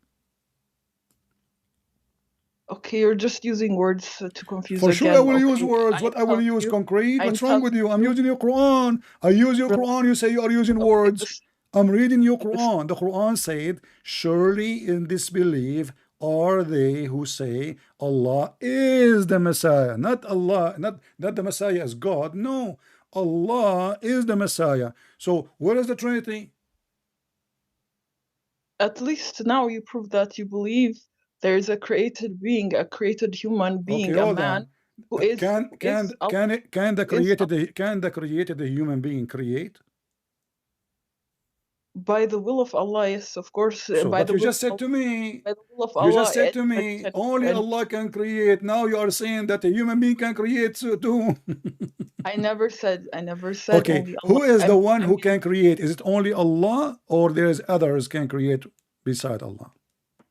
okay. You're just using words to confuse For sure I again. will use Okay, words. What I will use concrete? I'm What's wrong telling with you? I'm you, using your Quran. I use your relax. Quran. You say you are using Okay, words. I'm reading your listen. Quran. The Quran said, surely in disbelief are they who say Allah is the Messiah. Not Allah, not the Messiah as God. No, Allah is the Messiah. So where is the Trinity? At least now you prove that you believe there is a created being, a created human Okay, being, a hold man on. who is Allah, Can the is created the human being create? by the will of Allah. Yes, of course, So, by but the you will just said of to me, by the will of you just Allah, said to anybody me, can do only anything. Allah can create. Now you are saying that a human being can create too. I never said Okay, only Allah. who is the one I who mean, can create? Is it only Allah or there's others can create beside Allah?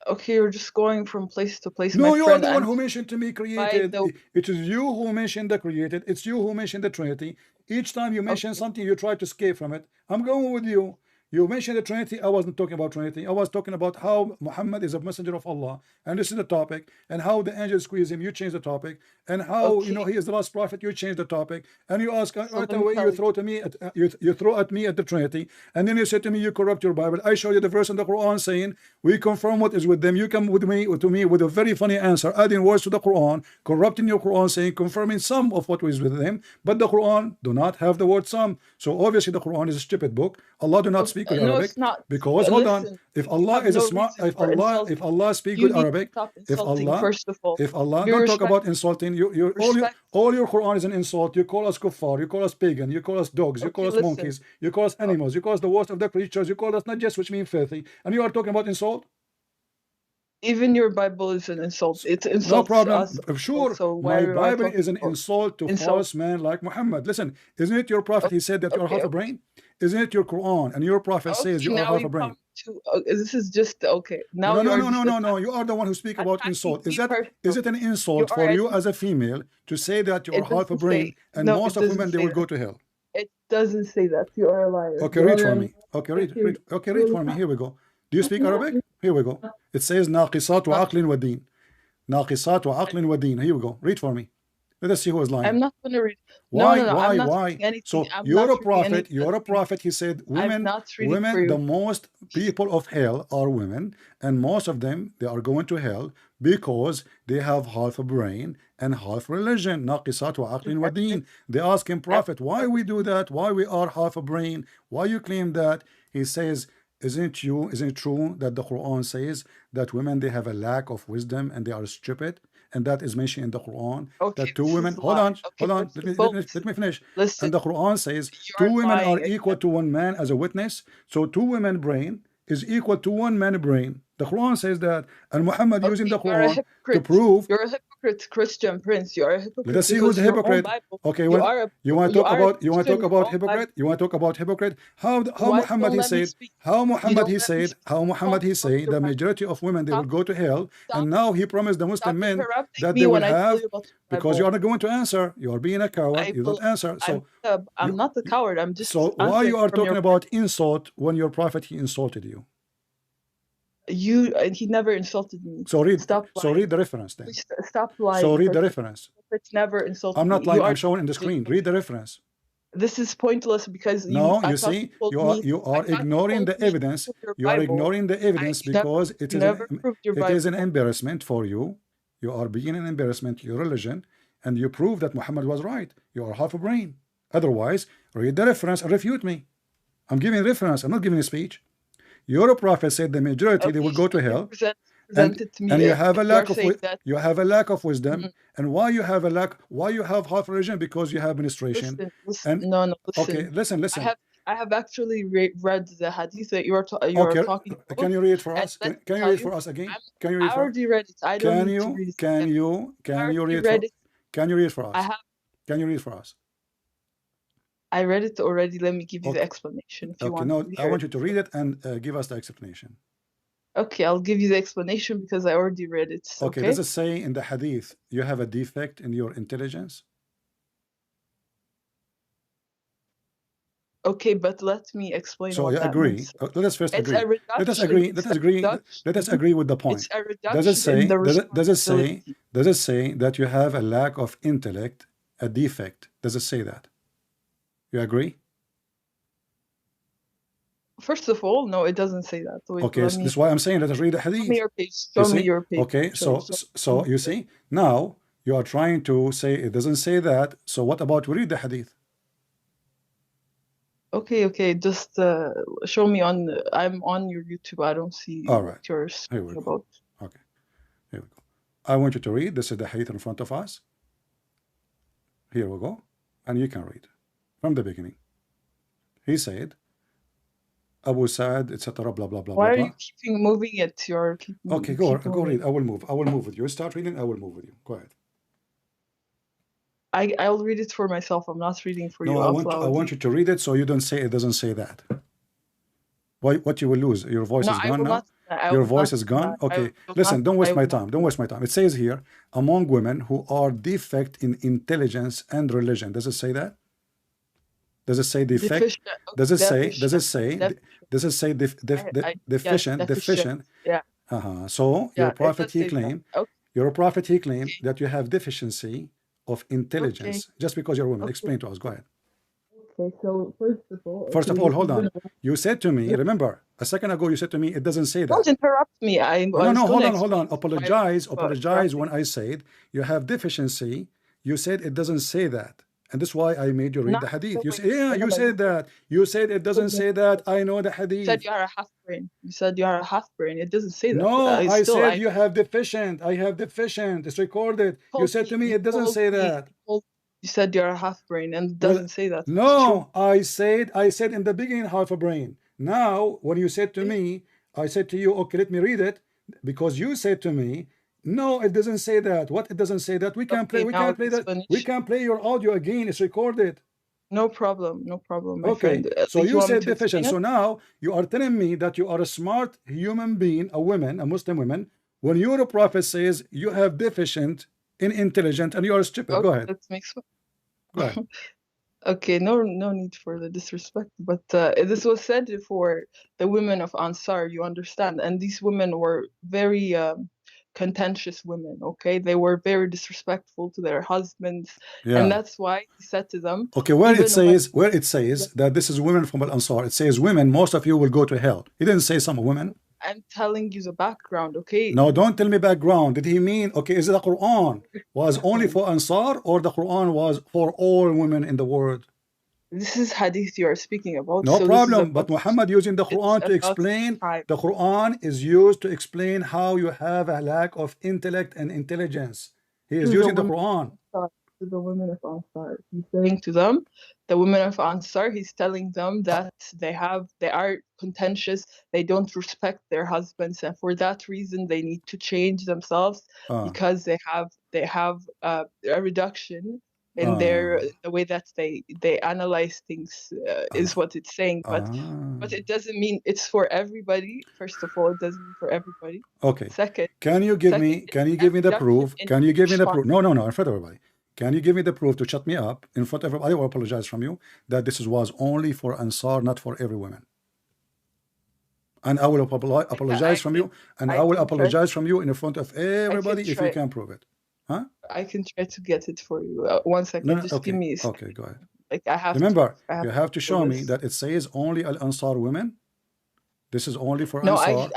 okay, you're just going from place to place, my No, you are friend. the one And who mentioned to me by created. the It is you who mentioned the created. It's you who mentioned the Trinity. Each time you mention okay, something, you try to escape from it. I'm going with you. You mentioned the Trinity. I wasn't talking about Trinity. I was talking about how Muhammad is a messenger of Allah, and this is the topic, and how the angels squeeze him. You change the topic, and how okay. he is the last prophet. You change the topic, and you ask So right let me away. You tell you. throw to me. You throw at me at the Trinity, and then you say to me, you corrupt your Bible. I show you the verse in the Quran saying we confirm what is with them. You come with me with a very funny answer, adding words to the Quran, corrupting your Quran, saying confirming some of what is with them, but the Quran do not have the word some. So obviously the Quran is a stupid book. Allah do not speak good No, Arabic it's not. because hold on. Listen, If you Allah have is a no smart, reason for if insulting. Allah speak You good need to Arabic, stop insulting, first of all. if Allah Be don't talk respectful. about insulting, Respect. all your Quran is an insult. You call us kuffar, you call us pagan, you call us dogs, you call Okay, us listen. monkeys, you call us animals, you call us the worst of the creatures, you call us not just which mean filthy, and you are talking about insult. Even your Bible is an insult. It No insults problem. us. Sure, So why my are you Bible is talking an about insult to insult? false man like Muhammad. Listen, isn't it your prophet? He said that you are Okay, half a brain. Isn't it your Quran and your prophet says okay. you are Now half a you come brain? to. This is just okay. Now No, you no, are no, no, just no, no. You are the one who speak about attacking insult. me Is it personally. an You insult are for you as a female to say that you are It half a doesn't brain say. and No, most it of doesn't women they say will that. go to hell? It doesn't say that. You are a liar. Okay, read for me. Okay, read. Okay, read for me. You're Here we go. Do you speak Arabic? Here we go. It says ناقصات not. وعقل ودين. ناقصات وعقل ودين. Here we go. Read for me. Let us see who is lying. I'm not gonna read. No, Why? no, no. I'm Why? not Why? reading anything. So I'm you're not a reading prophet. anything that You're a you. prophet. He said, I'm not reading for the you. most people of hell are women, and most of them they are going to hell because they have half a brain and half religion. ناقصات وعقل ودين. They ask him, prophet, why we do that? Why we are half a brain? Why you claim that? He says, isn't it true that the Quran says that women they have a lack of wisdom and they are stupid? And that is mentioned in the Quran Okay, that two this women, is a lie. Okay, hold on, first of all, listen. let me finish. Listen, And the Quran says you two are women are lying equal again. to one man as a witness. So two women brain is equal to one man brain. The Quran says that, and Muhammad using Okay, the you're a Quran to hypocrite. prove. You're a hypocrite, Christian Prince. You are a Let hypocrite us see who's because the your own hypocrite. Bible. Okay, you want to You talk are a about Christian. Your own Bible. hypocrite? You want to talk about hypocrite? How Why you Muhammad don't he let me said speak? You don't let me speak. how Muhammad he Talk said your the Bible. majority of women they will Stop, go to hell, stop, and now he promised the stop Muslim men interrupting that they me will when I tell have, you about your because you Bible. are not going to answer. You are being a coward. I You don't will. answer. So I'm not a coward. I'm just so why answering you are from your talking about insult when your prophet he insulted you? He never insulted me. So Stop lying. read the reference then. Please stop lying. So read the First, reference. it's never insulted I'm not me. You lying. I'm are showing in the screen. Read the reference. This is pointless because No, I you thought see, told you me, are I thought ignoring told the me evidence. prove your You are Bible. ignoring the evidence You never, because it you is never proved your it is an Bible. embarrassment for you. You are being an embarrassment to your religion, and you prove that Muhammad was right. You are half a brain. Otherwise, read the reference and refute me. I'm giving reference. I'm not giving a speech. Your prophet said the majority they Okay, will go to so you hell, and presented to me you it. have a You are lack of saying that. you have a lack of wisdom. Mm, And why you have a lack? Why you have half religion? Because you have ministration. listen. And No, okay, listen. listen. I have actually read the hadith that you are Okay, talking about, can you read it for and us? let me Can you tell read it you, for us again? I'm, Can you read I it for? already read it. I don't Can need to you read it can again. you I can you already read read for? it. Can you read for I us? have. Can you read for us? I read it already. Let me give you the Okay. explanation if you Okay. want No, to I hear want it. you to read it and give us the explanation. Okay, I'll give you the explanation because I already read it. Okay. Okay. Does it say in the hadith you have a defect in your intelligence? Okay, but let me explain So what I that agree. means. Let us first It's a agree. Let us reduction. agree. It's Let us a agree. Let us reduction. agree with the It's point. a Does it reduction in say? the Does it say? responsibility. Does it say that you have a lack of intellect, a defect? Does it say that? You agree? First of all, no, it doesn't say that. Wait, Okay, this is why I'm saying let us read the show me hadith. your page. You Show me see? your page. Okay, Actually, so you see now you are trying to say it doesn't say that. So what about we read the hadith? okay. Just show me on. I'm on your YouTube. I don't see All what right, you're here we speaking go. about. Okay, here we go. I want you to read. This is the hadith in front of us. Here we go, and you can read from the beginning. He said, Abu Sa'd, etc. Blah blah blah Why blah are blah. you keeping moving it? You're keeping. Okay, You go keep read. moving. I will move. I will move with you. Start reading. I will move with you. Go ahead. I'll read it for myself. I'm not reading for No, you out I loud. want you to read it so you don't say it doesn't say that. What you will lose? Your voice No, is I gone will now. not. I Your will voice not is do gone. that. I Okay, will listen. not. Don't waste I my will not time. Don't do waste my time. It says here among women who are defect in intelligence and religion. Does it say that? Does it say that. defect? Deficient. Does it say? Does it Deficient. say? Deficient. Does it say Yes, deficient? deficient. Deficient. Yeah, So your yeah. It prophet does he say that. claimed. Your prophet he claimed Okay. that you have deficiency of Okay. intelligence just because you're a woman. Okay. Explain to us. Go ahead. Okay. So first of all, First of okay, all, this hold is on. gonna. You said to me, remember, a second ago you said to me, it doesn't say Don't that. interrupt me. I No, was no, gonna hold on. explain to you why you keep Apologize when interrupting. I said you have deficiency. You said it doesn't say that. And that's why I made you read Not the hadith. the You way say, you yeah, said you that. said that. You said it doesn't Told me say that. I know the you said hadith. you are a half brain. You said you are a half brain. It doesn't say that. No, I I still said I you have deficient. I have deficient. It's recorded. You told said to me me you it doesn't told say me that. you told you said you're a half brain and it Well, doesn't say that. It's true. no, I said in the beginning half a brain. Now, when you said to me, I said to you, okay, let me read it, because you said to me, no, it doesn't say that. What it doesn't say that? Okay, We now can't the play that. We explanation. can play your audio again. It's recorded. No problem, my Okay, friend. so You you want me said to explain deficient. it? So now you are telling me that you are a smart human being, a woman, a Muslim woman, when your prophet says you have deficient in intelligence and you are stupid. Go Okay, ahead. let's make sure. Go ahead. Okay, no need for the disrespect, but this was said for the women of Ansar, you understand, and these women were very contentious women, okay? They were very disrespectful to their husbands, and Yeah. that's why he said to them, Okay, even when where it says that this is women from Al Ansar, it says women, most of you will go to hell. He didn't say some women. I'm telling you the background, okay? No, don't tell me background. Did he mean, okay, is it the Quran was only Background. for Ansar or the Quran was for all women in the world? This is hadith you are speaking about, No so this is problem. But about Muhammad using the it's Quran to about explain, time. the Quran is used to explain how you have a lack of intellect and intelligence. He is To the using the women Quran. of Ansar, to the women of Ansar. He's saying to them, the women of Ansar, he's telling them that they are contentious, they don't respect their husbands, and for that reason they need to change themselves Uh, because they have a reduction in uh, the way that they analyze things uh, is what it's saying, but it doesn't mean it's for everybody. First of all, it doesn't mean for everybody. Okay. Second, Can you give me it's a the reduction proof? in Can you give me the proof? No, responsibility. no, no, in front of everybody. Can you give me the proof to shut me up in front of everybody? I will apologize from you that was only for Ansar, not for every woman. And I will apologize from you, and I I will can try apologize from you in front of I can everybody if you try can prove it. Huh? I can try to get it for you. One No, second, no, just give okay. me a second. Okay, go ahead. Like I have Remember, I have you to have to show show me this. that it says only Al-Ansar women. This is only for No, Ansar.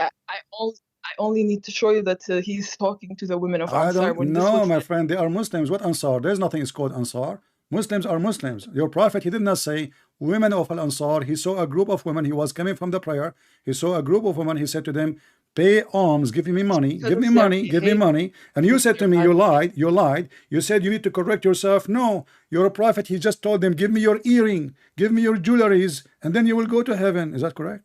I only need to show you that he's talking to the women of I Ansar don't when this know, was my written. friend. They are Muslims. What Ansar? There's nothing is called Ansar. Muslims are Muslims. Your prophet, he did not say women of Al Ansar. He saw a group of women. He was coming from the prayer. He saw a group of women. He said to them, pay alms, give me money, Because give me of their money, give me behavior, money. And you said to their me, bad you behavior. lied, you lied. You said you need to correct yourself. No, you're a prophet. He just told them, give me your earring, give me your jewelries, and then you will go to heaven. Is that correct?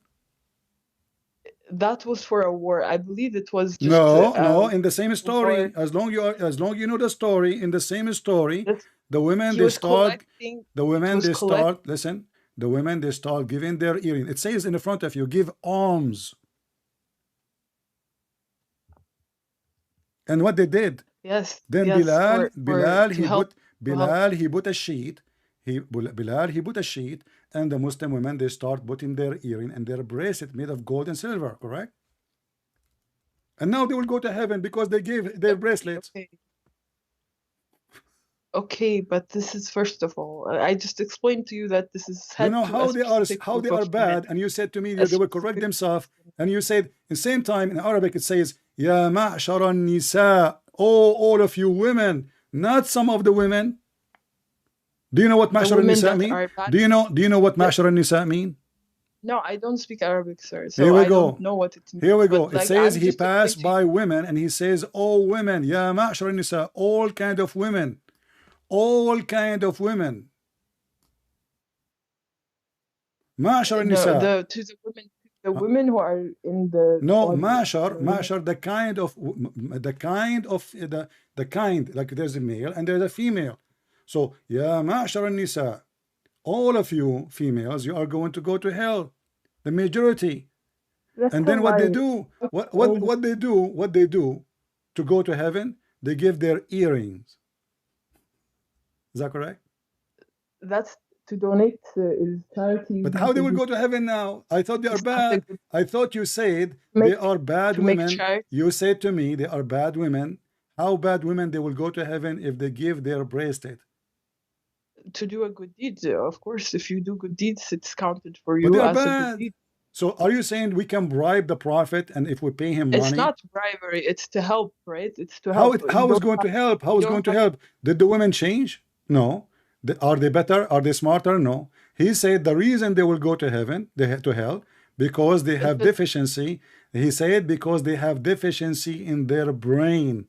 That was for a war. I believe it was just No, in the same war. story. As long you know the story, in the same story, This, the women he they was start, collecting. the It women was they collect. start. Listen, the women they start giving their earring. It says in the front of you, give alms. And what they did, Yes, then yes, Bilal, for Bilal, to help to help. He put a sheet. Bilal, he put a sheet, and the Muslim women they start putting their earring and their bracelet made of gold and silver. Correct? And now they will go to heaven because they gave their Okay, bracelets. okay. Okay, but this is first of all, I just explained to you that this is You said know to a specific how group they are of women. bad, and you said to me A they will correct specific themselves, and you said at the same time in Arabic it says Ya ma'shara nisa, oh all of you women, not some of the women. Do you know what the ma'shara women nisa that mean? are bad. Do you know what The, ma'shara nisa mean? no, I don't speak Arabic, sir, Here so we I don't go. know what it Here means. we But go. It like says I'm he just explaining passed to you. by women and he says, oh women, Ya ma'shara nisa, all kind of women, all kind of women. Ma'shara No, nisa. the women who are in the No, audience, mashar, the women. the kind, like there's a male and there's a female. So, yeah, mashar nisa, all of you females, you are going to go to hell, the majority. That's And a then what they lie. do, All the what they do to go to heaven, they give their earrings. Is that correct? that's to donate is charities But and how they to will do go to heaven now? I thought they are it's not a bad. good I thought you said they make are bad to make women. charity You said to me they are bad women. How bad women they will go to heaven if they give their bracelet? to do a good deed. Of course, if you do good deeds, it's counted for But they you are as a good bad. deed. So are you saying we can bribe the prophet and if we pay him It's money? not bribery. It's to help, right? It's to help. How is going to help? How You is don't going to have help? Did the women change? No. Are they better? Are they smarter? No. He said the reason they will go to heaven, to hell, because they have deficiency. He said because they have deficiency in their brain,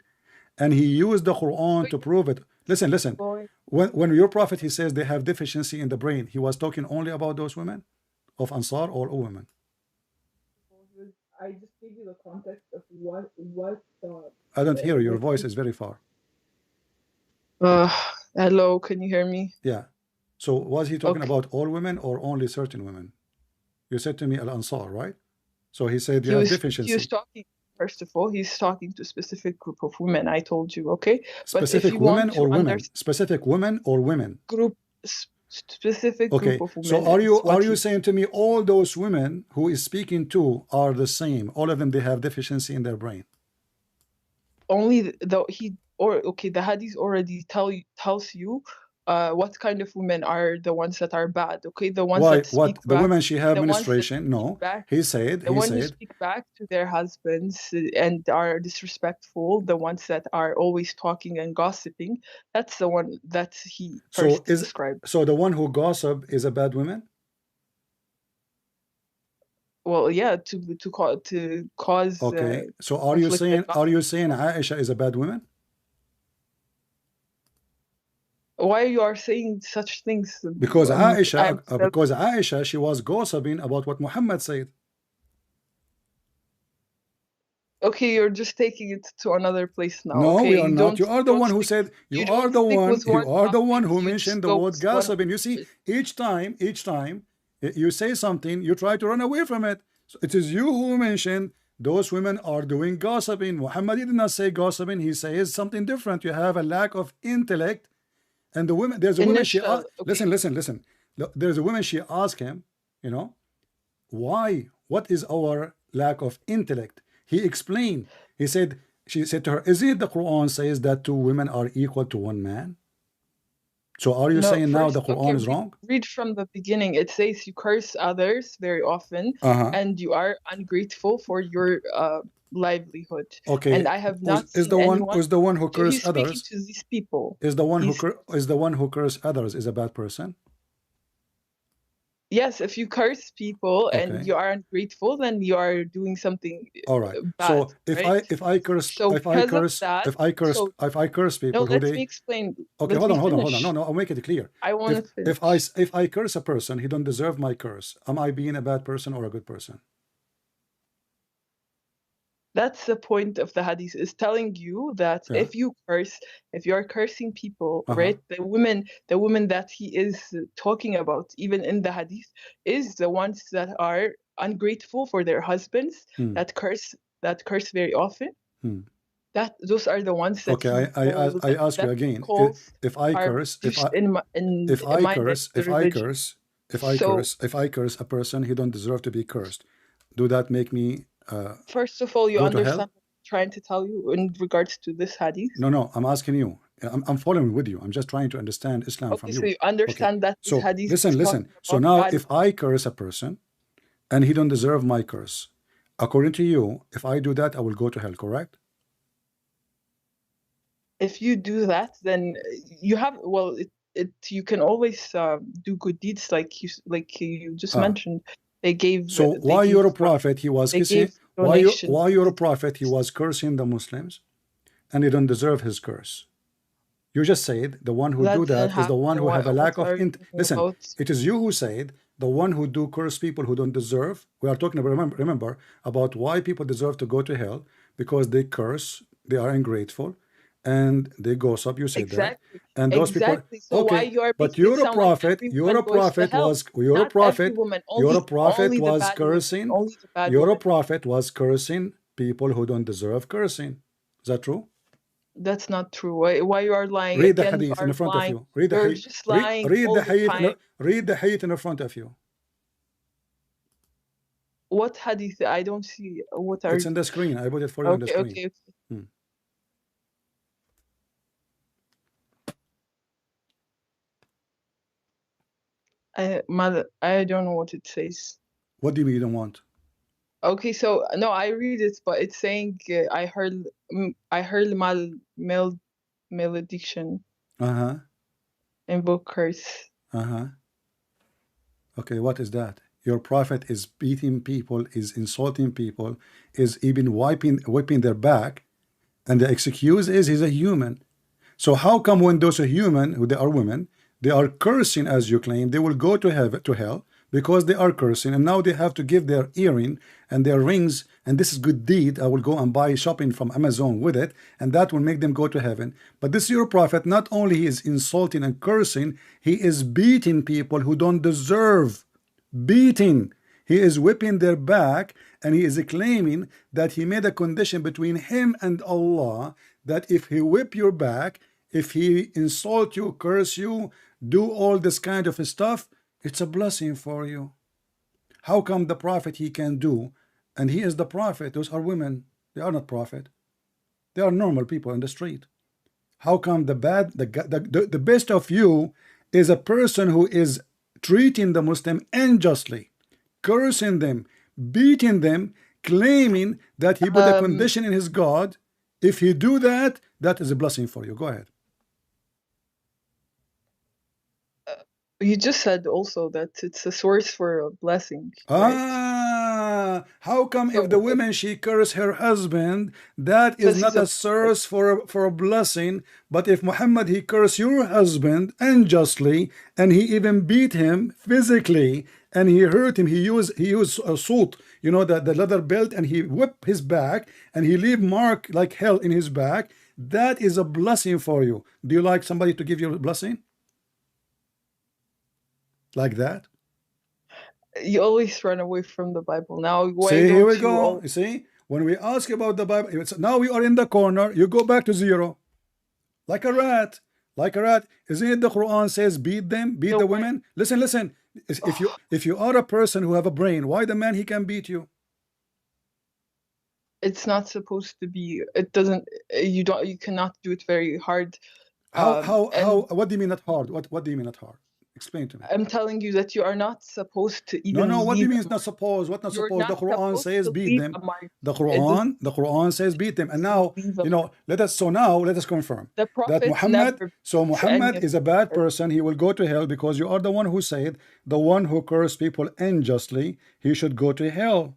and he used the Quran to prove it. Listen, listen. going. When your prophet he says they have deficiency in the brain, he was talking only about those women of Ansar or all women. I just gave you the context of what I don't hear you. Your voice is very far. Uh, hello, can you hear me? Yeah. So was he talking Okay. about all women or only certain women? You said to me Al Ansar, right? So he said you He have was deficiency. talking. First of all, he's talking to a specific group of women. I told you, okay. But if Specific you women want to or women? understand Specific women or women? specific group Okay. of women, So is are what you he saying to me all those women who is speaking to are the same? All of them they have deficiency in their brain. only though he or okay, the hadith already tells you what kind of women are the ones that are bad. Okay, the ones Why? that speak What? The back, women she have the ones that menstruation? speak No. back, He said. the one who speak back to their husbands and are disrespectful, the ones that are always talking and gossiping. That's the one that he first described. So the one who gossip is a bad woman? Well, yeah, to cause Okay. So conflict and are gossip. you saying Aisha is a bad woman? Why you are saying such things? Because I'm Aisha she was gossiping about what Muhammad said. okay, you're just taking it to another place now. No, Okay, we are not. You are the one who stick, said you don't stick with you one are the one topic. who You mentioned just the go word with one. gossiping. You see, each time you say something, you try to run away from it. So it is you who mentioned those women are doing gossiping. Muhammad did not say gossiping, he says something different. You have a lack of intellect. And the women, there's a woman she Initial, okay. listen. There's a woman she asked him, you know, why? What is our lack of intellect? He explained. She said to her, is it the Quran says that two women are equal to one man? So are you No, saying now the first, okay, Quran is wrong? read from the beginning. It says you curse others very often, and you are ungrateful for your livelihood. Okay. And I have not Is seen the one anyone. is the one who So curse he's speaking others? to these people. Is the one He's, who curse others is a bad person? yes, if you curse people and Okay. you are ungrateful, then you are doing something All right. bad, So if right? I curse So because of that, if I curse no, people who let they me explain. okay, Let hold me on, hold on, hold on. finish. No, I'll make it clear. I want to finish. If I curse a person, he don't deserve my curse. Am I being a bad person or a good person? That's the point of the hadith, is telling you that Yeah. if you are cursing people, Uh-huh. right? The women that he is talking about, even in the hadith, is the ones that are ungrateful for their husbands, that curse very often. That those are the ones that Okay, I ask you again. If I are curse, in my religion. if I curse a person, he don't deserve to be cursed. Do that make me First of all, you go to understand hell? what I'm trying to tell you in regards to this hadith? No, I'm asking you. I'm following with you. I'm just trying to understand Islam from Okay, you. so you understand that this So hadith is listen. talking So about now bad. if I curse a person and he don't deserve my curse, according to you, if I do that, I will go to hell, correct? If you do that, then you have, well, you can always do good deeds, like you just mentioned. They gave So why your prophet he was kissing? Why your prophet he was cursing the Muslims, and he don't deserve his curse? You just said the one who do that is the one who have a lack of listen. It is you who said the one who do curse people who don't deserve. We are talking about remember about why people deserve to go to hell, because they curse, they are ungrateful, and they gossip. You said that, and those people. So why Okay, you are but making it sound like every woman goes to hell? Not every woman, your only prophet the was bad women, cursing. only the bad Your women. prophet was cursing people who don't deserve cursing. Is that true? That's not true. Why you are lying? Read the Again, hadith in front of you. Read the You're hadith. just lying Read all the the hadith. time. Read the hadith in front of you. What hadith? I don't see. What are It's on the screen. I put it for you on the screen. Okay. I don't know what it says. What do you mean you don't want? Okay, so no, I read it, but it's saying I heard malediction. Invoke curse. Okay, what is that? Your prophet is beating people, is insulting people, is even whipping their back, and the excuse is he's a human. So how come when those are human, who they are women, they are cursing as you claim, they will go to hell because they are cursing, and now they have to give their earring and their rings, and this is good deed. I will go and buy shopping from Amazon with it, and that will make them go to heaven. But this your prophet, not only he is insulting and cursing, he is beating people who don't deserve beating. He is whipping their back, and he is claiming that he made a condition between him and Allah, that if he whip your back, if he insult you, curse you, do all this kind of stuff, it's a blessing for you. How come the prophet he can do, and he is the prophet? Those are women. They are not prophet. They are normal people in the street. How come the best of you is a person who is treating the Muslim unjustly, cursing them, beating them, claiming that he put a condition in his God? If he do that, that is a blessing for you. Go ahead. You just said also that it's a source for a blessing, right? How come if the woman she curse her husband, that is not a source for a blessing? But if Muhammad he curse your husband unjustly, and he even beat him physically, and he hurt him, he used a suit, you know, the leather belt, and he whip his back, and he leave mark like hell in his back, that is a blessing for you. Do you like somebody to give you a blessing like that? You always run away from the Bible. Now, why see, don't here we you go. You see, when we ask about the Bible, now we are in the corner. You go back to zero, like a rat, like a rat. Isn't it the Quran says beat them, beat the women? Listen. If you are a person who have a brain, why the man he can beat you? It's not supposed to be. It doesn't. You cannot do it very hard. What do you mean not hard? What do you mean not hard? Explain to me. I'm telling you that you are not supposed to even No, what do you leave mean it's not supposed? What not You're supposed? The not Quran supposed says to beat leave them. a mark. The It Quran says beat them. And doesn't now, leave a you know, mark. let us confirm The that Prophet Muhammad, never so beat any Muhammad of is a bad person. He will go to hell because you are the one who said the one who cursed people unjustly, he should go to hell.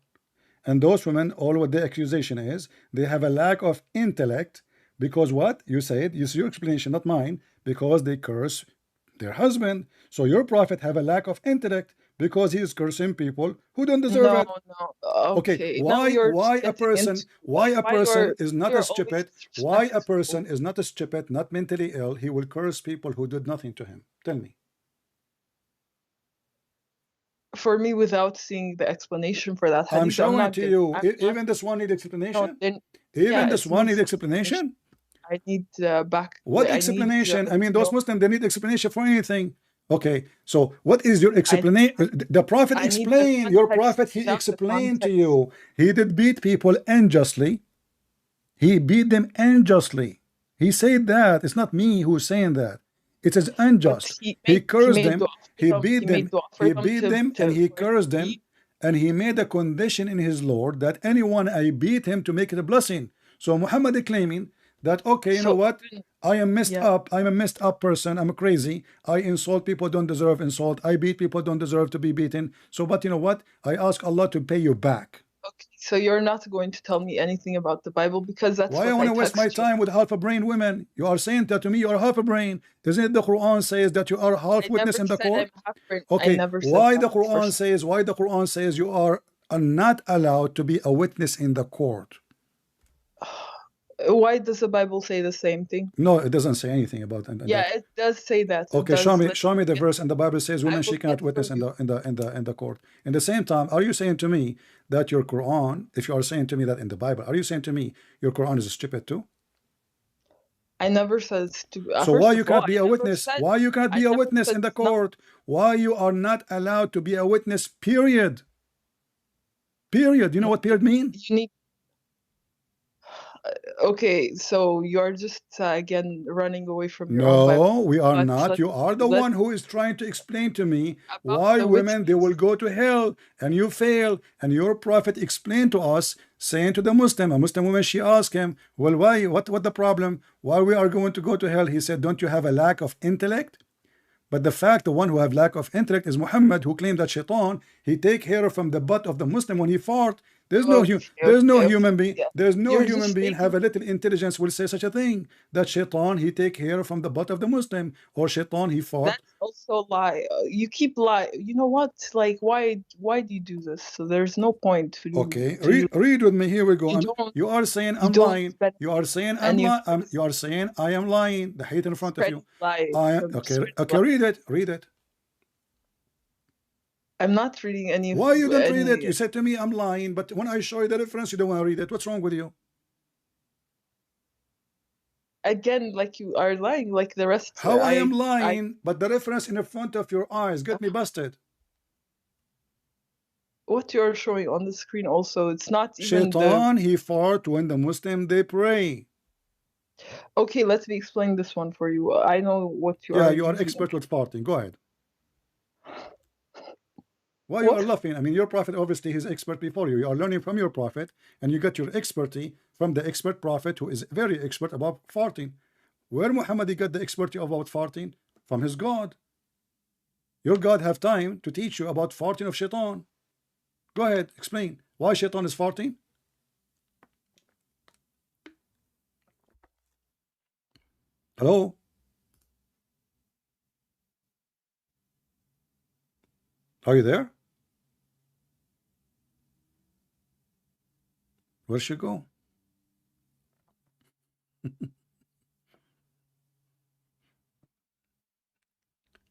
And those women, all what the accusation is, they have a lack of intellect because what? You said, it's your explanation, not mine, because they curse their husband. So your prophet have a lack of intellect because he is cursing people who don't deserve No, it. no. Okay, Okay. Now you're why a getting person into why is not a you're always stupid? Why a person disrespectful. is not a stupid, not mentally ill? He will curse people who did nothing to him. Tell me. For me, without seeing the explanation for that I'm hadith, I'm showing not to gonna. you. I'm not. Even this one need No, explanation. then Even yeah, this it one needs need explanation. explanation. I need What I need explanation? I mean, those no. Muslims, they need explanation for anything. Okay, so what is your I explanation? The prophet I need the explained. Your context. prophet, he Without the explained to context, you. He did beat people unjustly. He beat them unjustly. He said that. It's not me who's saying that. It is but unjust. He he cursed made them. dua for He them. He beat them. made dua for He them beat them and he for it to cursed them. be. And he made a condition in his Lord that anyone I beat him to make it a blessing. So Muhammad is claiming that, okay, you know So what? even I am messed yeah. up. I'm a messed up person. I'm crazy. I insult people don't deserve insult. I beat people don't deserve to be beaten. So, but you know what? I ask Allah to pay you back. Okay, so you're not going to tell me anything about the Bible because that's Why I what want I to waste my text you. time with half a brain women? You are saying that to me you are half a brain. Isn't it the Quran says that you are half I witness never in the said I'm court? half brain. I Okay, never said that. First, Why the Quran says you are not allowed to be a witness in the court? why does the Bible say the same thing? No, it doesn't say anything about Yeah, that. it does say that. It Okay, does. show me the verse, and the Bible says I women will she cannot get for witness in you. the court. In the same time, are you saying to me that your Quran, if you are saying to me that in the Bible, are you saying to me your Quran is stupid too? I never said stupid. So why First you of all, cannot be a witness? Why you cannot I be a never witness said in the it's not. court? Why you are not allowed to be a witness? Period. Period. You know what period mean? You need. Okay, so you're just again running away from your own Bible. No, we are But not. You are the one who is trying to explain to me about why the women they will witness. go to hell and you fail. And your prophet explained to us, saying to the Muslim, a Muslim woman, she asked him, well, why? What the problem? Why we are going to go to hell? He said, don't you have a lack of intellect? But the fact, the one who have lack of intellect is Muhammad, who claimed that shaitan, he take hair from the butt of the Muslim when he fart. There's no human being. Yeah. There's no You're human just being have stating a little intelligence will say such a thing. That shaitan he take hair from the butt of the Muslim, or shaitan he fart. that's also a lie. You keep lie. You know what? Like, why do you do this? So there's no point for you Okay, to you. read with me. Here we go. You don't. You are saying You I'm don't lying. spread You are saying I'm any of lying. this. You are saying I am lying. The hate in front of you. Lies. Okay. Read it. Read it. I'm not reading any of Why you don't read it? You said to me I'm lying, but when I show you the reference, you don't want to read it. What's wrong with you? Again, like you are lying, like the rest. How I am lying, but the reference in the front of your eyes get me busted. What you're showing on the screen also, it's not even Shaitan, he fart when the Muslim they pray. Okay, let me explain this one for you. I know what you are. Yeah, you are expert with farting. Go ahead. Why you are laughing? I mean, your prophet obviously is expert before you. You are learning from your prophet, and you got your expertise from the expert prophet who is very expert about farting. Where Muhammad got the expertise about farting? From his God. Your God have time to teach you about farting of shaitan. Go ahead, explain why shaitan is farting. Hello? Are you there? Where'd she go?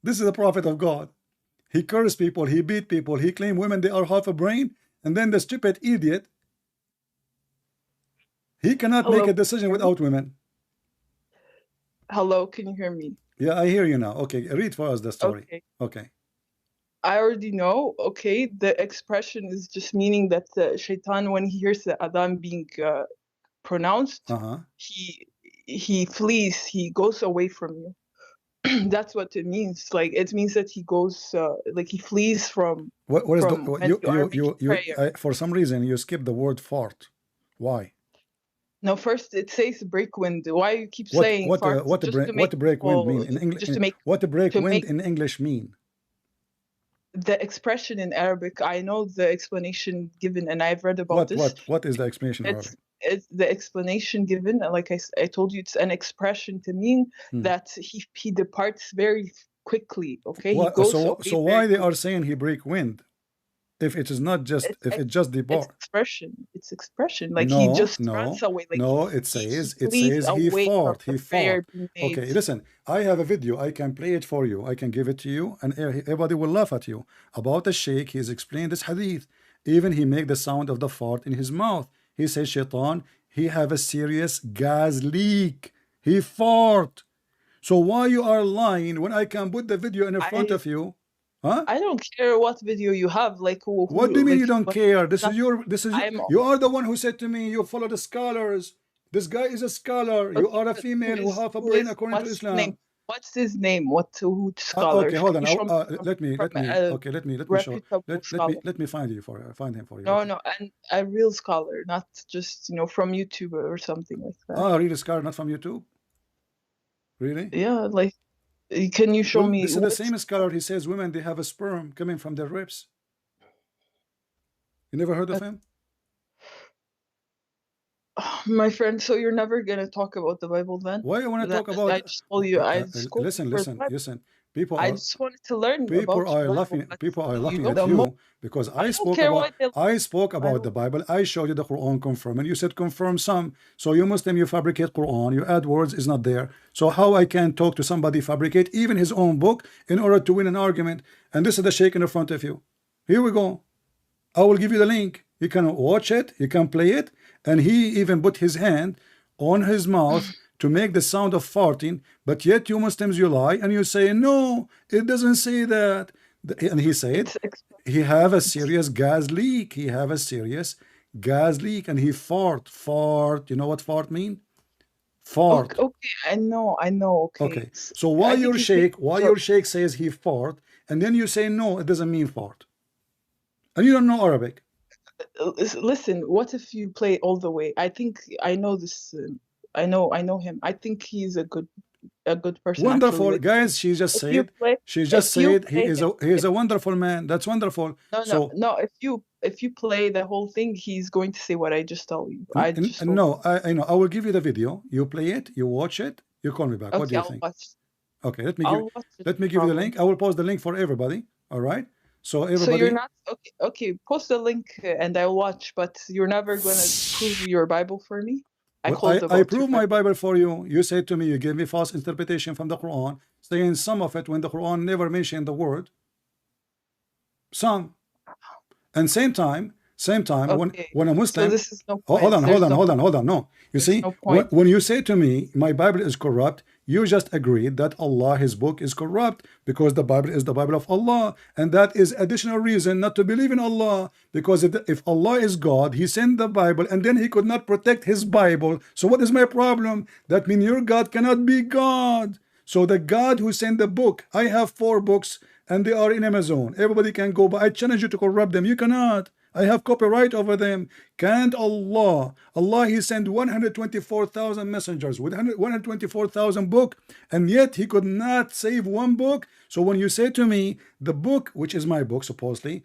This is the prophet of God. He cursed people, he beat people, he claimed women they are half a brain, and then the stupid idiot, he cannot make a decision without women. Hello, can you hear me? Yeah, I hear you now. Okay, read for us the story. Okay. I already know. Okay, the expression is just meaning that shaitan, when he hears the adhan being pronounced, he flees, he goes away from you. That's what it means. Like it means that he goes, like he flees from What is the when you are making prayer. for some reason you skip the word fart. Why? No, first it says break wind. Why you keep saying fart? Just to make break wind mean people, in English? just to make What break to wind make in English mean? the expression in Arabic. I know the explanation given, and I've read about this. What is the explanation in Arabic? It's the explanation given, like I told you, it's an expression to mean that he departs very quickly. Okay, he goes away so why they are saying he break wind if it is not just if it just depart? It's expression. Like he just runs away. Like it says he fought. He fought. Okay, listen. I have a video. I can play it for you. I can give it to you, and everybody will laugh at you about a sheikh. He's explained this hadith. Even he make the sound of the fart in his mouth. He says, Shaitan, he have a serious gas leak. He fart. So why you are lying when I can put the video in front of you? Huh? I don't care what video you have. Like what do you mean you don't care? This is you are the one who said to me you follow the scholars. This guy is a scholar. Okay, you are a female who have a brain according to Islam. What's his name? Who scholar? Okay, hold on. Let me find him for you. No, no, and a real scholar, not just from YouTube or something like that. Oh, a real scholar, not from YouTube. Really? Yeah, like, can you show me? This is the same scholar. He says women they have a sperm coming from their ribs. You never heard of him? My friend, so you're never gonna talk about the Bible then? Why you want to talk about? I just told you. Listen. People I just wanted to learn. People are laughing at you because I spoke about the Bible. I showed you the Quran confirm, and you said confirm some. So you Muslim, you fabricate Quran, you add words is not there. So how I can talk to somebody fabricate even his own book in order to win an argument? And this is the sheikh in front of you. Here we go. I will give you the link. You can watch it. You can play it. And he even put his hand on his mouth to make the sound of farting, but yet you Muslims, you lie and you say, no, it doesn't say that. And he said, he have a serious gas leak. He have a serious gas leak and he fart. You know what fart mean? Fart. Okay, I know. Okay. So why your sheikh says he fart, and then you say, no, it doesn't mean fart. And you don't know Arabic. Listen, what if you play all the way? I think I know this. I know him. I think he's a good person. Wonderful, actually. Guys. She just said he is a wonderful man. That's wonderful. No. If you play the whole thing, he's going to say what I just told you. I know. I will give you the video. You play it. You watch it. You call me back. Okay, what do you think? Okay, let me give you the link. I will post the link for everybody. All right. So everybody. So you're not okay. Post the link and I'll watch. But you're never going to prove your Bible for me. I prove my Bible for you. You said to me, you gave me false interpretation from the Quran, saying some of it when the Quran never mentioned the word. Some. And same time, okay. when a Muslim. So this is no point. Hold on. No. You see, when you say to me, my Bible is corrupt, you just agreed that Allah, his book, is corrupt because the Bible is the Bible of Allah. And that is additional reason not to believe in Allah. Because if Allah is God, he sent the Bible and then he could not protect his Bible. So what is my problem? That means your God cannot be God. So the God who sent the book, I have 4 books and they are in Amazon. Everybody can go, but I challenge you to corrupt them. You cannot. I have copyright over them. Can't Allah? Allah, he sent 124,000 messengers with 124,000 book, and yet he could not save one book. So when you say to me, the book, which is my book supposedly,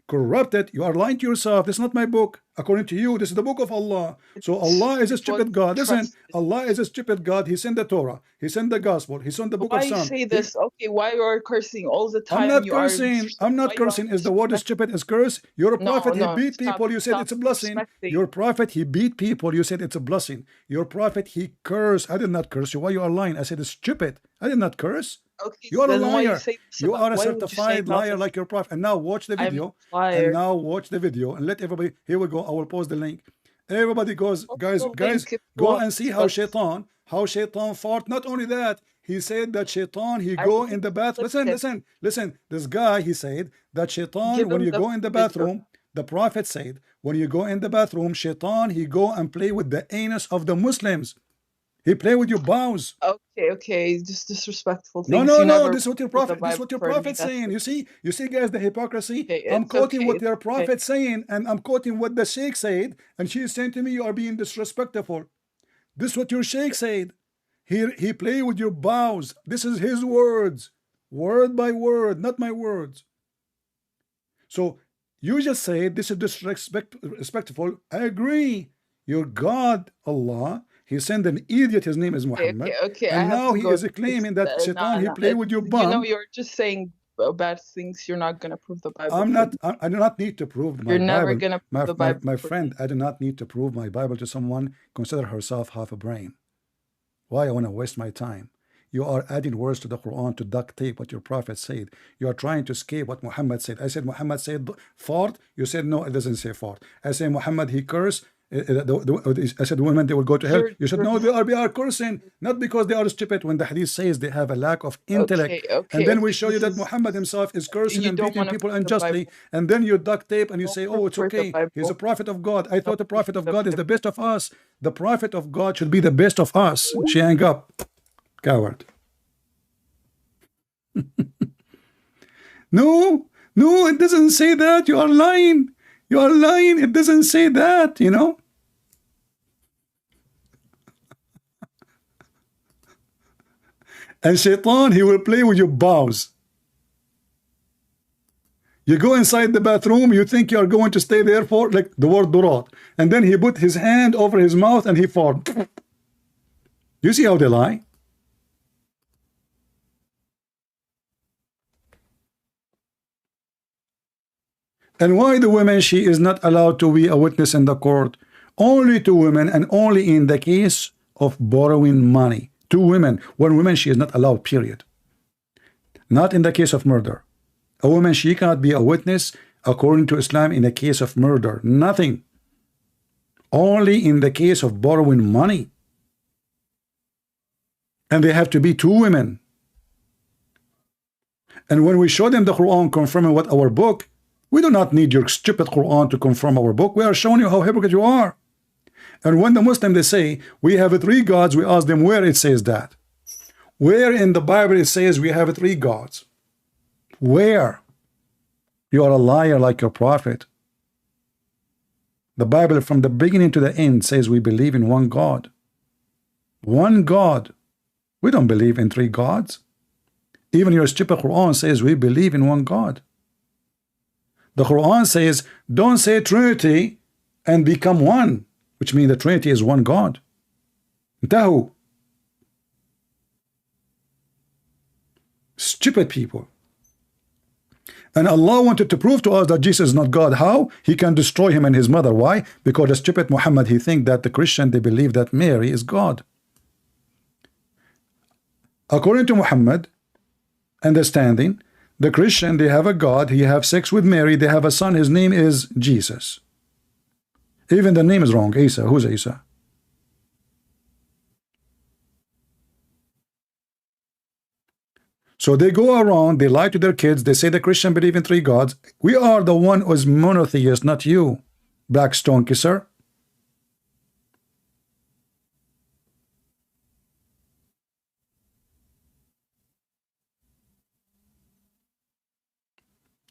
corrupted, you are lying to yourself. This is not my book. According to you, this is the book of Allah. So Allah is a stupid God. Listen, Allah is a stupid God. He sent the Torah. He sent the gospel. He sent the book of Psalm. Why you say this? Okay, why you are cursing all the time? I'm not cursing. I'm not cursing. Is the word is stupid is curse? You're a prophet. He beat people. You said it's a blessing. Your prophet, he beat people. You said it's a blessing. Your prophet, he cursed. I did not curse you. Why you are lying? I said it's stupid. I did not curse. Okay, you are a liar. You are a certified liar like your prophet. And now watch the video. And now watch the video and let everybody. Here we go. I will post the link. Everybody goes, guys, go and see how Shaitan fought. Not only that, he said that Shaitan, he go in the bathroom. Listen. This guy, he said that Shaitan, when you go in the bathroom, the prophet said, when you go in the bathroom, Shaitan, he go and play with the anus of the Muslims. He play with your bows. Okay, just disrespectful No, things. no, You no. never This is what your quote the prophet. This is Bible what your for me. prophet's That's saying. okay. You see, guys, the hypocrisy. I'm It's quoting okay. what It's their okay. prophet's saying, and I'm quoting what the sheikh said, and she's saying to me, "You are being disrespectful." This is what your sheikh said. He play with your bows. This is his words, word by word, not my words. So you just say this is disrespectful. I agree. Your God, Allah, He sent an idiot. His name is Muhammad, Okay. I and have now to he go is claiming that Shaitan he nah. play with your You know, bum. you're just saying bad things. You're not gonna prove the Bible I'm for not. me. I do not need to prove You're my never Bible. gonna prove the Bible My for friend, me. I do not need to prove my Bible to someone consider herself half a brain. Why I want to waste my time? You are adding words to the Quran to duct tape what your prophet said. You are trying to escape what Muhammad said. I said Muhammad said fart. You said no, it doesn't say fart. I say Muhammad he cursed. I said women they will go to hell. You said no, they are cursing not because they are stupid. When the hadith says they have a lack of intellect, and then we show you This that is Muhammad himself is cursing you and don't beating want to people prove the Bible. unjustly, and then you duct tape and you say, oh, it's Prove the okay. He's a Bible. prophet of God. I thought the Don't prophet of prove God the is the Bible. best of us. The prophet of God should be the best of us. She hang up. Coward. No, no, it doesn't say that. You are lying. You are lying. It doesn't say that, you know. And Shaitan, he will play with your bows. You go inside the bathroom, you think you are going to stay there for, like the word durat. And then he put his hand over his mouth and he fart. You see how they lie? And why the woman, she is not allowed to be a witness in the court? Only to women and only in the case of borrowing money. To women. One woman, she is not allowed, period. Not in the case of murder. A woman, she cannot be a witness according to Islam in a case of murder. Nothing. Only in the case of borrowing money. And they have to be two women. And when we show them the Quran confirming what our book, we do not need your stupid Quran to confirm our book. We are showing you how hypocrite you are. And when the Muslim they say we have three gods, we ask them where it says that. Where in the Bible it says we have three gods? Where? You are a liar like your prophet. The Bible from the beginning to the end says we believe in one God. One God. We don't believe in three gods. Even your stupid Quran says we believe in one God. The Quran says don't say Trinity and become one, which means the Trinity is one God. Intahu. Stupid people. And Allah wanted to prove to us that Jesus is not God. How? He can destroy him and his mother. Why? Because the stupid Muhammad, he think that the Christian, they believe that Mary is God. According to Muhammad understanding, the Christian, they have a God, he have sex with Mary, they have a son, his name is Jesus. Even the name is wrong. Isa. Who's Isa? So they go around, they lie to their kids, they say the Christian believe in three gods. We are the one who is monotheist, not you, black stone kisser.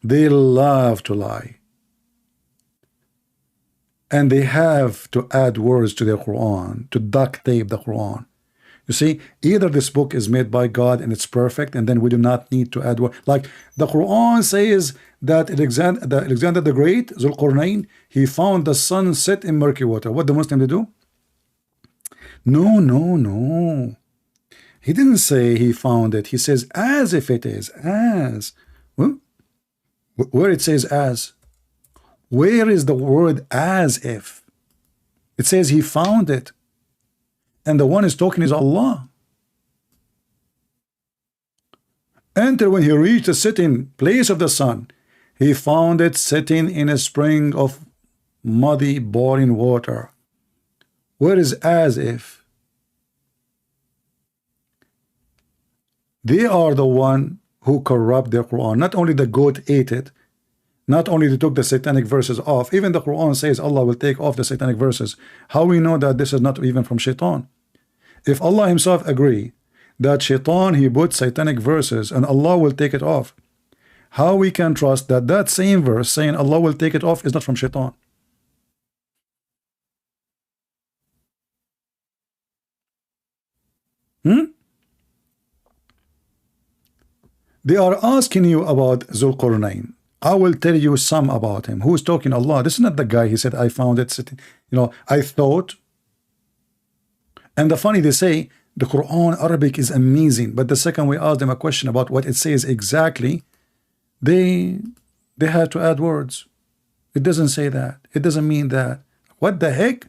They love to lie. And they have to add words to their Quran, to duct tape the Quran. You see, either this book is made by God and it's perfect, and then we do not need to add words. Like the Quran says that Alexander the Great, Zulqarnain, he found the sun set in murky water. What the Muslim they do? No, no, no. He didn't say he found it. He says as if it is. As. Well, where it says as. Where is the word as if? It says he found it. And the one is talking is Allah. Until when he reached the sitting place of the sun, he found it sitting in a spring of muddy, boring water. Where is as if? They are the one who corrupt their Quran. Not only the goat ate it, not only they took the satanic verses off, even the Quran says Allah will take off the satanic verses. How we know that this is not even from Shaitan? If Allah himself agree that shaitan, he put satanic verses and Allah will take it off, how we can trust that that same verse saying Allah will take it off is not from shaitan? They are asking you about Zulqarnain. I will tell you some about him. Who's talking? Allah. This is not the guy. He said, I found it sitting. You know, I thought. And the funny, they say the Quran Arabic is amazing. But the second we ask them a question about what it says exactly, they had to add words. It doesn't say that. It doesn't mean that. What the heck?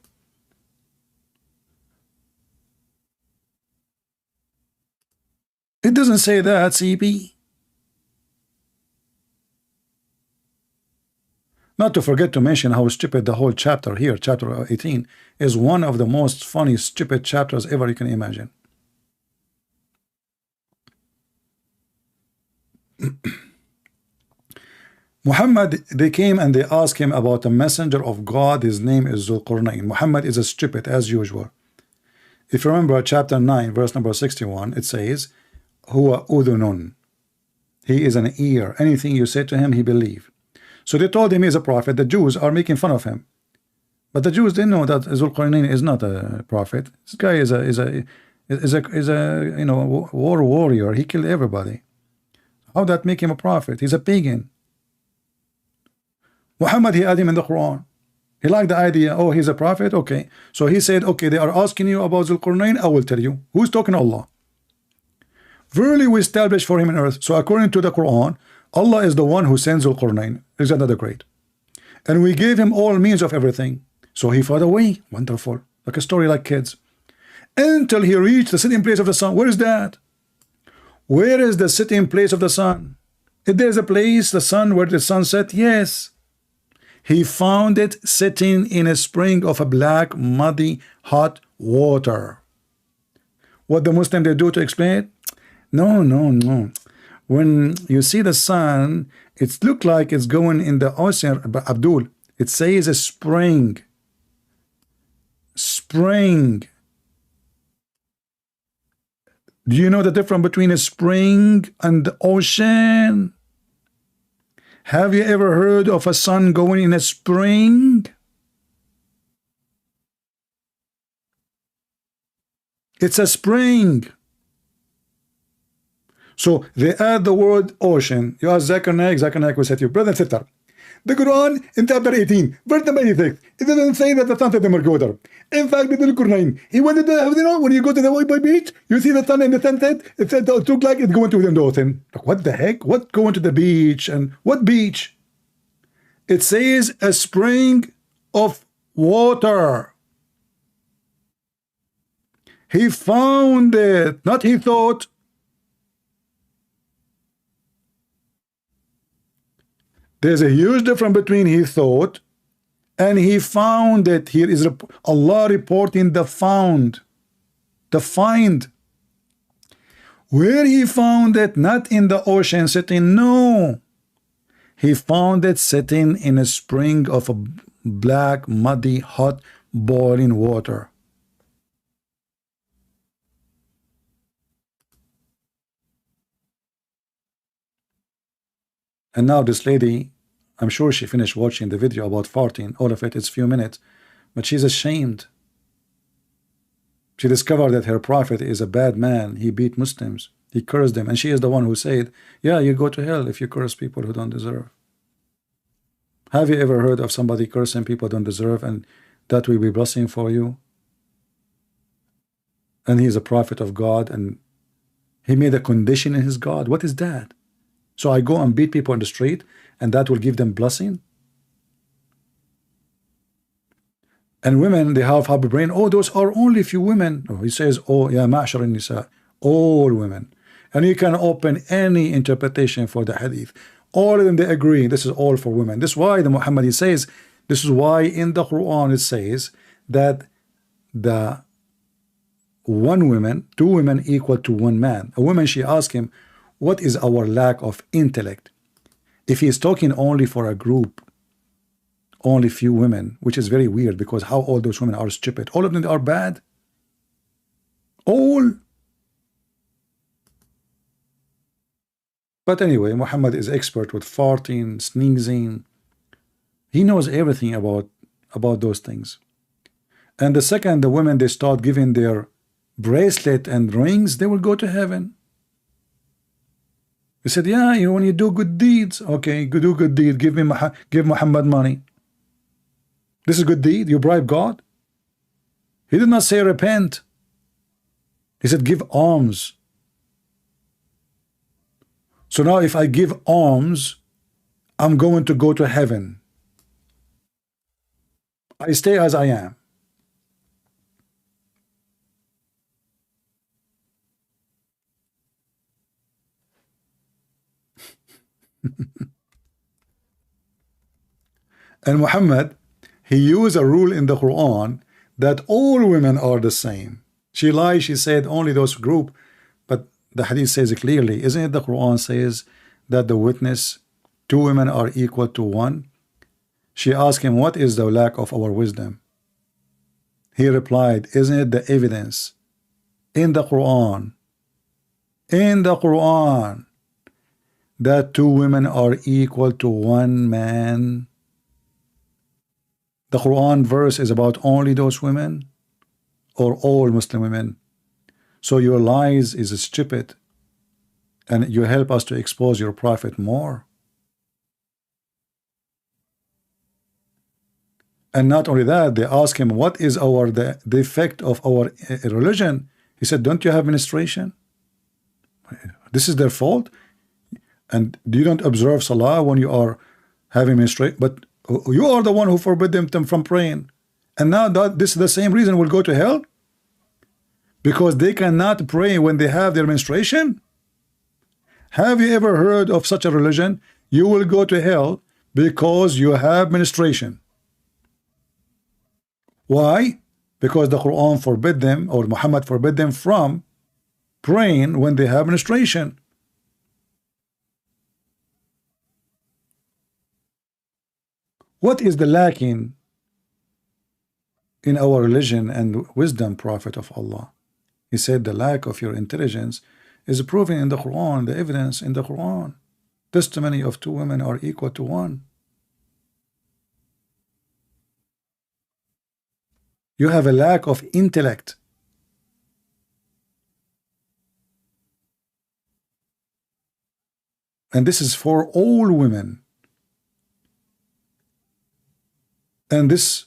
It doesn't say that, CP. Not to forget to mention how stupid the whole chapter here, chapter 18, is one of the most funny, stupid chapters ever you can imagine. Muhammad, they came and they asked him about a messenger of God. His name is Zulqarnain. Muhammad is a stupid as usual. If you remember chapter 9, verse number 61, it says, Huwa udhunun. He is an ear. Anything you say to him, he believes. So they told him he's a prophet. The Jews are making fun of him, but the Jews didn't know that Zulqarnain is not a prophet. This guy is a you know, war warrior. He killed everybody. How that make him a prophet? He's a pagan. Muhammad, he had him in the Quran. He liked the idea. Oh, he's a prophet. Okay, so he said, okay, they are asking you about Zulqarnain. I will tell you. Who's talking? Allah. Verily we established for him in earth. So according to the Quran, Allah is the one who sends Zulqarnain. Is another great. And we gave him all means of everything. So he fought away. Wonderful. Like a story like kids. Until he reached the sitting place of the sun. Where is that? Where is the sitting place of the sun? If there's a place, the sun, where the sun set, yes. He found it sitting in a spring of a black, muddy, hot water. What the Muslim they do to explain it? No, no, no. When you see the sun, it looks like it's going in the ocean. But Abdul, it says a spring. Spring. Do you know the difference between a spring and the ocean? Have you ever heard of a sun going in a spring? It's a spring. So they add the word ocean. You ask Zakir Naik, Zakir Naik will say to you, brother and sister, the Quran in chapter 18, verse number 86, it doesn't say that the sun set in Mergoder. In fact, the Zulqarnain, he wanted to, you know, when you go to the White Beach, you see the sun in the sunset, it looked like it's going to the ocean. Like, what the heck? What going to the beach? And what beach? It says a spring of water. He found it, not he thought. There's a huge difference between he thought and he found it. Here is Allah reporting the found, the find. Where he found it, not in the ocean sitting, no. He found it sitting in a spring of a black, muddy, hot, boiling water. And now this lady, I'm sure she finished watching the video about farting. All of it is few minutes, but she's ashamed. She discovered that her prophet is a bad man. He beat Muslims. He cursed them. And she is the one who said, yeah, you go to hell if you curse people who don't deserve. Have you ever heard of somebody cursing people don't deserve and that will be blessing for you? And he's a prophet of God and he made a condition in his God. What is that? So I go and beat people in the street and that will give them blessing? And women, they have a brain. Oh, those are only few women. Oh, he says, oh, yeah, ma'ashar nisa, all women. And you can open any interpretation for the hadith. All of them, they agree. This is all for women. This is why the Muhammad says, this is why in the Quran it says that the one woman, two women equal to one man. A woman, she asked him, what is our lack of intellect? If he is talking only for a group, only few women, which is very weird because how all those women are stupid. All of them are bad. All. But anyway, Muhammad is expert with farting, sneezing. He knows everything about those things. And the second the women they start giving their bracelet and rings, they will go to heaven. He said, yeah, you know, when you do good deeds, okay, do good deed, give Muhammad money. This is good deed. You bribe God. He did not say repent. He said give alms. So now if I give alms, I'm going to go to heaven. I stay as I am. And Muhammad, he used a rule in the Quran that all women are the same. She lied, she said only those group, but the hadith says it clearly. Isn't it the Quran says that the witness, two women are equal to one? She asked him, what is the lack of our wisdom? He replied, isn't it the evidence in the Quran, that two women are equal to one man? The Quran verse is about only those women or all Muslim women. So your lies is stupid, and you help us to expose your prophet more. And not only that, they ask him, what is the effect of our religion? He said, don't you have menstruation? This is their fault. And you don't observe Salah when you are having menstruation, but you are the one who forbid them from praying. And now this is the same reason we'll go to hell? Because they cannot pray when they have their menstruation? Have you ever heard of such a religion? You will go to hell because you have menstruation. Why? Because the Quran forbid them, or Muhammad forbid them from praying when they have menstruation. What is the lacking in our religion and wisdom, Prophet of Allah? He said the lack of your intelligence is proven in the Quran, the evidence in the Quran. Testimony of two women are equal to one. You have a lack of intellect. And this is for all women. And this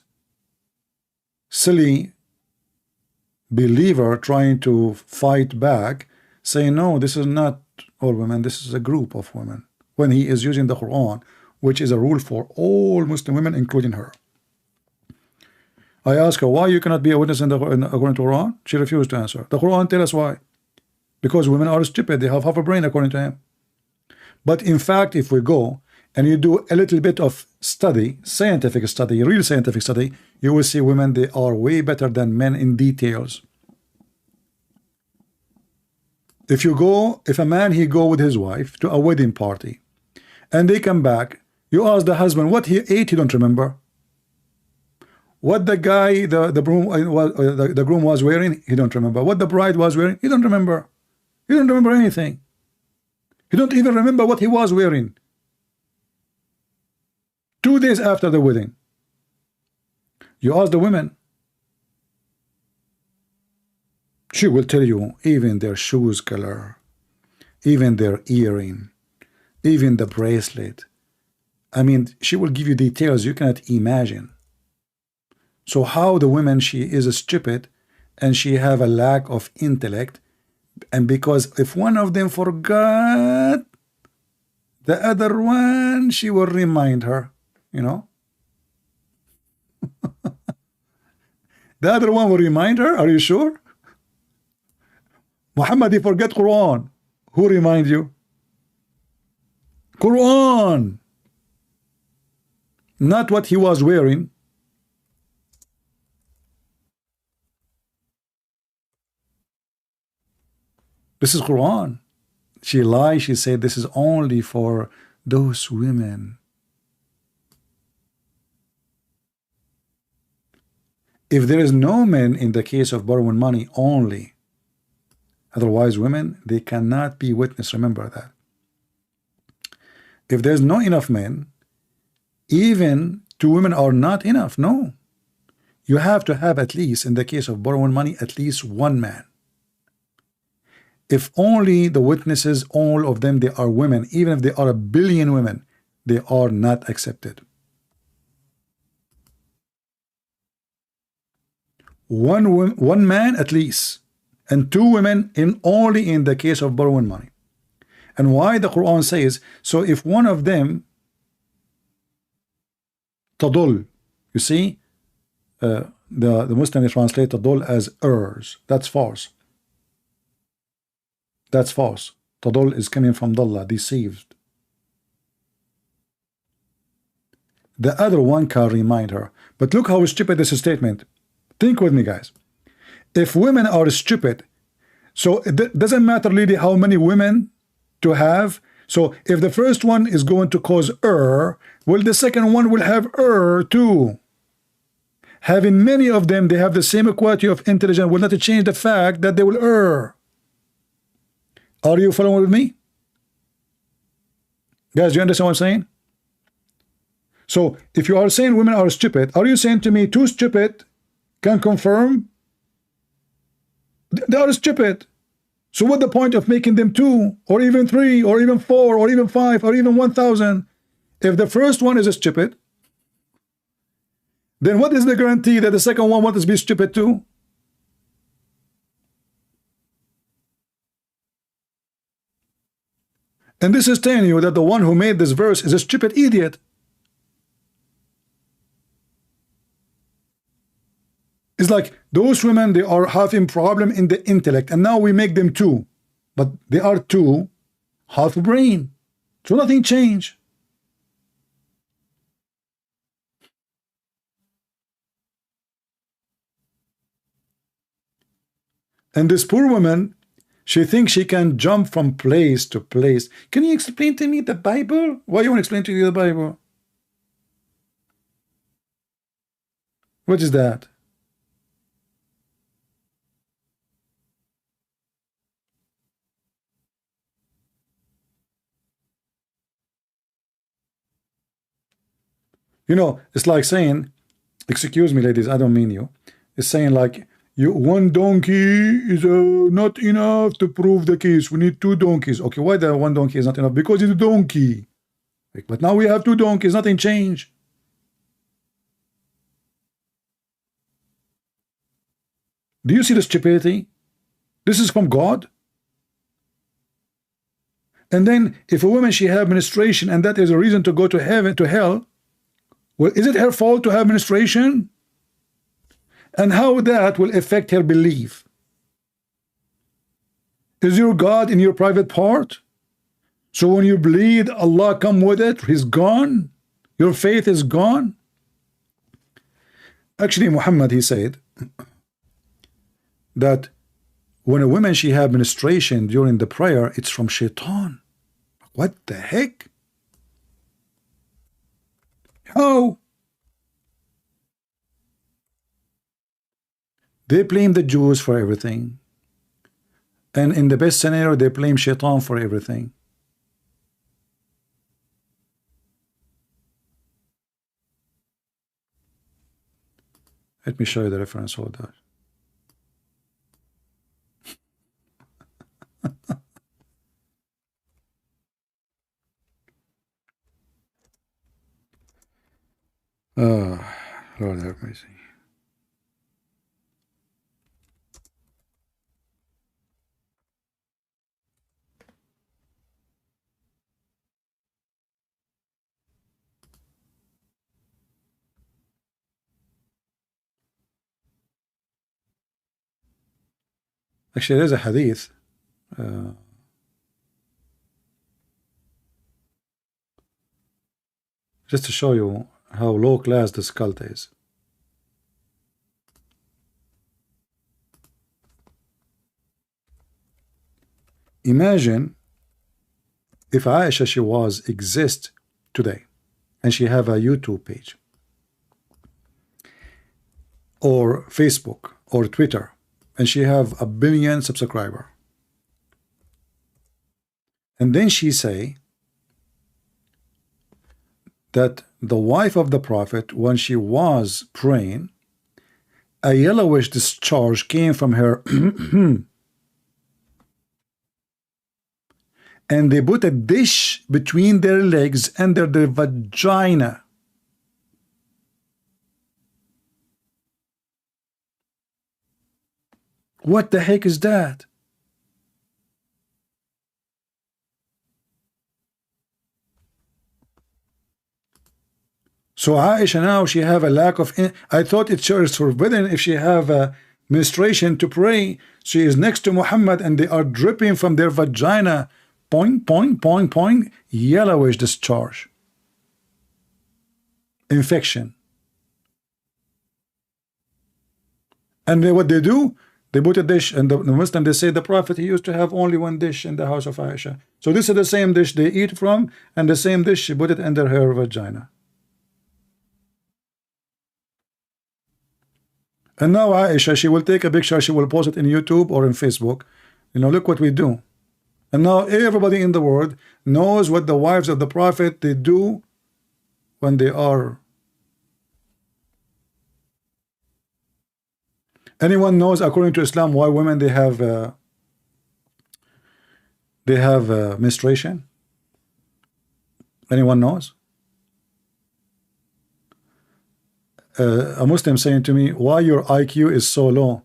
silly believer trying to fight back, saying, no, this is not all women, this is a group of women, when he is using the Quran, which is a rule for all Muslim women, including her. I asked her, why you cannot be a witness according to Quran? She refused to answer. The Quran tells us why. Because women are stupid, they have half a brain according to him. But in fact, if we go and you do a little bit of study, scientific study, real scientific study, you will see women, they are way better than men in details. If a man, he go with his wife to a wedding party, and they come back, you ask the husband what he ate, he don't remember. What the guy, the groom was wearing, he don't remember. What the bride was wearing, he don't remember. He don't remember anything. He don't even remember what he was wearing. 2 days after the wedding, you ask the women, she will tell you even their shoes color, even their earring, even the bracelet. I mean, she will give you details you cannot imagine. So how the woman, she is stupid and she have a lack of intellect, and because if one of them forgot, the other one, she will remind her, you know. The other one will remind her. Are you sure? Muhammad, he forget Quran. Who remind you? Quran. Not what he was wearing. This is Quran. She lied. She said this is only for those women. If there is no men in the case of borrowing money only, Otherwise, women, they cannot be witness. Remember that. If there's not enough men, even 2 women are not enough. No. You have to have at least, in the case of borrowing money, at least 1 man. If only the witnesses, all of them, they are women, even if they are 1 billion women, they are not accepted. 1 man at least, and 2 women in only in the case of borrowing money. And why the Quran says, so if one of them tadul, you see, the Muslims translate tadul as errs. That's false. That's false. Tadul is coming from dalla, deceived. The other one can remind her. But look how stupid this statement. Think with me, guys. If women are stupid, so it doesn't matter really how many women to have. So if the first one is going to cause error, well, the second one will have error too. Having many of them, they have the same quality of intelligence will not change the fact that they will err. Are you following with me? Guys, do you understand what I'm saying? So if you are saying women are stupid, are you saying to me 2 stupid can confirm? They are stupid. So what's the point of making them 2 or even 3 or even 4 or even 5 or even 1,000? If the first one is stupid, then what is the guarantee that the second one wants to be stupid too? And this is telling you that the one who made this verse is a stupid idiot. It's like those women, they are having problem in the intellect, and now we make them 2, but they are 2 half brain, so nothing changed. And this poor woman, she thinks she can jump from place to place. Can you explain to me the Bible? Why you want to explain to me the Bible? What is that? You know, it's like saying, excuse me, ladies, I don't mean you. It's saying like, one donkey is not enough to prove the case. We need 2 donkeys. Okay, why the 1 donkey is not enough? Because it's a donkey. But now we have 2 donkeys. Nothing changed. Do you see the stupidity? This is from God. And then if a woman, she have menstruation and that is a reason to go to heaven, to hell, well, is it her fault to have menstruation? And how that will affect her belief? Is your God in your private part? So when you bleed, Allah come with it, He's gone? Your faith is gone? Actually, Muhammad, he said that when a woman, she have menstruation during the prayer, it's from shaitan. What the heck? How? They blame the Jews for everything. And in the best scenario, they blame shaitan for everything. Let me show you the reference. Hold that. Oh, Lord have mercy. Actually, there's a hadith. Just to show you how low class this cult is. Imagine if Aisha, she was exist today and she have a YouTube page or Facebook or Twitter and she have 1 billion subscriber. And then she say that the wife of the Prophet, when she was praying, a yellowish discharge came from her and they put a dish between their legs under their vagina. What the heck is that? So Aisha now, she have a lack of, I thought it is forbidden if she have a menstruation to pray. She is next to Muhammad and they are dripping from their vagina. Point, point, point, point, yellowish discharge. Infection. And what they do, they put a dish, and the Muslim, they say the Prophet, he used to have only one dish in the house of Aisha. So this is the same dish they eat from, and the same dish she put it under her vagina. And now Aisha, she will take a picture, she will post it in YouTube or in Facebook. You know, look what we do. And now everybody in the world knows what the wives of the Prophet, they do when they are. Anyone knows, according to Islam, why women they have menstruation? Anyone knows? A Muslim saying to me, why your IQ is so low?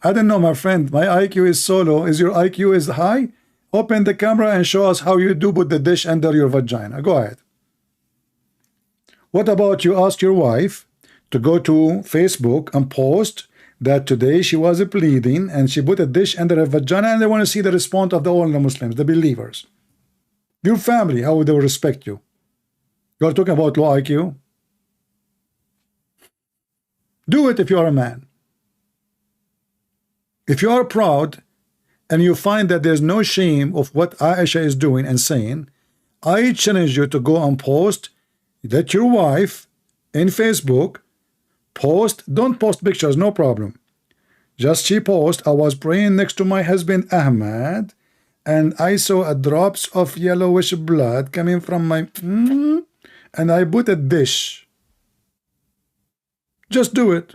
I don't know, my friend. My IQ is so low. Is your IQ is high? Open the camera and show us how you do put the dish under your vagina. Go ahead. What about you ask your wife to go to Facebook and post that today she was bleeding and she put a dish under her vagina, and they want to see the response of all the Muslims, the believers. Your family, how would they respect you? You're talking about low IQ? Do it if you are a man. If you are proud and you find that there's no shame of what Aisha is doing and saying, I challenge you to go and post that your wife in Facebook post, don't post pictures, no problem. Just she post, I was praying next to my husband Ahmad and I saw a drops of yellowish blood coming from my and I put a dish. Just do it.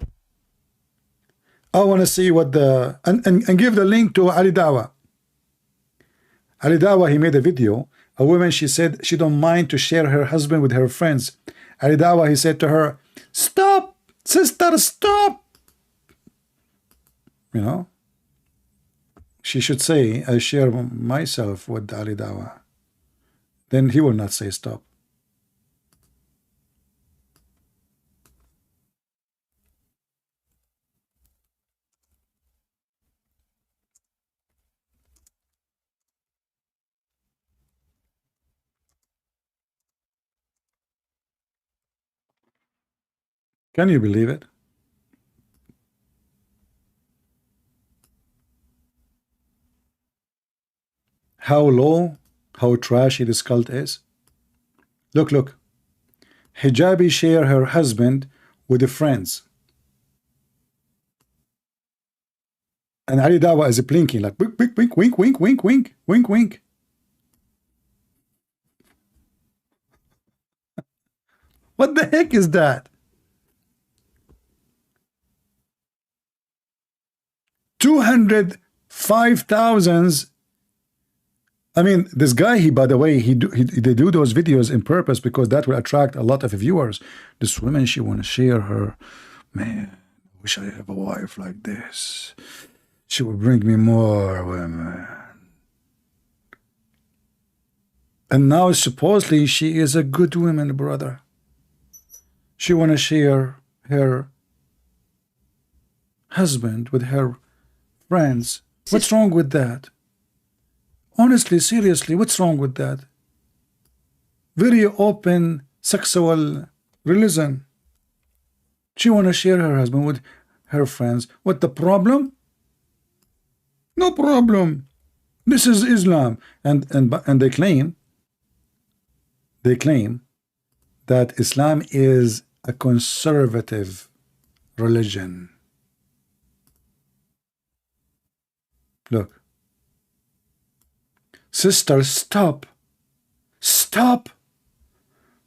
I want to see what the and give the link to Ali Dawa. Ali Dawa, he made a video. A woman, she said she don't mind to share her husband with her friends. Ali Dawa, he said to her, stop, sister, stop. You know, she should say, I share myself with Ali Dawa. Then he will not say stop. Can you believe it? How low, how trashy this cult is. Look, look. Hijabi share her husband with the friends. And Ali Dawa is blinking like wink, wink, wink, wink, wink, wink, wink, wink, wink. What the heck is that? 205,000. I mean, this guy, he, by the way, they do those videos in purpose because that will attract a lot of viewers. This woman, she want to share her, man, I wish I have a wife like this. She will bring me more women. And now supposedly she is a good woman, brother. She want to share her husband with her friends. What's wrong with that? Honestly, seriously, what's wrong with that? Very open sexual religion. She want to share her husband with her friends. What the problem? No problem. This is Islam. And they claim that Islam is a conservative religion. Look. Sister, stop. Stop.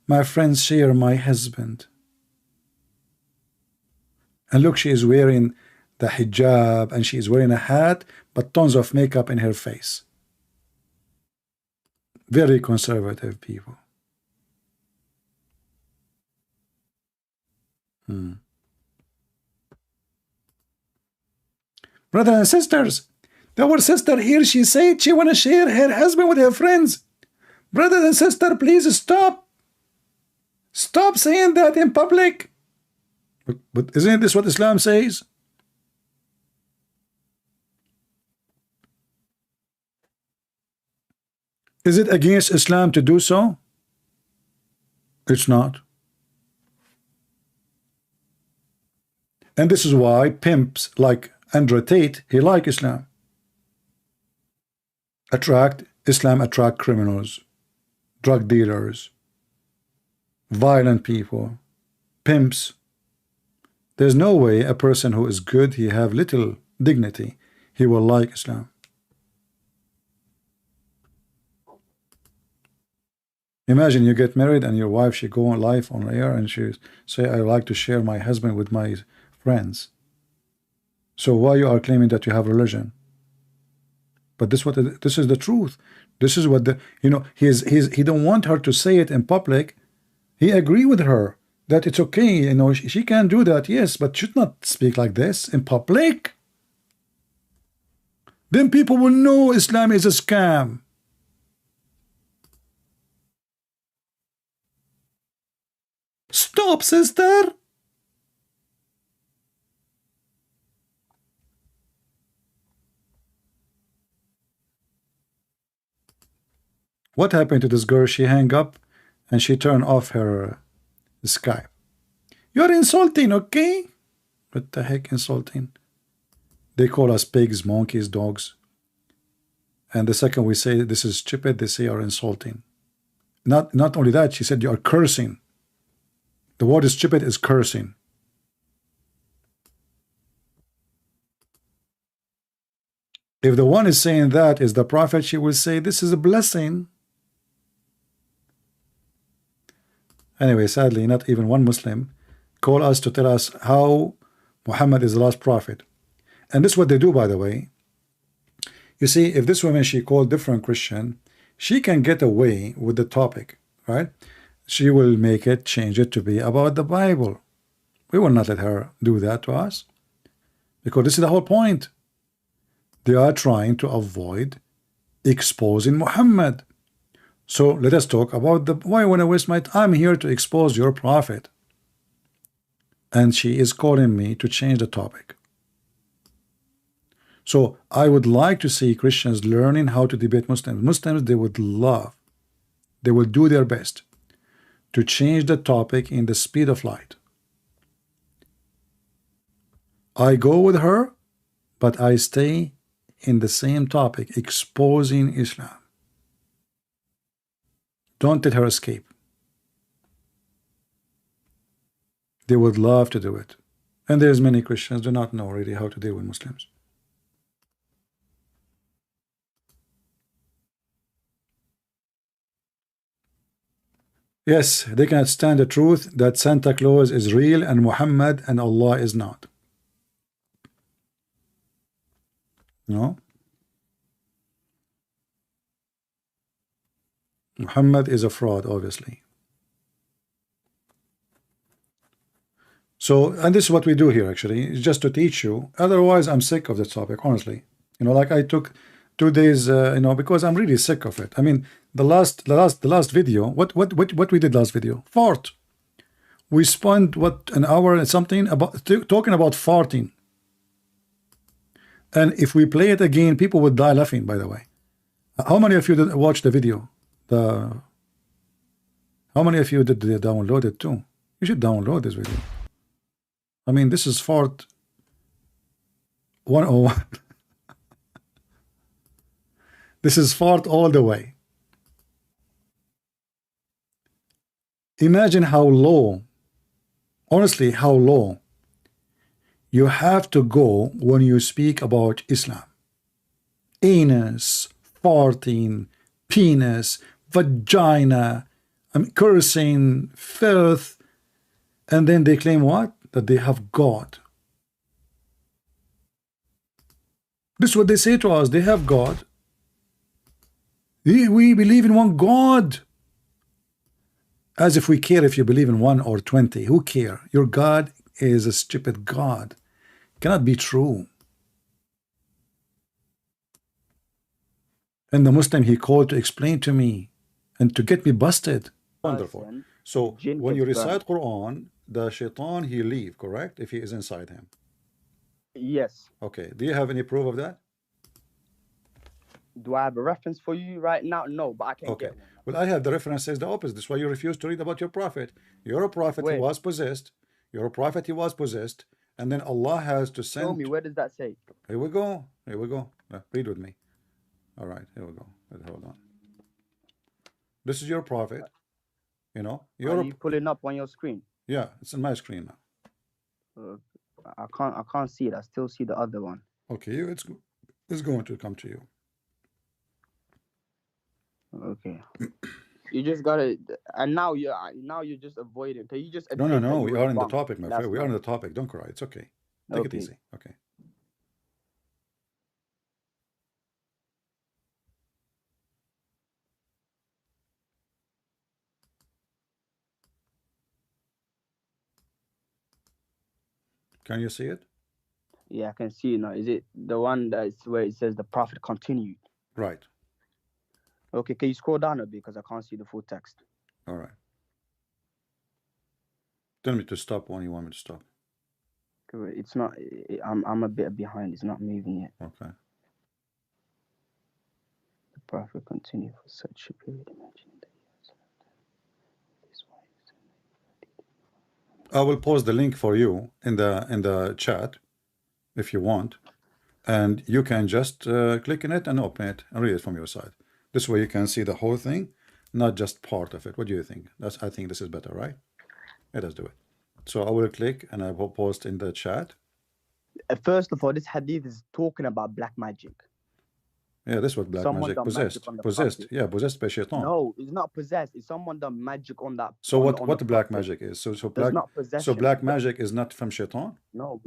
My friends share my husband. And look, she is wearing the hijab and she is wearing a hat, but tons of makeup in her face. Very conservative people. Brothers and sisters, our sister here, she said she want to share her husband with her friends. Brothers and sisters, please stop. Stop saying that in public. But isn't this what Islam says? Is it against Islam to do so? It's not. And this is why pimps like Andrew Tate, he like Islam. Islam attract criminals, drug dealers, violent people, pimps. There's no way a person who is good, he have little dignity, he will like Islam. Imagine you get married and your wife, she go on live on air and she say, I like to share my husband with my friends. So why you are claiming that you have religion? But this is the truth. This is what he don't want her to say it in public. He agree with her that it's okay, she can do that, yes, but should not speak like this in public. Then people will know Islam is a scam. Stop, sister. What happened to this girl? She hang up and she turned off her Skype. You're insulting, okay? What the heck insulting? They call us pigs, monkeys, dogs. And the second we say this is stupid, they say you're insulting. Not only that, she said you are cursing. The word stupid is cursing. If the one is saying that is the prophet, she will say this is a blessing. Anyway, sadly, not even one Muslim call us to tell us how Muhammad is the last prophet. And this is what they do, by the way. You see, if this woman, she called different Christian, she can get away with the topic, right? She will change it to be about the Bible. We will not let her do that to us, because this is the whole point. They are trying to avoid exposing Muhammad. So let us talk about why I want to waste my time. I'm here to expose your prophet. And she is calling me to change the topic. So I would like to see Christians learning how to debate Muslims. Muslims, they would love, they will do their best to change the topic in the speed of light. I go with her, but I stay in the same topic, exposing Islam. Don't let her escape. They would love to do it. And there's many Christians do not know really how to deal with Muslims. Yes, they cannot stand the truth that Santa Claus is real and Muhammad and Allah is not. No? Muhammad is a fraud, obviously. So, and this is what we do here actually, just to teach you. Otherwise, I'm sick of this topic, honestly. Like I took 2 days, because I'm really sick of it. I mean, the last video, what we did last video? Fart. We spent an hour and something about talking about farting. And if we play it again, people would die laughing, by the way. How many of you did watch the video? How many of you did download it too? You should download this video. I mean, this is fart 101. This is fart all the way. Imagine how low, honestly, how low you have to go when you speak about Islam. Anus, farting, penis, vagina, cursing, filth, and then they claim what? That they have God. This is what they say to us. They have God. We believe in one God. As if we care if you believe in 1 or 20. Who care? Your God is a stupid God. Cannot be true. And the Muslim he called to explain to me and to get me busted. Wonderful. So when you recite Quran, the shaitan he leave, correct? If he is inside him. Yes. Okay. Do you have any proof of that? Do I have a reference for you right now? No, but I can get one. Well, I have the reference says the opposite. That's why you refuse to read about your prophet. You're a prophet, he was possessed. You're a prophet, he was possessed. And then Allah has to send. Show me, where does that say? Here we go. Here we go. Read with me. All right, here we go. Hold on. This is your prophet. You know, Are you pulling up on your screen? Yeah, it's on my screen now. I can't see it. I still see the other one. Okay, it's going to come to you. Okay. You just gotta, and now you're just avoiding. Can you just no. We are in the topic, my friend. We are in the topic. Don't cry. It's okay. Take it easy. Okay. Can you see it? Yeah, I can see it now. Is it the one that's where it says the prophet continued? Right. Okay, can you scroll down a bit because I can't see the full text? All right. Tell me to stop when you want me to stop. It's not. I'm a bit behind. It's not moving yet. Okay. The prophet continued for such a period. I will post the link for you in the chat if you want, and you can just click in it and open it and read it from your side. This way you can see the whole thing, not just part of it. What do you think? I think this is better, right? Let us do it. So I will click and I will post in the chat. First of all, this hadith is talking about black magic. Yeah, this was black magic. Possessed. Yeah, possessed by shaitan. No, it's not possessed. It's someone done magic on that. So what black magic is? So black magic is not from shaitan? No,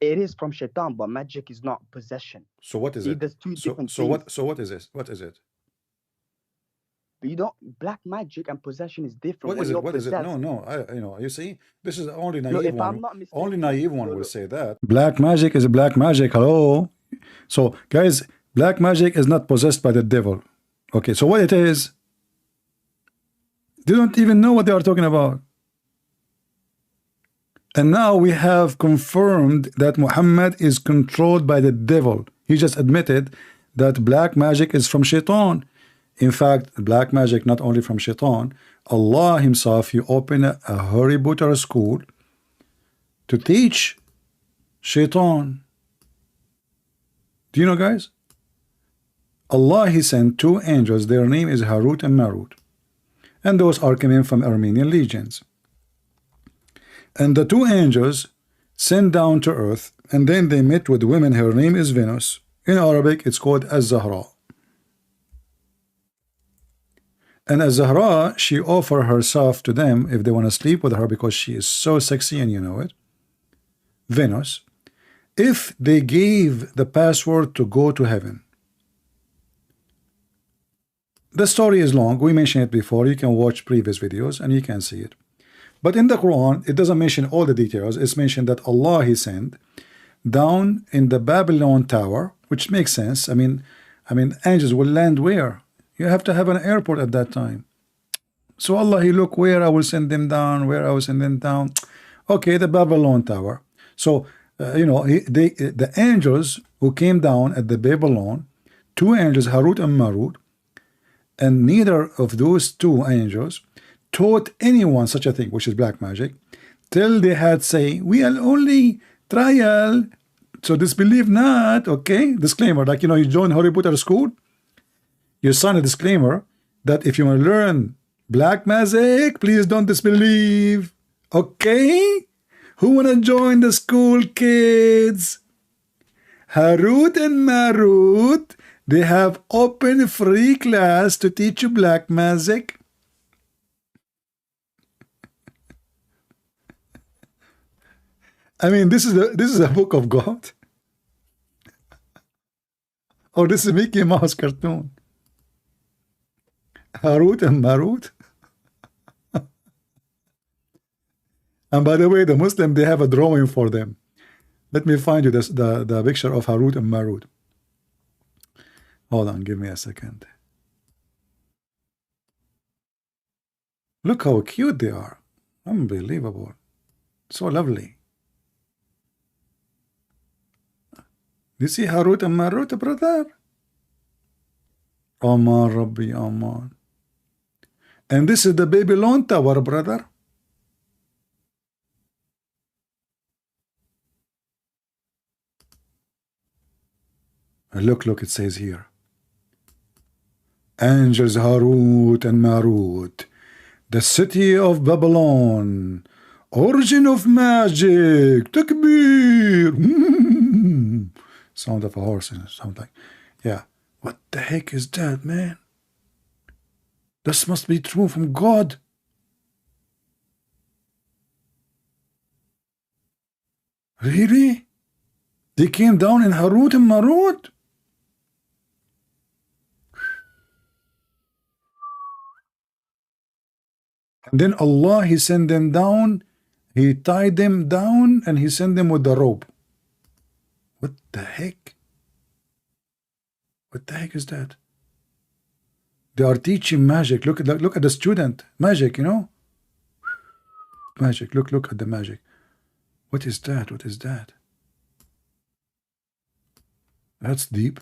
it is from shaitan, but magic is not possession. So what is it? There's two different things. So what is this? What is it? You don't. Black magic and possession is different. What is it? What is it? No. You see, this is only naive one. Only naive one will say that. Black magic is black magic. Hello. So guys, black magic is not possessed by the devil. Okay, so what it is? They don't even know what they are talking about. And now we have confirmed that Muhammad is controlled by the devil. He just admitted that black magic is from shaitan. In fact, black magic not only from shaitan, Allah himself, he opened a Harry Potter school to teach shaitan. Do you know, guys? Allah, he sent 2 angels. Their name is Harut and Marut. And those are coming from Armenian legions. And the 2 angels sent down to earth, and then they met with women. Her name is Venus. In Arabic, it's called Az-Zahra. And Az-Zahra, she offered herself to them if they want to sleep with her because she is so sexy and you know it. Venus. If they gave the password to go to heaven. The story is long. We mentioned it before. You can watch previous videos and you can see it. But in the Quran, it doesn't mention all the details. It's mentioned that Allah, he sent down in the Babylon tower, which makes sense. I mean, angels will land where? You have to have an airport at that time. So Allah, he look where I will send them down, where I will send them down. Okay, the Babylon tower. So, the angels who came down at the Babylon, 2 angels, Harut and Marut, and neither of those 2 angels taught anyone such a thing, which is black magic, till they had say, we are only trial, so disbelieve not. Okay, disclaimer, like you join Harry Potter school, you sign a disclaimer that if you want to learn black magic, please don't disbelieve. Okay, who want to join the school, kids? Harut and Marut, They have open free class to teach you black magic. I mean, this is a book of God. Or this is Mickey Mouse cartoon. Harut and Marut. And by the way, the Muslim, they have a drawing for them. Let me find you the picture of Harut and Marut. Hold on, give me a second. Look how cute they are. Unbelievable. So lovely. You see Harut and Marut, brother? Aman Rabbi Aman. And this is the Babylon Tower, brother. Look, it says here. Angels Harut and Marut. The city of Babylon. Origin of magic. Takbir. Sound of a horse. Sound like, yeah. What the heck is that, man? This must be true from God. Really? They came down in Harut and Marut? And then Allah, He sent them down, He tied them down, and He sent them with the rope. What the heck? What the heck is that? They are teaching magic. Look at the student. Magic, you know? Magic. Look at the magic. What is that? What is that? That's deep.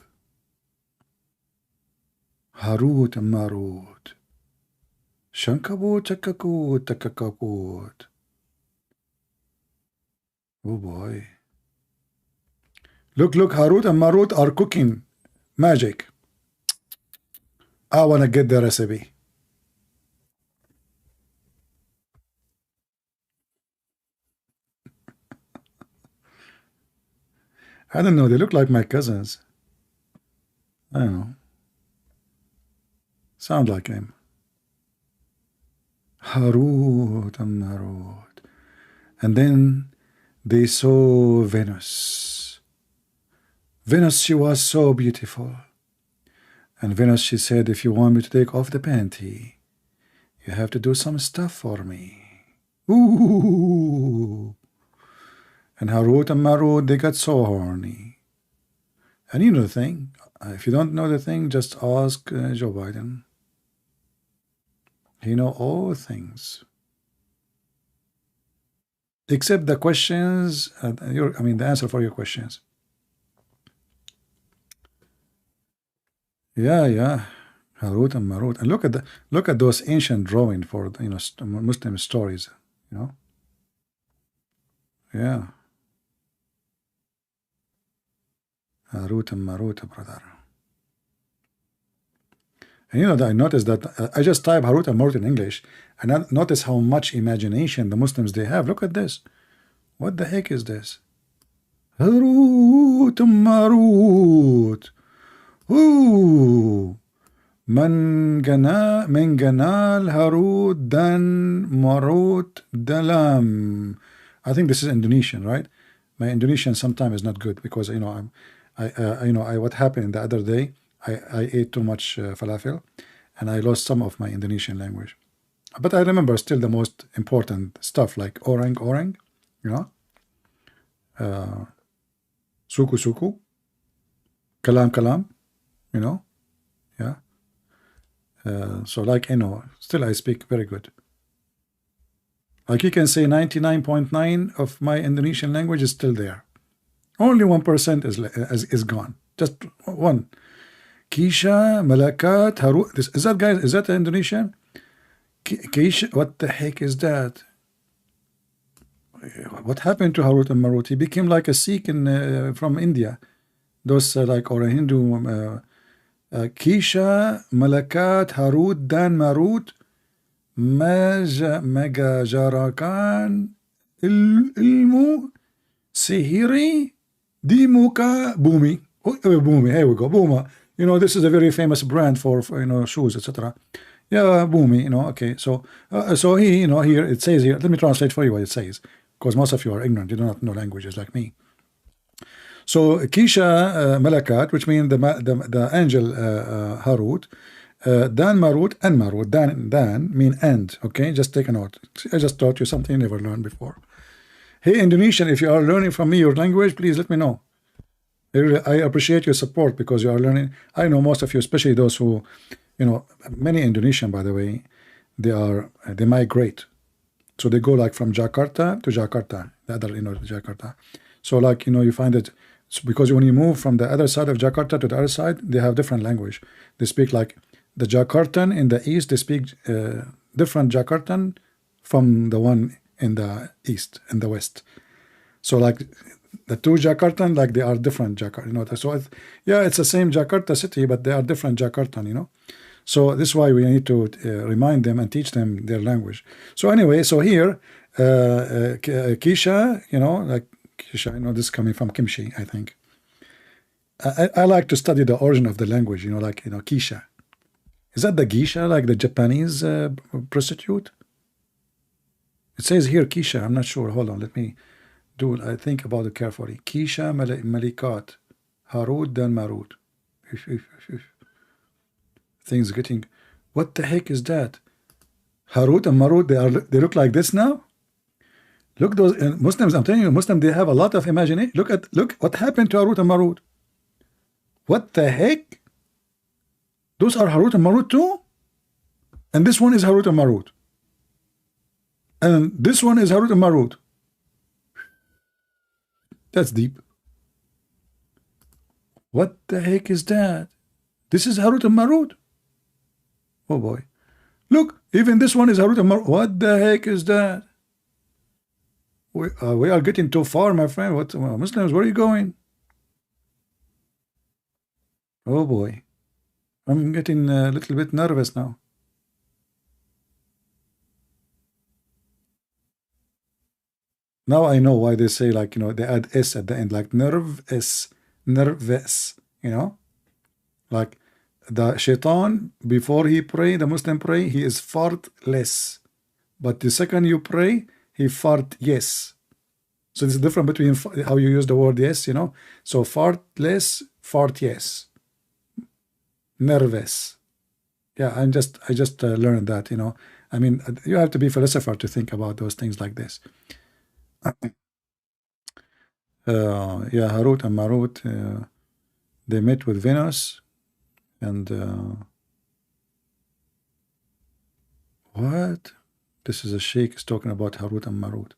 Harut and Marut. Shankabut, Takakut, Takakakut. Oh boy. Look, Harut and Marut are cooking magic. I want to get the recipe. I don't know. They look like my cousins. I don't know. Sound like him. Harut and Marut. And then they saw Venus. Venus, she was so beautiful. And Venus, she said, if you want me to take off the panty, you have to do some stuff for me. Ooh. And Harut and Marut, they got so horny. And you know the thing. If you don't know the thing, just ask Joe Biden. He know all things. Except the questions, the answer for your questions. Yeah. Harut and Marut. And look at those ancient drawing for Muslim stories, you know. Yeah. Harut and Marut, brother. And you know, I noticed that I just type Harut and Marut in English, and I notice how much imagination the Muslims they have. Look at this. What the heck is this? Harut and Marut. Ooh. من جنال هاروت dan Marut dalam. I think this is Indonesian, right? My Indonesian sometimes is not good because what happened the other day. I ate too much falafel, and I lost some of my Indonesian language. But I remember still the most important stuff like orang, you know, suku, kalam, you know, yeah. So like, still I speak very good. Like you can say 99.9 of my Indonesian language is still there. Only 1% is gone. Just one. Kisha, Malakat, Harut. Is that, guys? Is that Indonesian? Kisha, what the heck is that? What happened to Harut and Marut? He became like a Sikh from India. Those or a Hindu. Kisha, Malakat, Harut, Dan Marut, Megajarakan, Ilmu, Sihiri, Dimuka, Bumi. Bumi. Here we go. Buma. you know, this is a very famous brand for you know, shoes, etc. Yeah, Boomy, you know, okay. So so he, you know, here it says here, let me translate for you what it says, because most of you are ignorant, you do not know languages like me. So Kisha Malakat, which means the angel Harut, Dan Marut and Marut. Dan mean end. Okay, just take a note. I just taught you something you never learned before. Hey, Indonesian, if you are learning from me your language, please let me know. I appreciate your support because you are learning. I know most of you, especially those who, you know, many Indonesian, by the way, they migrate. So they go like from Jakarta to Jakarta, the other, you know, Jakarta. So like, you know, you find it because when you move from the other side of Jakarta to the other side, they have different language. They speak like the Jakartan in the east, they speak different Jakartan from the one in the east and the west. So like the two Jakartan, like they are different Jakarta, you know. So yeah, it's the same Jakarta city, but they are different Jakartan, you know. So this is why we need to remind them and teach them their language. So anyway, so here, Kisha, you know, like Kisha, you know, this is coming from Kimchi, I think. I like to study the origin of the language, you know, like, you know, Kisha. Is that the geisha, like the Japanese prostitute? It says here Kisha, I'm not sure. Hold on, let me I think about it carefully. Kisha Malikat, Harut dan Marut. Things getting. What the heck is that? Harut and Marut, they look like this now. Look, those Muslims. I'm telling you, Muslims, they have a lot of imagination. Look what happened to Harut and Marut. What the heck? Those are Harut and Marut too. And this one is Harut and Marut. And this one is Harut and Marut. That's deep. What the heck is that? This is Harut and Marut. Oh boy. Look, even this one is Harut and Marut. What the heck is that? We are getting too far, my friend. What, Muslims, where are you going? Oh boy. I'm getting a little bit nervous now. Now I know why they say, like, you know, they add S at the end, like nervous, you know? Like the shaitan, before he pray, the Muslim pray, he is fartless. But the second you pray, he fart yes. So there's a difference between how you use the word yes, you know? So fartless, fart yes. Nervous. Yeah, I just learned that, you know. I mean, you have to be a philosopher to think about those things like this. Yeah, Harut and Marut, they met with Venus, and what? This is a sheikh is talking about Harut and Marut.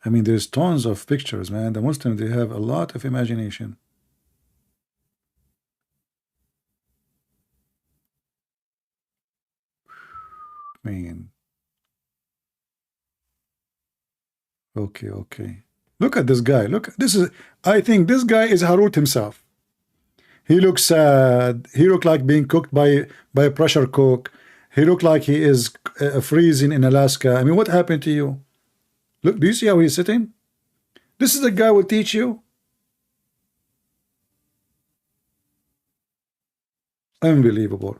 I mean, there's tons of pictures, man. The Muslims, they have a lot of imagination. Man. Okay. Look at this guy. Look, I think this guy is Harut himself. He looks sad. He looks like being cooked by a pressure cook. He looks like he is freezing in Alaska. I mean, what happened to you? Look, do you see how he's sitting? This is the guy who will teach you. Unbelievable.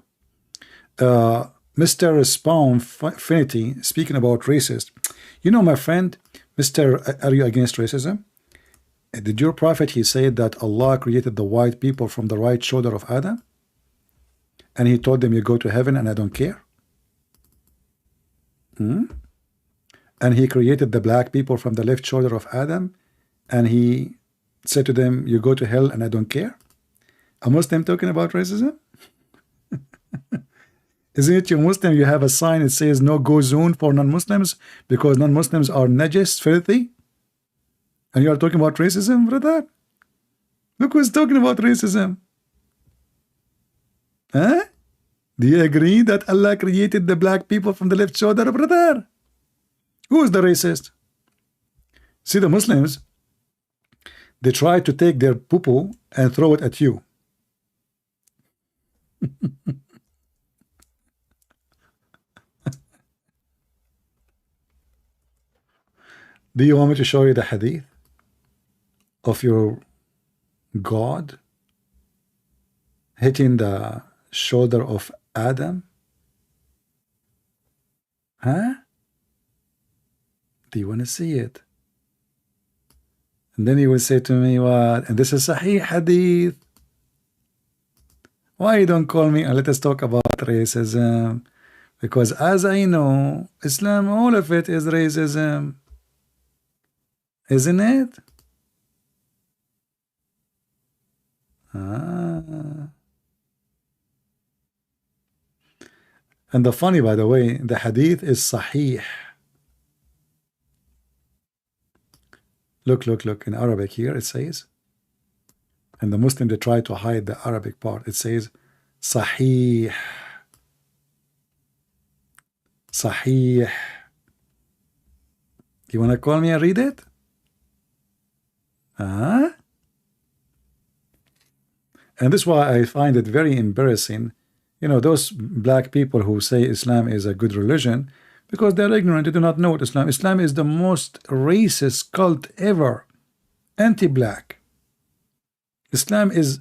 Mr. Spawn Finity, speaking about racist. You know, my friend, are you against racism? Did your prophet, he said that Allah created the white people from the right shoulder of Adam? And he told them, you go to heaven and I don't care? And he created the black people from the left shoulder of Adam, and he said to them, you go to hell and I don't care? A Muslim talking about racism? Isn't it, you Muslim, you have a sign that says no go zone for non-Muslims because non-Muslims are najis, filthy? And you are talking about racism, brother? Look who's talking about racism. Huh? Do you agree that Allah created the black people from the left shoulder, brother? Who is the racist? See, the Muslims, they try to take their poo-poo and throw it at you. Do you want me to show you the hadith? of your God hitting the shoulder of Adam? Huh? Do you want to see it? And then you will say to me, what? And this is Sahih Hadith. Why you don't call me and let us talk about racism? Because as I know, Islam, all of it is racism. Isn't it? Ah. And the funny, by the way, the hadith is sahih. Look, look, look. In Arabic here it says, and the Muslim, they try to hide the Arabic part. It says sahih. Sahih. You want to call me and read it? Huh? And this is why I find it very embarrassing. You know, those black people who say Islam is a good religion, because they're ignorant, they do not know what Islam. Islam is the most racist cult ever. Anti-black. Islam is,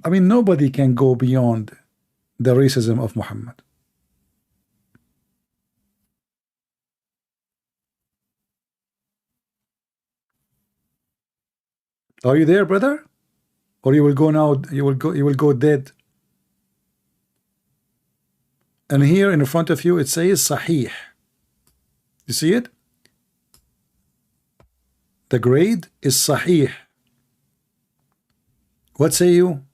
I mean, nobody can go beyond the racism of Muhammad. Are you there, brother? Or you will go now, you will go dead. And here in front of you it says Sahih. You see it? The grade is Sahih. What say you,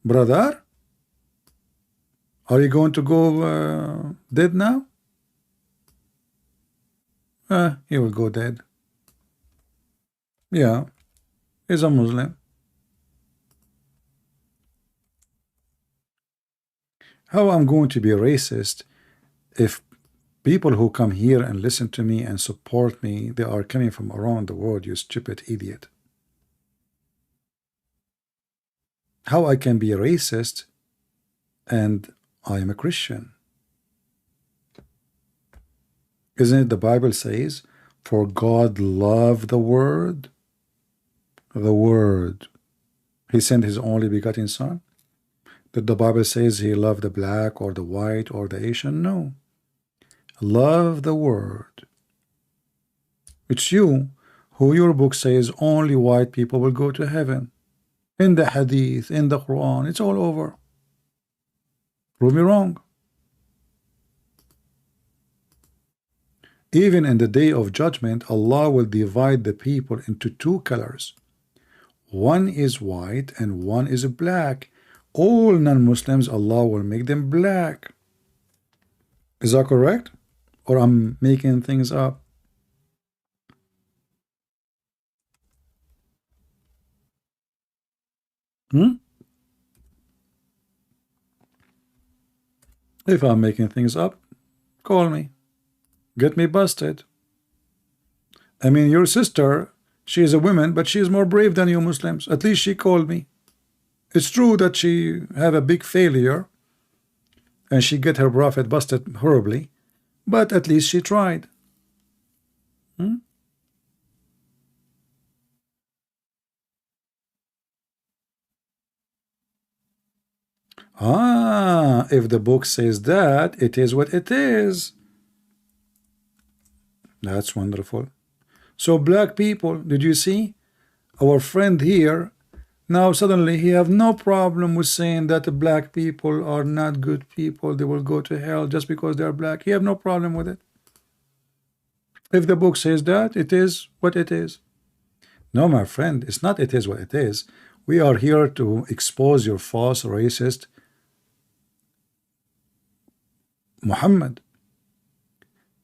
brother? Are you going to go dead now? You will go dead. Yeah, he's a Muslim. How I'm going to be racist if people who come here and listen to me and support me, they are coming from around the world, you stupid idiot. How I can be a racist and I am a Christian? Isn't it the Bible says, for God loved the world? The word. He sent his only begotten son. Did the Bible says he loved the black or the white or the Asian? No. Love the word. It's you who your book says only white people will go to heaven. In the hadith, in the Quran, it's all over. Prove me wrong. Even in the day of judgment, Allah will divide the people into two colors. One is white and one is black. All non-Muslims, Allah will make them black. Is that correct? Or I'm making things up? If I'm making things up, call me. Get me busted. I mean, your sister, she is a woman, but she is more brave than you Muslims. At least she called me. It's true that she had a big failure and she get her prophet busted horribly, but at least she tried. If the book says that, it is what it is. That's wonderful. So black people, did you see? Our friend here, now suddenly he have no problem with saying that the black people are not good people. They will go to hell just because they are black. He have no problem with it. If the book says that, it is what it is. No, my friend, it's not it is what it is. We are here to expose your false racist Muhammad.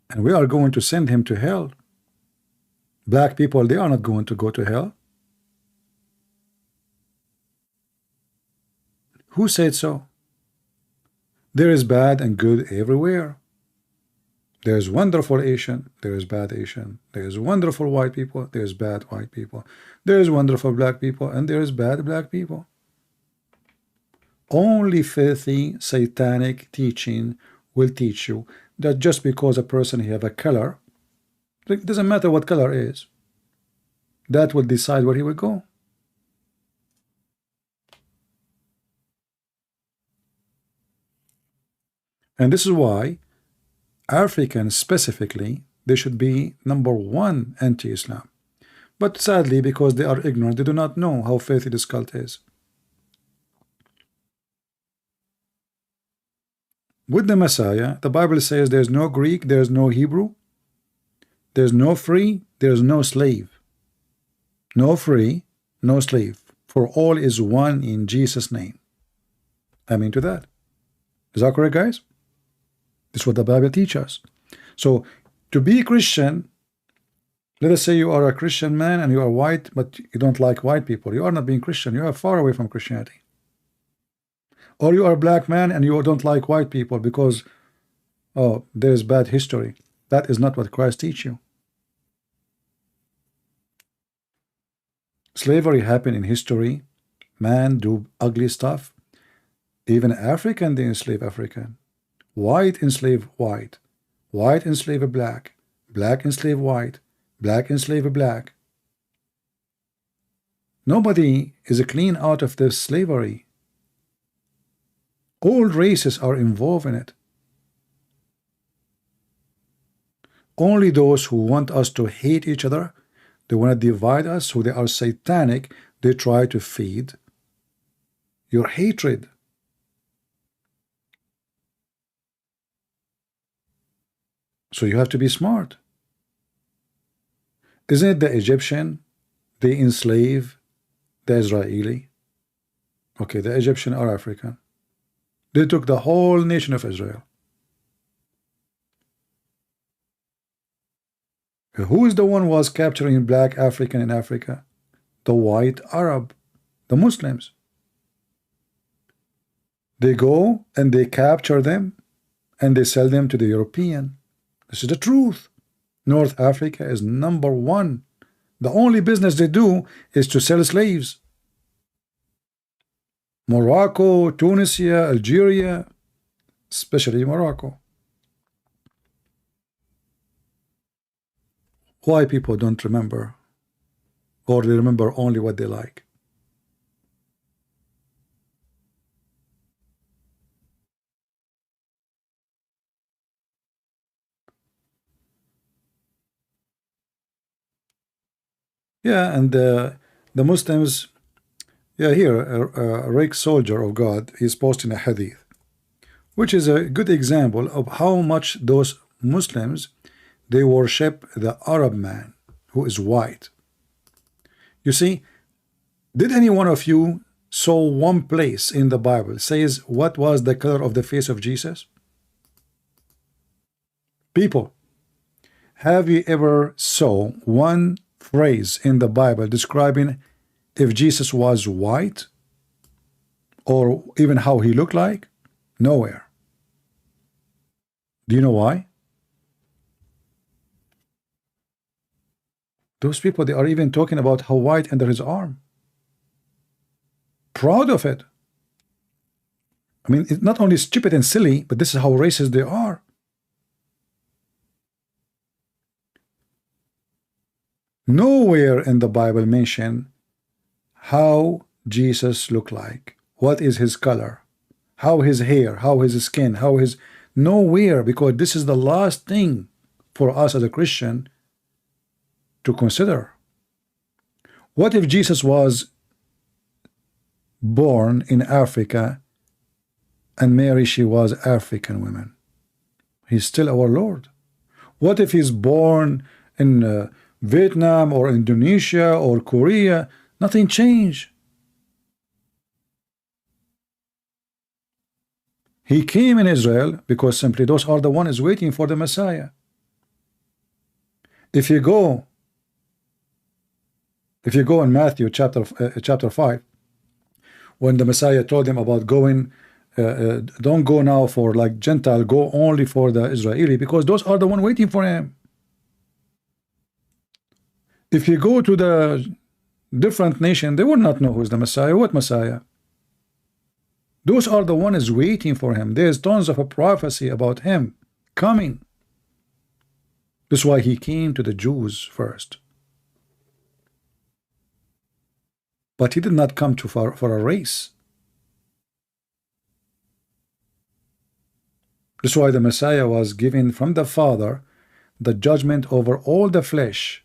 And we are going to send him to hell. Black people, they are not going to go to hell. Who said so? There is bad and good everywhere. There is wonderful Asian, there is bad Asian. There is wonderful white people, there is bad white people. There is wonderful black people, and there is bad black people. Only filthy, satanic teaching will teach you that just because a person have a color, it doesn't matter what color is. that will decide where he will go. And this is why Africans specifically, they should be #1 anti-Islam. But sadly, because they are ignorant, they do not know how filthy this cult is. With the Messiah, the Bible says there's no Greek, there's no Hebrew, there's no free, there's no slave. No free, no slave. For all is one in Jesus' name. Amen to that. Is that correct, guys? This is what the Bible teaches us. So, to be Christian, let us say you are a Christian man and you are white, but you don't like white people. You are not being Christian. You are far away from Christianity. Or you are a black man and you don't like white people because, oh, there's bad history. That is not what Christ teach you. Slavery happened in history. Man do ugly stuff. Even African, they enslave African. White enslave white. White enslave black. Black enslave white. Black enslave black. Nobody is clean out of this slavery. All races are involved in it. Only those who want us to hate each other, they want to divide us, who they are satanic, they try to feed your hatred. So you have to be smart. Isn't it the Egyptian? They enslave the Israeli. Okay, the Egyptian are African. They took the whole nation of Israel. Who is the one who was capturing black African in Africa? The white Arab, the Muslims. They go and they capture them and they sell them to the European. This is the truth. North Africa is #1. The only business they do is to sell slaves. Morocco, Tunisia, Algeria, especially Morocco. Why people don't remember, or they remember only what they like? Yeah, and the Muslims, yeah, here a rake soldier of God is posting a hadith, which is a good example of how much those Muslims, they worship the Arab man who is white. You see, did any one of you saw one place in the Bible says what was the color of the face of Jesus? People, have you ever saw one phrase in the Bible describing if Jesus was white or even how he looked like? Nowhere. Do you know why? Those people, they are even talking about how white under his arm. Proud of it. I mean, it's not only stupid and silly, but this is how racist they are. Nowhere in the Bible mention how Jesus looked like, what is his color, how his hair, how his skin, how his... Nowhere, because this is the last thing for us as a Christian to consider. What if Jesus was born in Africa and Mary, she was African woman? He's still our Lord. What if he's born in Vietnam or Indonesia or Korea? Nothing changed. He came in Israel because simply those are the ones waiting for the Messiah. If you go in Matthew chapter 5, when the Messiah told them about going, don't go now for like Gentile, go only for the Israeli, because those are the ones waiting for him. If you go to the different nation, they will not know who is the Messiah. What Messiah? Those are the ones waiting for him. There's tons of a prophecy about him coming. That's why he came to the Jews first. but he did not come for a race. That's why the Messiah was given from the Father the judgment over all the flesh,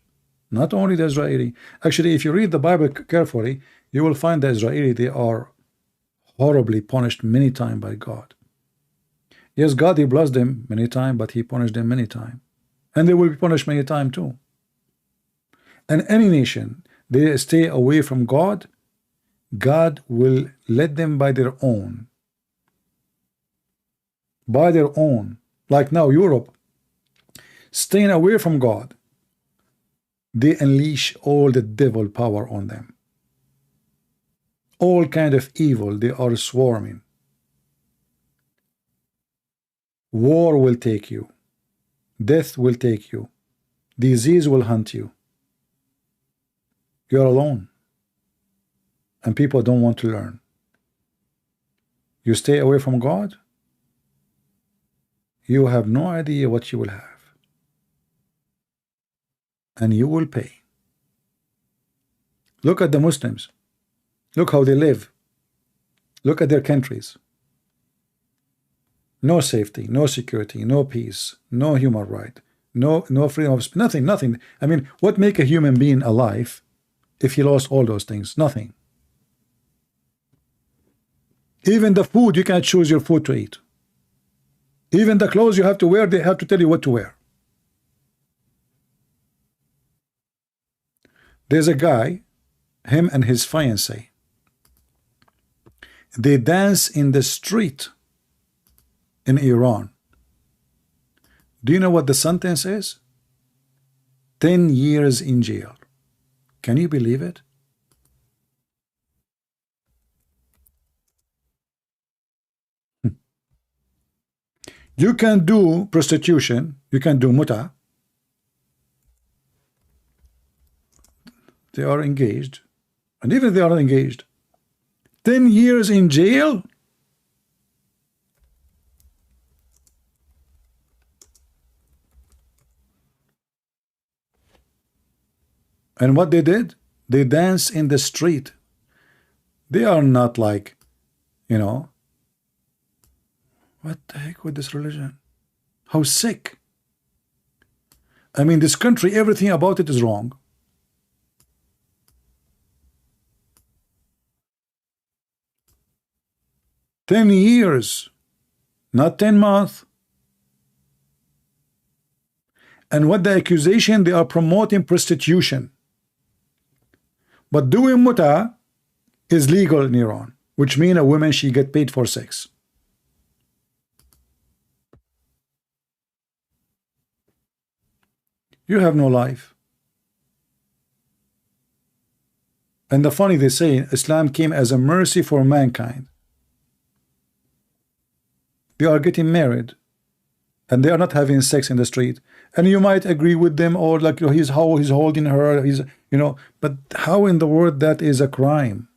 not only the Israeli. Actually, if you read the Bible carefully, you will find the Israeli, they are horribly punished many times by God. Yes, God, he blessed them many times, but he punished them many times. And they will be punished many times too. And any nation, they stay away from God, God will let them by their own. By their own. Like now, Europe, staying away from God, they unleash all the devil power on them. All kind of evil, they are swarming. War will take you. Death will take you. Disease will hunt you. You're alone. And people don't want to learn. You stay away from God, you have no idea what you will have. And you will pay. Look at the Muslims. Look how they live. Look at their countries. No safety, no security, no peace, no human right, no freedom of speech, nothing. I mean, what make a human being alive if he lost all those things? Nothing. Even the food, you can't choose your food to eat. Even the clothes you have to wear, they have to tell you what to wear. There's a guy, him and his fiancée, they dance in the street in Iran. Do you know what the sentence is? 10 years in jail. Can you believe it? You can do prostitution, you can do muta. They are engaged, and even if they are not engaged, 10 years in jail. And what they did, they dance in the street. They are not like, you know, what the heck with this religion? How sick. I mean, this country, everything about it is wrong. "10 years, not 10 months." And what the accusation? They are promoting prostitution. But doing muta is legal in Iran, which means a woman, she get paid for sex. You have no life. And the funny, they say Islam came as a mercy for mankind. They are getting married and they are not having sex in the street. And you might agree with them, or like, you know, he's holding her, he's, you know, but how in the world that is a crime?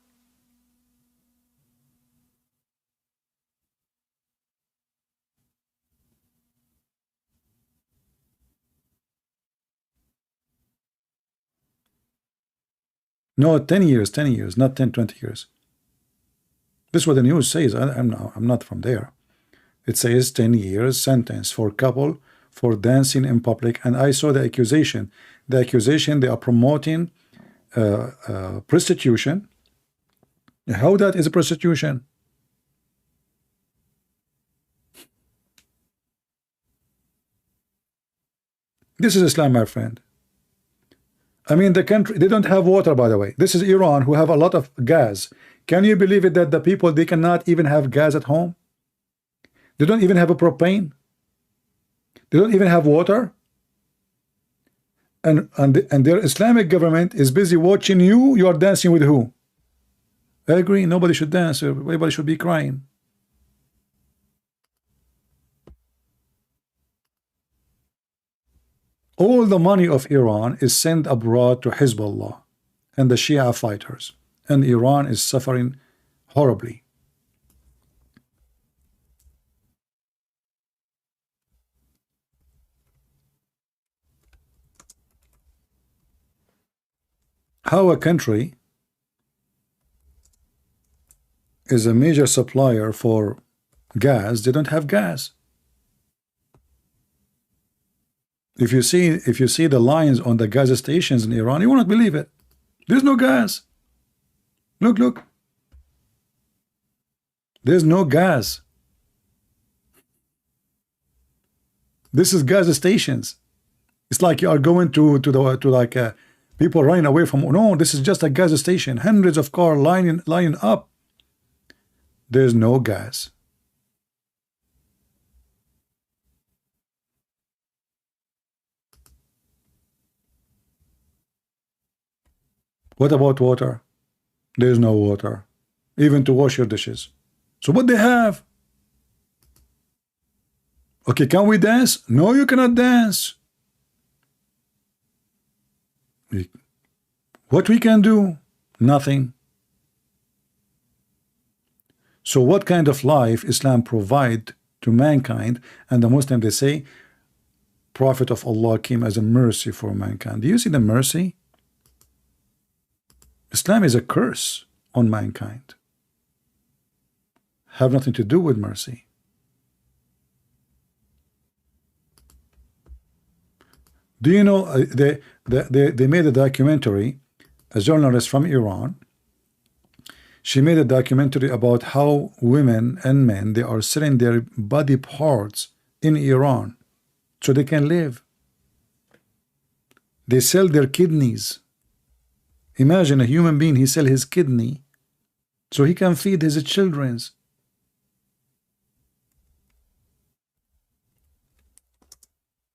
No, 10 years, not 10, 20 years. This is what the news says. I'm not from there. It says 10 years sentence for couple for dancing in public. And I saw the accusation. The accusation, they are promoting prostitution. How that is a prostitution? This is Islam, my friend. I mean, the country, they don't have water, by the way. This is Iran, who have a lot of gas. Can you believe it that the people, they cannot even have gas at home? They don't even have a propane. They don't even have water. And their Islamic government is busy watching you. You are dancing with who? I agree. Nobody should dance. Everybody should be crying. All the money of Iran is sent abroad to Hezbollah and the Shia fighters. And Iran is suffering horribly. How a country is a major supplier for gas. They don't have gas. If you see the lines on the gas stations in Iran, you won't believe it. There's no gas. Look. There's no gas. This is gas stations. It's like you are going to like people running away from. No, this is just a gas station. Hundreds of cars lining up. There's no gas. What about water? There's no water, even to wash your dishes. So what they have? Okay, can we dance? No, you cannot dance. What we can do? Nothing. So what kind of life Islam provide to mankind? And the Muslim, they say, Prophet of Allah came as a mercy for mankind. Do you see the mercy? Islam is a curse on mankind. Have nothing to do with mercy. Do you know they made a documentary, a journalist from Iran. She made a documentary about how women and men, they are selling their body parts in Iran so they can live. They sell their kidneys. Imagine a human being, he sell his kidney so he can feed his children.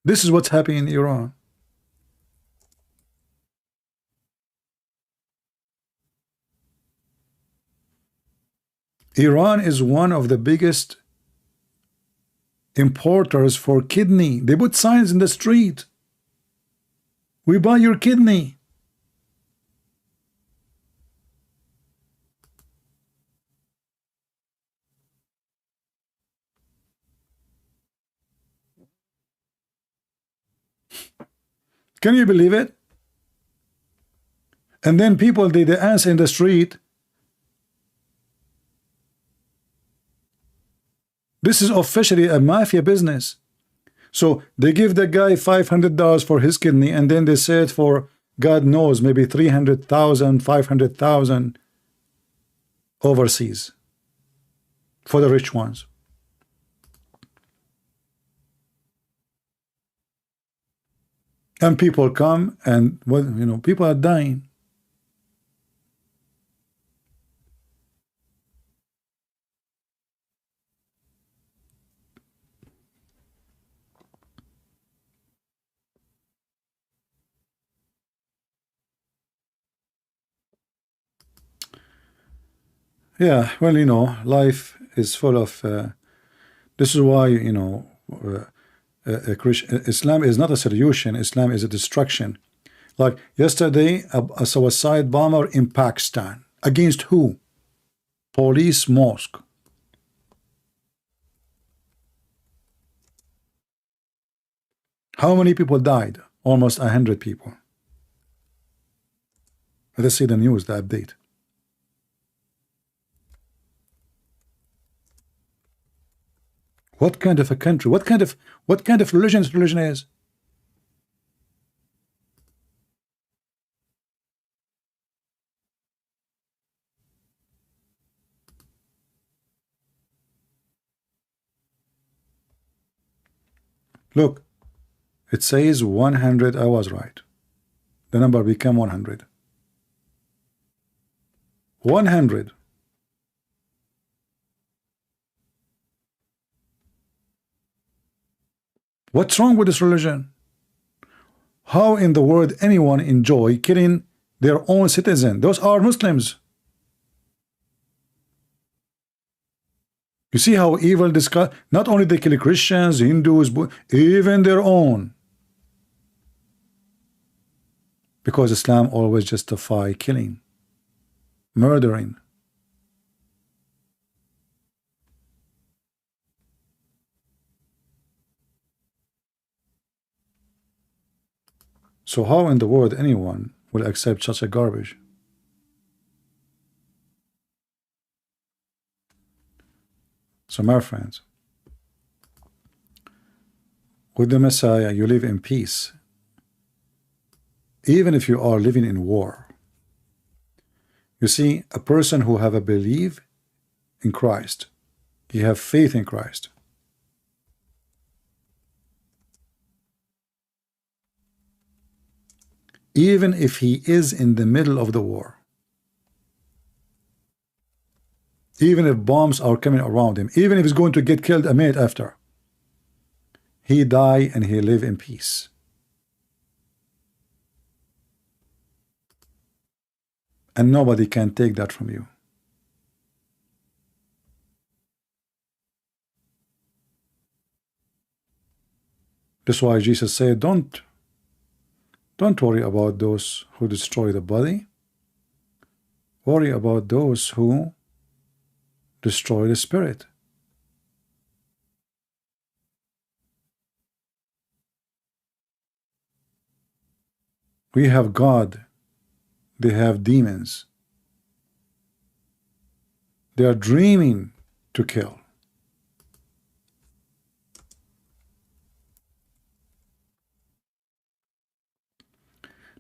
This is what's happening in Iran. Iran is one of the biggest importers for kidney. They put signs in the street. We buy your kidney. Can you believe it? And then people, they answer in the street. This is officially a mafia business. So they give the guy $500 for his kidney, and then they say it for, God knows, maybe 300,000, 500,000 overseas for the rich ones. And people come, and well, you know, people are dying. Yeah, well, you know, life is full of. This is why, you know, Islam is not a solution. Islam is a destruction. Like yesterday, a suicide bomber in Pakistan. Against who? Police mosque. How many people died? Almost 100 people. Let's see the news, the update. What kind of a country? What kind of religion this religion is? Look, it says 100. I was right. The number became 100. 100. What's wrong with this religion? How in the world anyone enjoy killing their own citizen? Those are Muslims. You see how evil this guy, not only they kill Christians, Hindus, but even their own. Because Islam always justify killing, murdering. So how in the world anyone will accept such a garbage? So my friends, with the Messiah you live in peace, even if you are living in war. You see, a person who have a belief in Christ, he have faith in Christ, even if he is in the middle of the war, even if bombs are coming around him, even if he's going to get killed a minute after, he die and he live in peace. And nobody can take that from you. That's why Jesus said, don't worry about those who destroy the body. Worry about those who destroy the spirit. We have God. They have demons. They are dreaming to kill.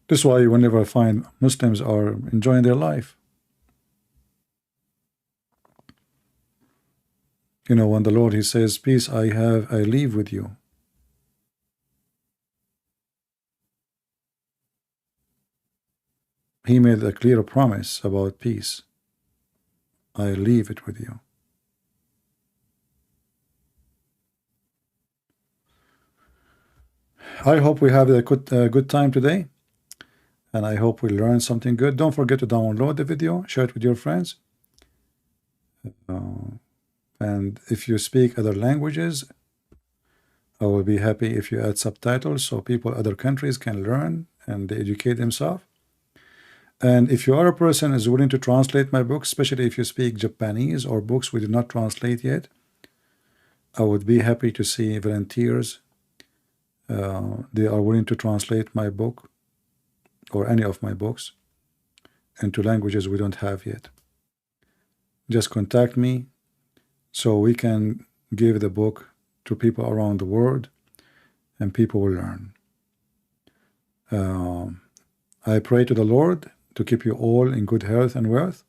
That's why whenever I find Muslims are enjoying their life, you know, when the Lord, he says, peace I leave with you. He made a clear promise about peace. I leave it with you. I hope we have a good time today, and I hope we learn something good. Don't forget to download the video, share it with your friends, and if you speak other languages, I will be happy if you add subtitles so people other countries can learn and educate themselves. And if you are a person who is willing to translate my books, especially if you speak Japanese or books we did not translate yet, I would be happy to see volunteers. They are willing to translate my book or any of my books into languages we don't have yet. Just contact me so we can give the book to people around the world and people will learn. I pray to the Lord to keep you all in good health and wealth.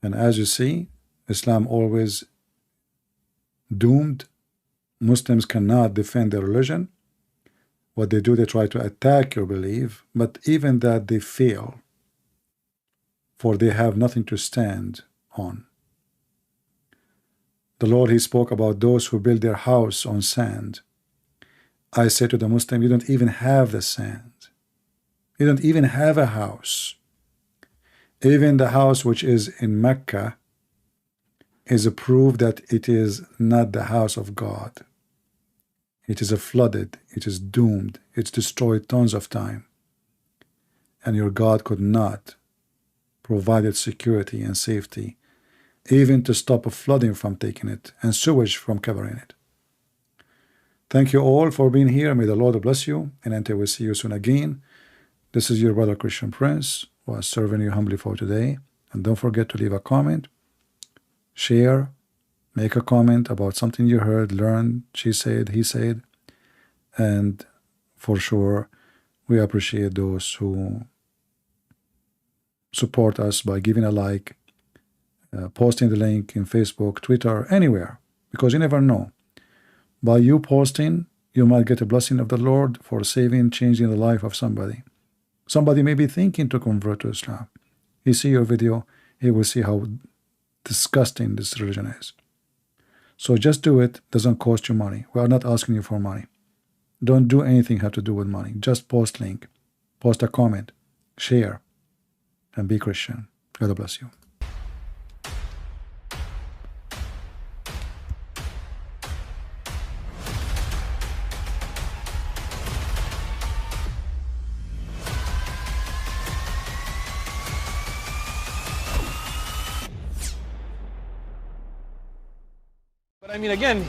And as you see, Islam always doomed. Muslims cannot defend their religion. What they do, they try to attack your belief, but even that they fail, for they have nothing to stand on. The Lord, he spoke about those who build their house on sand. I say to the Muslim, you don't even have the sand. You don't even have a house. Even the house which is in Mecca is a proof that it is not the house of God. It is a flooded, it is doomed, it's destroyed tons of time. And your God could not provide it security and safety, even to stop a flooding from taking it and sewage from covering it. Thank you all for being here. May the Lord bless you, and until we see you soon again, this is your brother Christian Prince, who is serving you humbly for today. And don't forget to leave a comment, share, make a comment about something you heard, learned, she said, he said, and for sure, we appreciate those who support us by giving a like, posting the link in Facebook, Twitter, anywhere, because you never know. By you posting, you might get a blessing of the Lord for saving, changing the life of somebody. Somebody may be thinking to convert to Islam. He see your video, he will see how disgusting this religion is. So just do it. Doesn't cost you money. We are not asking you for money. Don't do anything have to do with money. Just post link, post a comment, share, and be Christian. God bless you. But I mean, again,